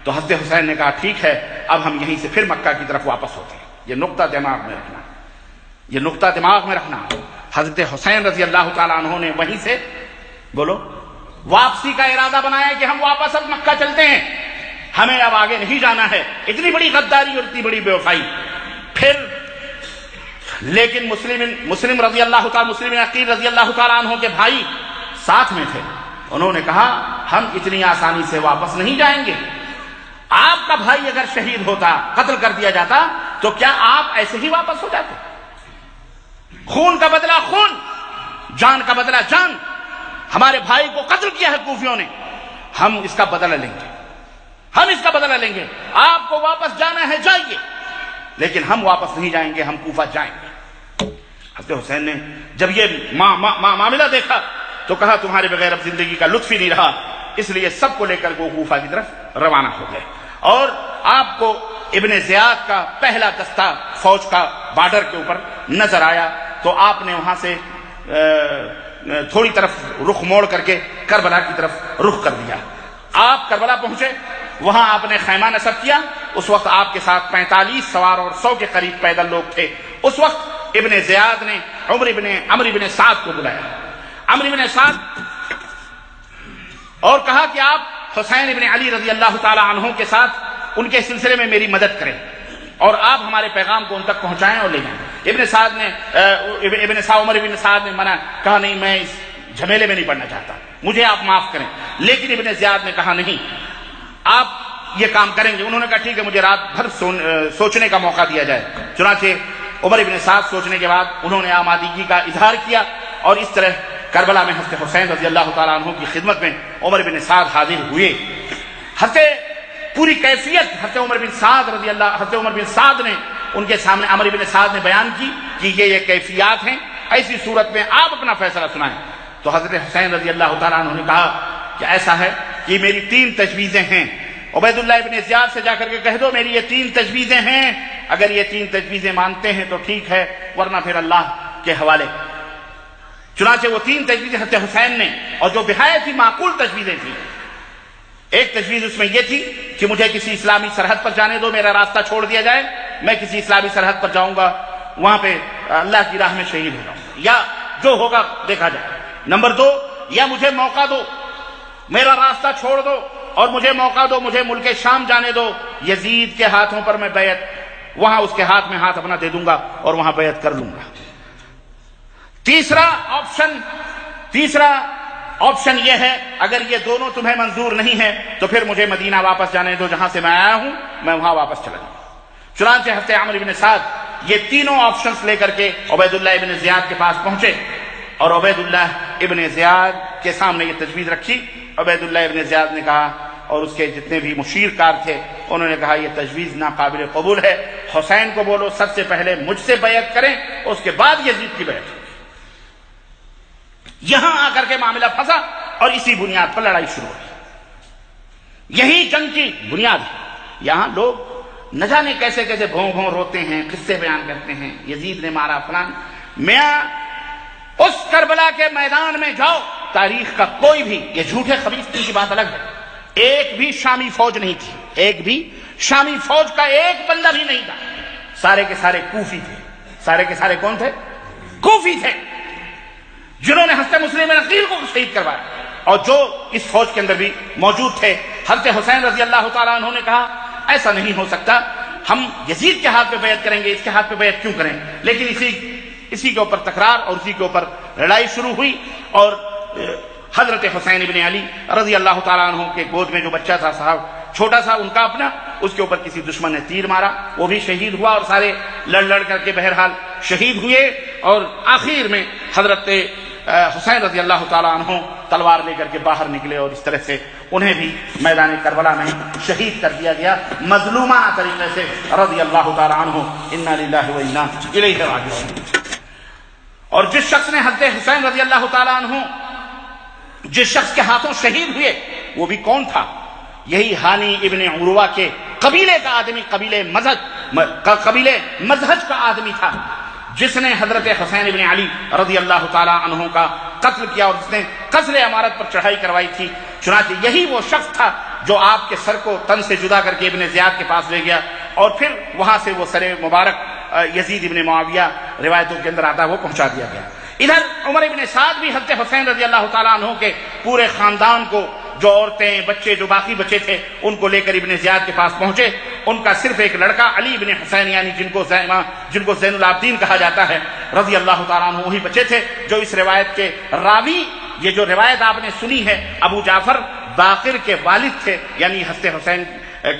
تو حضرت حسین نے کہا ٹھیک ہے اب ہم یہیں سے پھر مکہ کی طرف واپس ہوتے ہیں. یہ نقطہ دماغ میں رکھنا. حضرت حسین رضی اللہ تعالیٰ عنہ نے وہیں سے واپسی کا ارادہ بنایا کہ ہم واپس اب مکہ چلتے ہیں, ہمیں اب آگے نہیں جانا ہے. اتنی بڑی غداری اور اتنی بڑی بے وفائی. پھر لیکن مسلم عقیل رضی اللہ تعالیٰ عنہ کے بھائی ساتھ میں تھے. انہوں نے کہا ہم اتنی آسانی سے واپس نہیں جائیں گے. آپ کا بھائی اگر شہید ہوتا, قتل کر دیا جاتا تو کیا آپ ایسے ہی واپس ہو جاتے؟ خون کا بدلہ خون، جان کا بدلہ جان. ہمارے بھائی کو قتل کیا ہے کوفیوں نے، ہم اس کا بدلہ لیں گے، ہم اس کا بدلہ لیں گے. آپ کو واپس جانا ہے جائیے، لیکن ہم واپس نہیں جائیں گے، ہم کوفہ جائیں گے. حضرت حسین نے جب یہ معاملہ دیکھا تو کہا تمہارے بغیر اب زندگی کا لطف ہی نہیں رہا، اس لیے سب کو لے کر وہ کوفہ کی طرف روانہ ہو گئے. اور آپ کو ابن زیاد کا پہلا دستہ فوج کا بارڈر کے اوپر نظر آیا تو آپ نے وہاں سے تھوڑی طرف رخ موڑ کر کے کربلا کی طرف رخ کر دیا. آپ کربلا پہنچے، وہاں آپ نے خیمہ نصب کیا. اس وقت آپ کے ساتھ 45 سوار اور 100 کے قریب پیدل لوگ تھے. اس وقت ابن زیاد نے عمرو بن سعد کو بلایا، عمرو بن سعد، اور کہا کہ آپ حسین ابن علی رضی اللہ تعالی عنہ کے ساتھ ان کے سلسلے میں میری مدد کریں اور آپ ہمارے پیغام کو ان تک پہنچائیں اور لے جائیں. عمر بن سعد نے منع، کہا نہیں میں اس جھمیلے میں نہیں پڑنا چاہتا، مجھے آپ معاف کریں. لیکن ابن زیاد نے کہا نہیں آپ یہ کام کریں گے. انہوں نے کہا ٹھیک ہے، مجھے رات بھر سوچنے کا موقع دیا جائے. چنانچہ عمر بن سعد سوچنے کے بعد انہوں نے آمادگی کا اظہار کیا اور اس طرح کربلا میں حضرت حسین رضی اللہ تعالیٰ عنہ کی خدمت میں عمر بن سعد حاضر ہوئے. پوری کیفیت حضرت عمر بن سعد نے ان کے سامنے عمر بن سعد نے بیان کی کہ یہ کیفیات ہیں، ایسی صورت میں آپ اپنا فیصلہ سنائیں. تو حضرت حسین رضی اللہ تعالیٰ عنہ نے کہا کہ ایسا ہے کہ میری 3 تجویزیں ہیں. عبید اللہ ابن زیاد سے جا کر کے کہہ دو میری یہ 3 تجویزیں ہیں، اگر یہ 3 تجویزیں مانتے ہیں تو ٹھیک ہے، ورنہ پھر اللہ کے حوالے. چنانچہ وہ 3 تجویزیں حضرت حسین نے، اور جو بہایت ہی معقول تجویزیں تھیں. ایک تجویز اس میں یہ تھی کہ مجھے کسی اسلامی سرحد پر جانے دو، میرا راستہ چھوڑ دیا جائے، میں کسی اسلامی سرحد پر جاؤں گا، وہاں پہ اللہ کی راہ میں شہید ہو جاؤں گا، یا جو ہوگا دیکھا جائے. نمبر 2، یا مجھے موقع دو، میرا راستہ چھوڑ دو اور مجھے موقع دو، مجھے ملک شام جانے دو، یزید کے ہاتھوں پر میں بیعت، وہاں اس کے ہاتھ میں ہاتھ اپنا دے دوں گا اور وہاں بیعت کر لوں گا. تیسرا آپشن یہ ہے اگر یہ دونوں تمہیں منظور نہیں ہے تو پھر مجھے مدینہ واپس جانے دو، جہاں سے میں آیا ہوں میں وہاں واپس چلا جاؤں. چنانچہ حضرت عمرو بن سعد یہ تینوں آپشنز لے کر کے عبید اللہ ابن زیاد کے پاس پہنچے اور عبید اللہ ابن زیاد کے سامنے یہ تجویز رکھی. عبید اللہ ابن زیاد نے کہا، اور اس کے جتنے بھی مشیر کار تھے انہوں نے کہا یہ تجویز ناقابل قبول ہے، حسین کو بولو سب سے پہلے مجھ سے بیعت کریں، اس کے بعد یزید کی بیعت. یہاں آ کر کے معاملہ پھنسا اور اسی بنیاد پر لڑائی شروع ہوئی. یہی جنگ کی بنیاد ہے. یہاں لوگ نہ جانے کیسے کیسے بھون بھون روتے ہیں، قصے بیان کرتے ہیں، یزید نے مارا فلان. میاں اس کربلا کے میدان میں جاؤ، تاریخ کا کوئی بھی، یہ جھوٹے خبیث کی بات الگ ہے، ایک بھی شامی فوج نہیں تھی، ایک بھی شامی فوج کا ایک بندہ بھی نہیں تھا، سارے کے سارے کوفی تھے. سارے کے سارے کون تھے؟ کوفی تھے، جنہوں نے حضرت مسلم عقیل کو شہید کروایا اور جو اس فوج کے اندر بھی موجود تھے. حضرت حسین رضی اللہ تعالیٰ عنہ نے کہا ایسا نہیں ہو سکتا، ہم یزید کے ہاتھ پہ بیعت کریں گے، اس کے ہاتھ پہ بیعت کیوں کریں. لیکن اسی کے اوپر تکرار اور اسی کے اوپر لڑائی شروع ہوئی اور حضرت حسین ابن علی رضی اللہ تعالیٰ عنہ کے گود میں جو بچہ تھا صاحب چھوٹا سا ان کا اپنا، اس کے اوپر کسی دشمن نے تیر مارا، وہ بھی شہید ہوا اور سارے لڑ کر کے بہرحال شہید ہوئے. اور آخر میں حضرت حسین رضی اللہ تعالیٰ عنہ تلوار لے کر کے باہر نکلے اور اس طرح سے انہیں بھی میدان کربلا میں شہید کر دیا گیا مظلومانہ طریقے سے رضی اللہ تعالیٰ عنہ. انا للہ و انا الیہ راجعون. اور جس شخص نے حضرت حسین رضی اللہ تعالیٰ عنہ جس شخص کے ہاتھوں شہید ہوئے وہ بھی کون تھا؟ یہی ہانی ابن عروہ کے قبیلے کا آدمی، قبیلے مزہج کا آدمی تھا، جس نے حضرت حسین ابن علی رضی اللہ تعالی عنہ کا قتل کیا اور جس نے قصر عمارت پر چڑھائی کروائی تھی. چنانچہ یہی وہ شخص تھا جو آپ کے سر کو تن سے جدا کر کے ابن زیاد کے پاس لے گیا اور پھر وہاں سے وہ سر مبارک یزید ابن معاویہ روایتوں کے اندر آتا ہے وہ پہنچا دیا گیا. ادھر عمر ابن سعد بھی حضرت حسین رضی اللہ تعالیٰ عنہ کے پورے خاندان کو، جو عورتیں بچے جو باقی بچے تھے ان کو لے کر ابن زیاد کے پاس پہنچے. ان کا صرف ایک لڑکا علی ابن حسین یعنی جن کو زین العابدین کہا جاتا ہے رضی اللہ تعالیٰ عنہ وہی بچے تھے جو اس روایت کے راوی. یہ جو روایت آپ نے سنی ہے ابو جعفر باقر کے والد تھے، یعنی حضرت حسین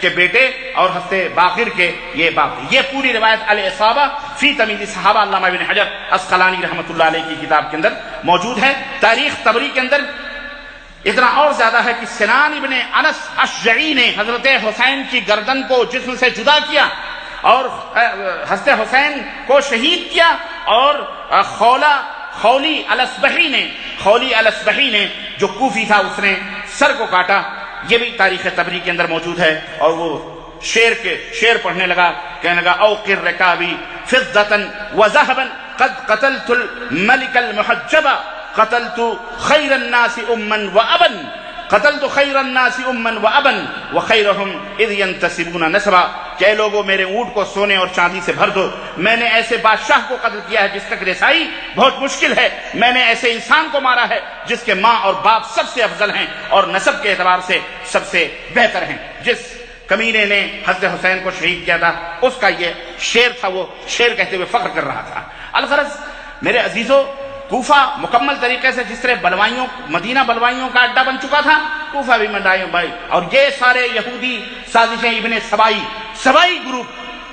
کے بیٹے اور حضرت باقر کے یہ باپ. یہ پوری روایت الاصابہ فی تمیز صحابہ علامہ ابن حجر عسقلانی رحمۃ اللہ علیہ کی کتاب کے اندر موجود ہے. تاریخ طبری کے اندر اتنا اور زیادہ ہے کہ سنان ابن انس اشجعی نے حضرت حسین کی گردن کو جسم سے جدا کیا اور حضرت حسین کو شہید کیا. اور خولی الاصبحی نے جو کوفی تھا اس نے سر کو کاٹا. یہ بھی تاریخ طبری کے اندر موجود ہے. اور وہ شعر پڑھنے لگا, کہنے لگا اوقر رکابی فضة وذهبا قد قتلت الملك المحجب قتلت خیر الناس اما وابا قتلت خیر الناس اما وابا وخیرهم اذ ينتسبون نسبا. کہ اے لوگوں میرے اونٹ کو سونے اور چاندی سے بھر دو. میں نے ایسے بادشاہ کو قتل کیا ہے جس تک رسائی بہت مشکل ہے. میں نے ایسے انسان کو مارا ہے جس کے ماں اور باپ سب سے افضل ہیں اور نسب کے اعتبار سے سب سے بہتر ہیں. جس کمینے نے حضرت حسین کو شہید کیا تھا اس کا یہ شعر تھا. وہ شعر کہتے ہوئے فخر کر رہا تھا. الغرض میرے عزیزو, کوفہ مکمل طریقے سے جس طرح مدینہ بلوائیوں کا اڈا بن چکا تھا, کوفہ بھی مدائیوں بائی. اور یہ سارے یہودی سازشیں ابن سبائی گروپ,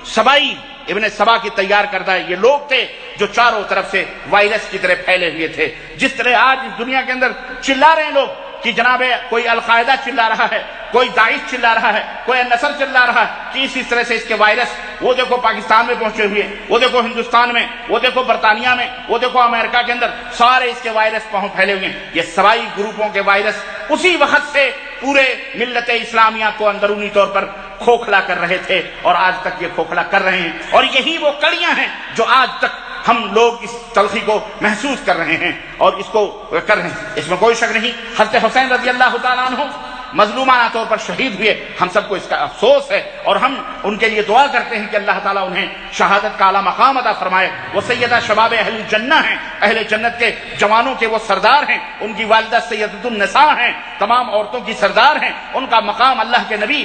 سبائی ابن سبا کی تیار کردہ یہ لوگ تھے جو چاروں طرف سے وائرس کی طرح پھیلے ہوئے تھے. جس طرح آج اس دنیا کے اندر چلا رہے ہیں لوگ کہ جناب کوئی القاعدہ چلا رہا ہے, کوئی داعش چلا رہا ہے, کوئی نصر چلا رہا ہے, کہ اسی طرح سے اس کے وائرس وہ دیکھو پاکستان میں پہنچے ہوئے, وہ دیکھو ہندوستان میں, وہ دیکھو برطانیہ میں, وہ دیکھو امریکہ کے اندر, سارے اس کے وائرس پھیلے ہوئے ہیں. یہ سبائی گروپوں کے وائرس اسی وقت سے پورے ملت اسلامیہ کو اندرونی طور پر کھوکھلا کر رہے تھے اور آج تک یہ کھوکھلا کر رہے ہیں. اور یہی وہ کڑیاں ہیں جو آج تک ہم لوگ اس تلخی کو محسوس کر رہے ہیں اور اس کو کر رہے ہیں. اس میں کوئی شک نہیں. حضرت حسین رضی اللہ تعالیٰ عنہ مظلومانہ طور پر شہید ہوئے, ہم سب کو اس کا افسوس ہے اور ہم ان کے لیے دعا کرتے ہیں کہ اللہ تعالیٰ انہیں شہادت کا اعلیٰ مقام عطا فرمائے. وہ سیدہ شباب اہل الجنہ ہیں, اہل جنت کے جوانوں کے وہ سردار ہیں. ان کی والدہ سیدۃ النساء ہیں, تمام عورتوں کی سردار ہیں. ان کا مقام اللہ کے نبی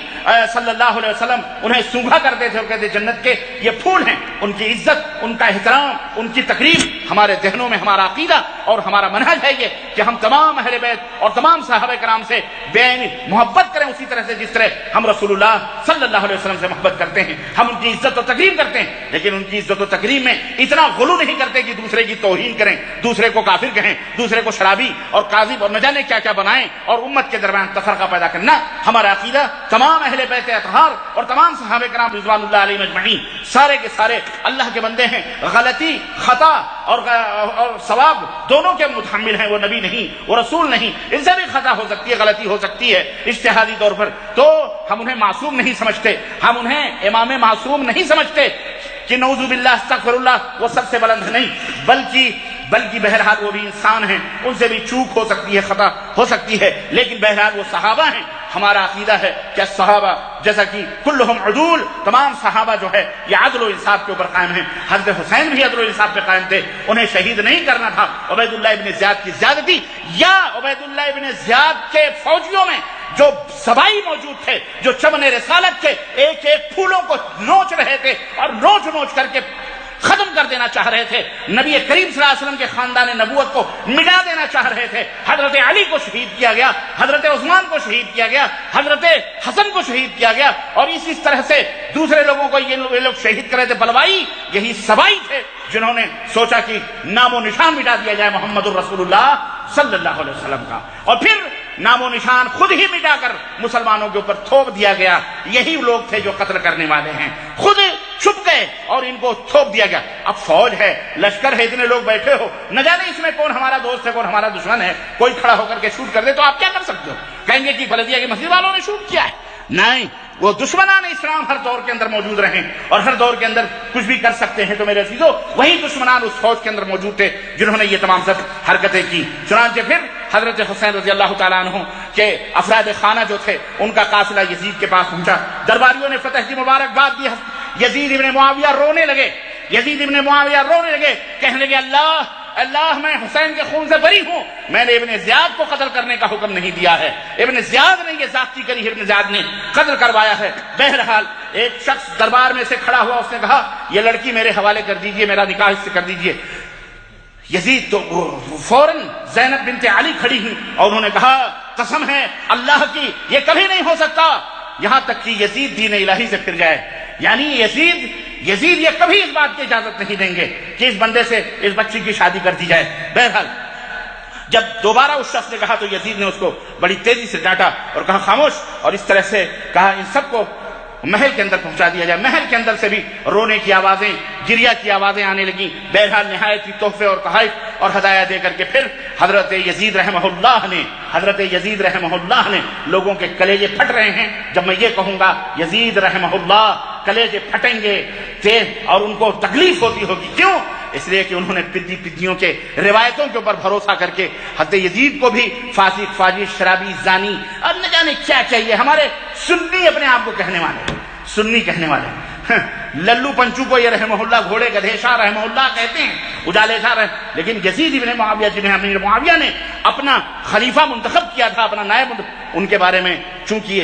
صلی اللہ علیہ وسلم انہیں سونگھا کرتے تھے اور کہتے جنت کے یہ پھول ہیں. ان کی عزت, ان کا احترام, ان کی تقریب ہمارے ذہنوں میں ہمارا عقیدہ اور ہمارا منہج ہے یہ کہ ہم تمام اہل بیت اور تمام صحابہ کرام سے بے عینی محبت کریں, اسی طرح سے جس طرح ہم رسول اللہ صلی اللہ علیہ وسلم سے محبت کرتے ہیں. ہم ان کی عزت و تکریم کرتے ہیں, لیکن ان کی عزت و تکریم میں اتنا غلو نہیں کرتے کہ دوسرے کی توہین کریں, دوسرے کو کافر کہیں, دوسرے کو شرابی اور کاذب اور نہ جانے کیا کیا بنائیں اور امت کے درمیان تفرقہ پیدا کرنا. ہمارا عقیدہ تمام اہل بیت اطہار اور تمام صحابہ کرام رضوان اللہ علیہم اجمعین سارے کے سارے اللہ کے بندے ہیں. غلطی, خطا اور ثواب دونوں کے متحمل ہیں. وہ نبی نہیں, وہ رسول نہیں. ان سے بھی خطا ہو سکتی ہے, غلطی ہو سکتی ہے اجتہادی طور پر, تو ہم انہیں معصوم نہیں سمجھتے, ہم انہیں امام معصوم نہیں سمجھتے کہ نعوذ باللہ استغفر اللہ وہ سب سے بلند نہیں, بلکہ بہرحال وہ بھی انسان ہیں, ان سے بھی چوک ہو سکتی ہے, خطا ہو سکتی ہے, لیکن بہرحال وہ صحابہ ہیں. ہمارا عقیدہ ہے کہ صحابہ جیسا کہ کلہم عدول, تمام صحابہ جو ہے یہ عدل و انصاف کے اوپر قائم ہیں. حضرت حسین بھی عدل و انصاف پہ قائم تھے. انہیں شہید نہیں کرنا تھا عبید اللہ ابن زیاد کی زیادتی یا عبید اللہ ابن زیاد کے فوجیوں میں جو سبائی موجود تھے, جو چمن رسالت تھے, ایک ایک پھولوں کو نوچ رہے تھے اور نوچ کر کے ختم کر دینا چاہ رہے تھے. نبی کریم صلی اللہ علیہ وسلم کے خاندان نبوت کو مٹا دینا چاہ رہے تھے. حضرت علی کو شہید کیا گیا, حضرت عثمان کو شہید کیا گیا, حضرت حسن کو شہید کیا گیا, اور اسی طرح سے دوسرے لوگوں کو یہ لوگ شہید کر رہے تھے. بلوائی یہی سبائی تھے جنہوں نے سوچا کہ نام و نشان مٹا دیا جائے محمد الرسول اللہ صلی اللہ علیہ وسلم کا, اور پھر نام و نشان خود ہی مٹا کر مسلمانوں کے اوپر تھوپ دیا گیا. یہی لوگ تھے جو قتل کرنے والے ہیں, خود چھپ گئے اور ان کو تھوپ دیا گیا. اب فوج ہے, لشکر ہے, اتنے لوگ بیٹھے ہو, نہ جانے اس میں کون ہمارا دوست ہے کون ہمارا دشمن ہے. کوئی کھڑا ہو کر کے شوٹ کر دے تو آپ کیا کر سکتے ہو؟ کہیں گے کہ بلدیہ کی مسجد والوں نے شوٹ کیا ہے. نہیں, وہ دشمنان اسلام ہر دور کے اندر موجود رہے اور ہر دور کے اندر کچھ بھی کر سکتے ہیں. تو میرے عزیزو وہی دشمنان اس فوج کے اندر موجود تھے جنہوں نے یہ تمام سب حرکتیں کی. چنانچہ پھر حضرت حسین رضی اللہ تعالیٰ عنہ کے افراد خانہ جو تھے ان کا قافلہ یزید کے پاس پہنچا. درباریوں نے فتح کی مبارکباد دی. یزید ابن معاویہ رونے لگے, کہنے لگے اللہ میں حسین کے خون سے بری ہوں, میں نے ابن زیاد کو قتل کرنے کا حکم نہیں دیا ہے. ابن زیاد نے یہ ذاتی کری ہے, ابن زیاد نے قتل کروایا ہے. بہرحال ایک شخص دربار میں سے کھڑا ہوا, اس نے کہا یہ لڑکی میرے حوالے کر دیجئے, میرا نکاح اس سے کر دیجئے. یزید تو فوراً زینب بنت علی کھڑی ہوئی اور انہوں نے کہا قسم ہے اللہ کی یہ کبھی نہیں ہو سکتا, یہاں تک کہ یزید دین الہی سے پھر جائے. یعنی یزید یہ کبھی اس بات کی اجازت نہیں دیں گے کہ اس بندے سے اس بچی کی شادی کر دی جائے. بہرحال جب دوبارہ اس شخص نے کہا تو یزید نے اس کو بڑی تیزی سے ڈانٹا اور کہا خاموش, اور اس طرح سے کہا ان سب کو محل کے اندر پہنچا دیا جائے. محل کے اندر سے بھی رونے کی آوازیں, گریا کی آوازیں آنے لگیں. بہرحال نہایت ہی تحفے اور تحائف اور ہدایہ دے کر کے پھر حضرت یزید رحمہ اللہ نے لوگوں کے کلیجے پھٹ رہے ہیں. جب میں یہ کہوں گا یزید رحمہ اللہ کلیجے پھٹیں گے اور ان کو تکلیف ہوتی ہوگی. کیوں؟ اس لیے کہ انہوں نے پدیوں کے روایتوں کے اوپر بھروسہ کر کے حضرت یزید کو بھی فاسق, فاجر, شرابی, زانی اور نہ جانے کیا چاہیے. ہمارے سنی اپنے آپ کو کہنے والے للو پنچو کو یہ رحمہ اللہ گھوڑے گدھے شاہ رحمہ اللہ کہتے ہیں, اجالے شاہ لیکن یزید ابن معاویہ جنہیں امیر معاویہ نے اپنا خلیفہ منتخب کیا تھا, اپنا نائب, ان کے بارے میں چونکہ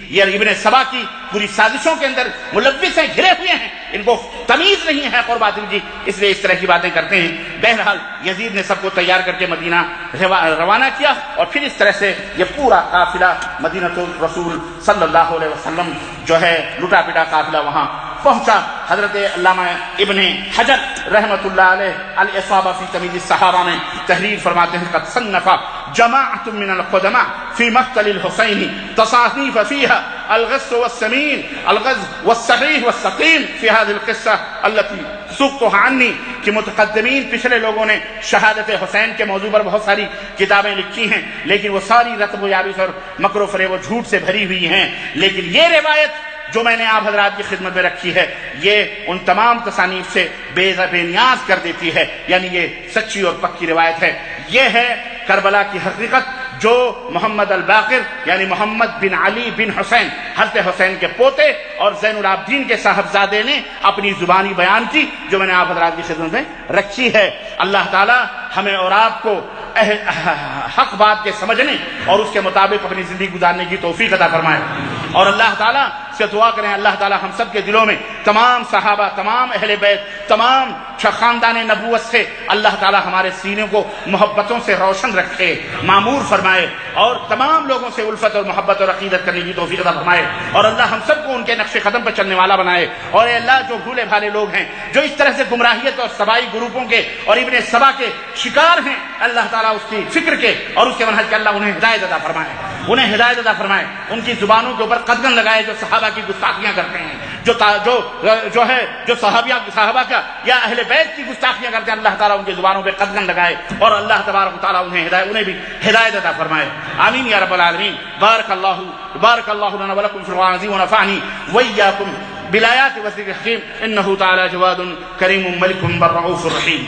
یہ ابن سبا کی پوری سازشوں کے اندر ملوث ہیں, گھرے ہوئے ہیں, ان کو تمیز نہیں ہے اور باطل کی, اس لیے اس طرح کی باتیں کرتے ہیں. بہرحال یزید نے سب کو تیار کر کے مدینہ روانہ کیا اور پھر اس طرح سے یہ پورا قافلہ مدینہ رسول صلی اللہ علیہ وسلم جو ہے لٹا پٹا قافلہ وہاں پہنچا. حضرت علامہ ابن حجر رحمۃ اللہ علیہ الاصابہ فی تمیز الصحابہ میں تحریر فرماتے ہیں قد صنف جماعۃ من القدماء فی مقتل الحسین تصانیف فیها الغث والسمین الغز والصحیح والسقیم فی هذه القصہ التي سقطها عنی, کہ متقدمین پچھلے لوگوں نے شہادت حسین کے موضوع پر بہت ساری کتابیں لکھی ہیں, لیکن وہ ساری رتب و یابس اور مکر و فریب و جھوٹ سے بھری ہوئی ہیں. لیکن یہ روایت جو میں نے آپ حضرات کی خدمت میں رکھی ہے یہ ان تمام تصانیف سے بے نیاز کر دیتی ہے. یعنی یہ سچی اور پکی روایت ہے. یہ ہے کربلا کی حقیقت جو محمد الباقر یعنی محمد بن علی بن حسین حضرت حسین کے پوتے اور زین العابدین کے صاحبزادے نے اپنی زبانی بیان کی, جو میں نے آپ حضرات کی خدمت میں رکھی ہے. اللہ تعالی ہمیں اور آپ کو حق بات کے سمجھنے اور اس کے مطابق اپنی زندگی گزارنے کی توفیق عطا فرمائے. اور اللہ تعالیٰ سے دعا کریں اللہ تعالیٰ ہم سب کے دلوں میں تمام صحابہ, تمام اہل بیت, تمام خاندان نبوت سے اللہ تعالیٰ ہمارے سینوں کو محبتوں سے روشن رکھے, معمور فرمائے اور تمام لوگوں سے الفت اور محبت اور عقیدت کرنے کی توفیق عطا فرمائے. اور اللہ ہم سب کو ان کے نقش قدم پر چلنے والا بنائے. اور اے اللہ جو بھولے بھالے لوگ ہیں جو اس طرح سے گمراہیت اور سبائی گروپوں کے اور ابن سبا کے شکار ہیں, اللہ تعالیٰ اس کی فکر کے اور اس کے منہج کے اللہ انہیں ہدایت عطا فرمائے, ان کی زبانوں کے اوپر قدغن لگائے جو صحابہ کی گستاخیاں کرتے ہیں, جو صحابہ کا یا اہل بیت کی گستاخیاں کرتے ہیں, اللہ تعالیٰ ان کی زبانوں پہ قدغن لگائے اور اللہ تبارک و تعالیٰ انہیں بھی ہدایت عطا فرمائے. آمین یا رب العالمین. بارک اللہ لنا ولکم فی القرآن العظیم ونفعنی وإیاکم بالآیات والذکر الحکیم انہ تعالی جواد کریم ملک بر رؤوف رحیم.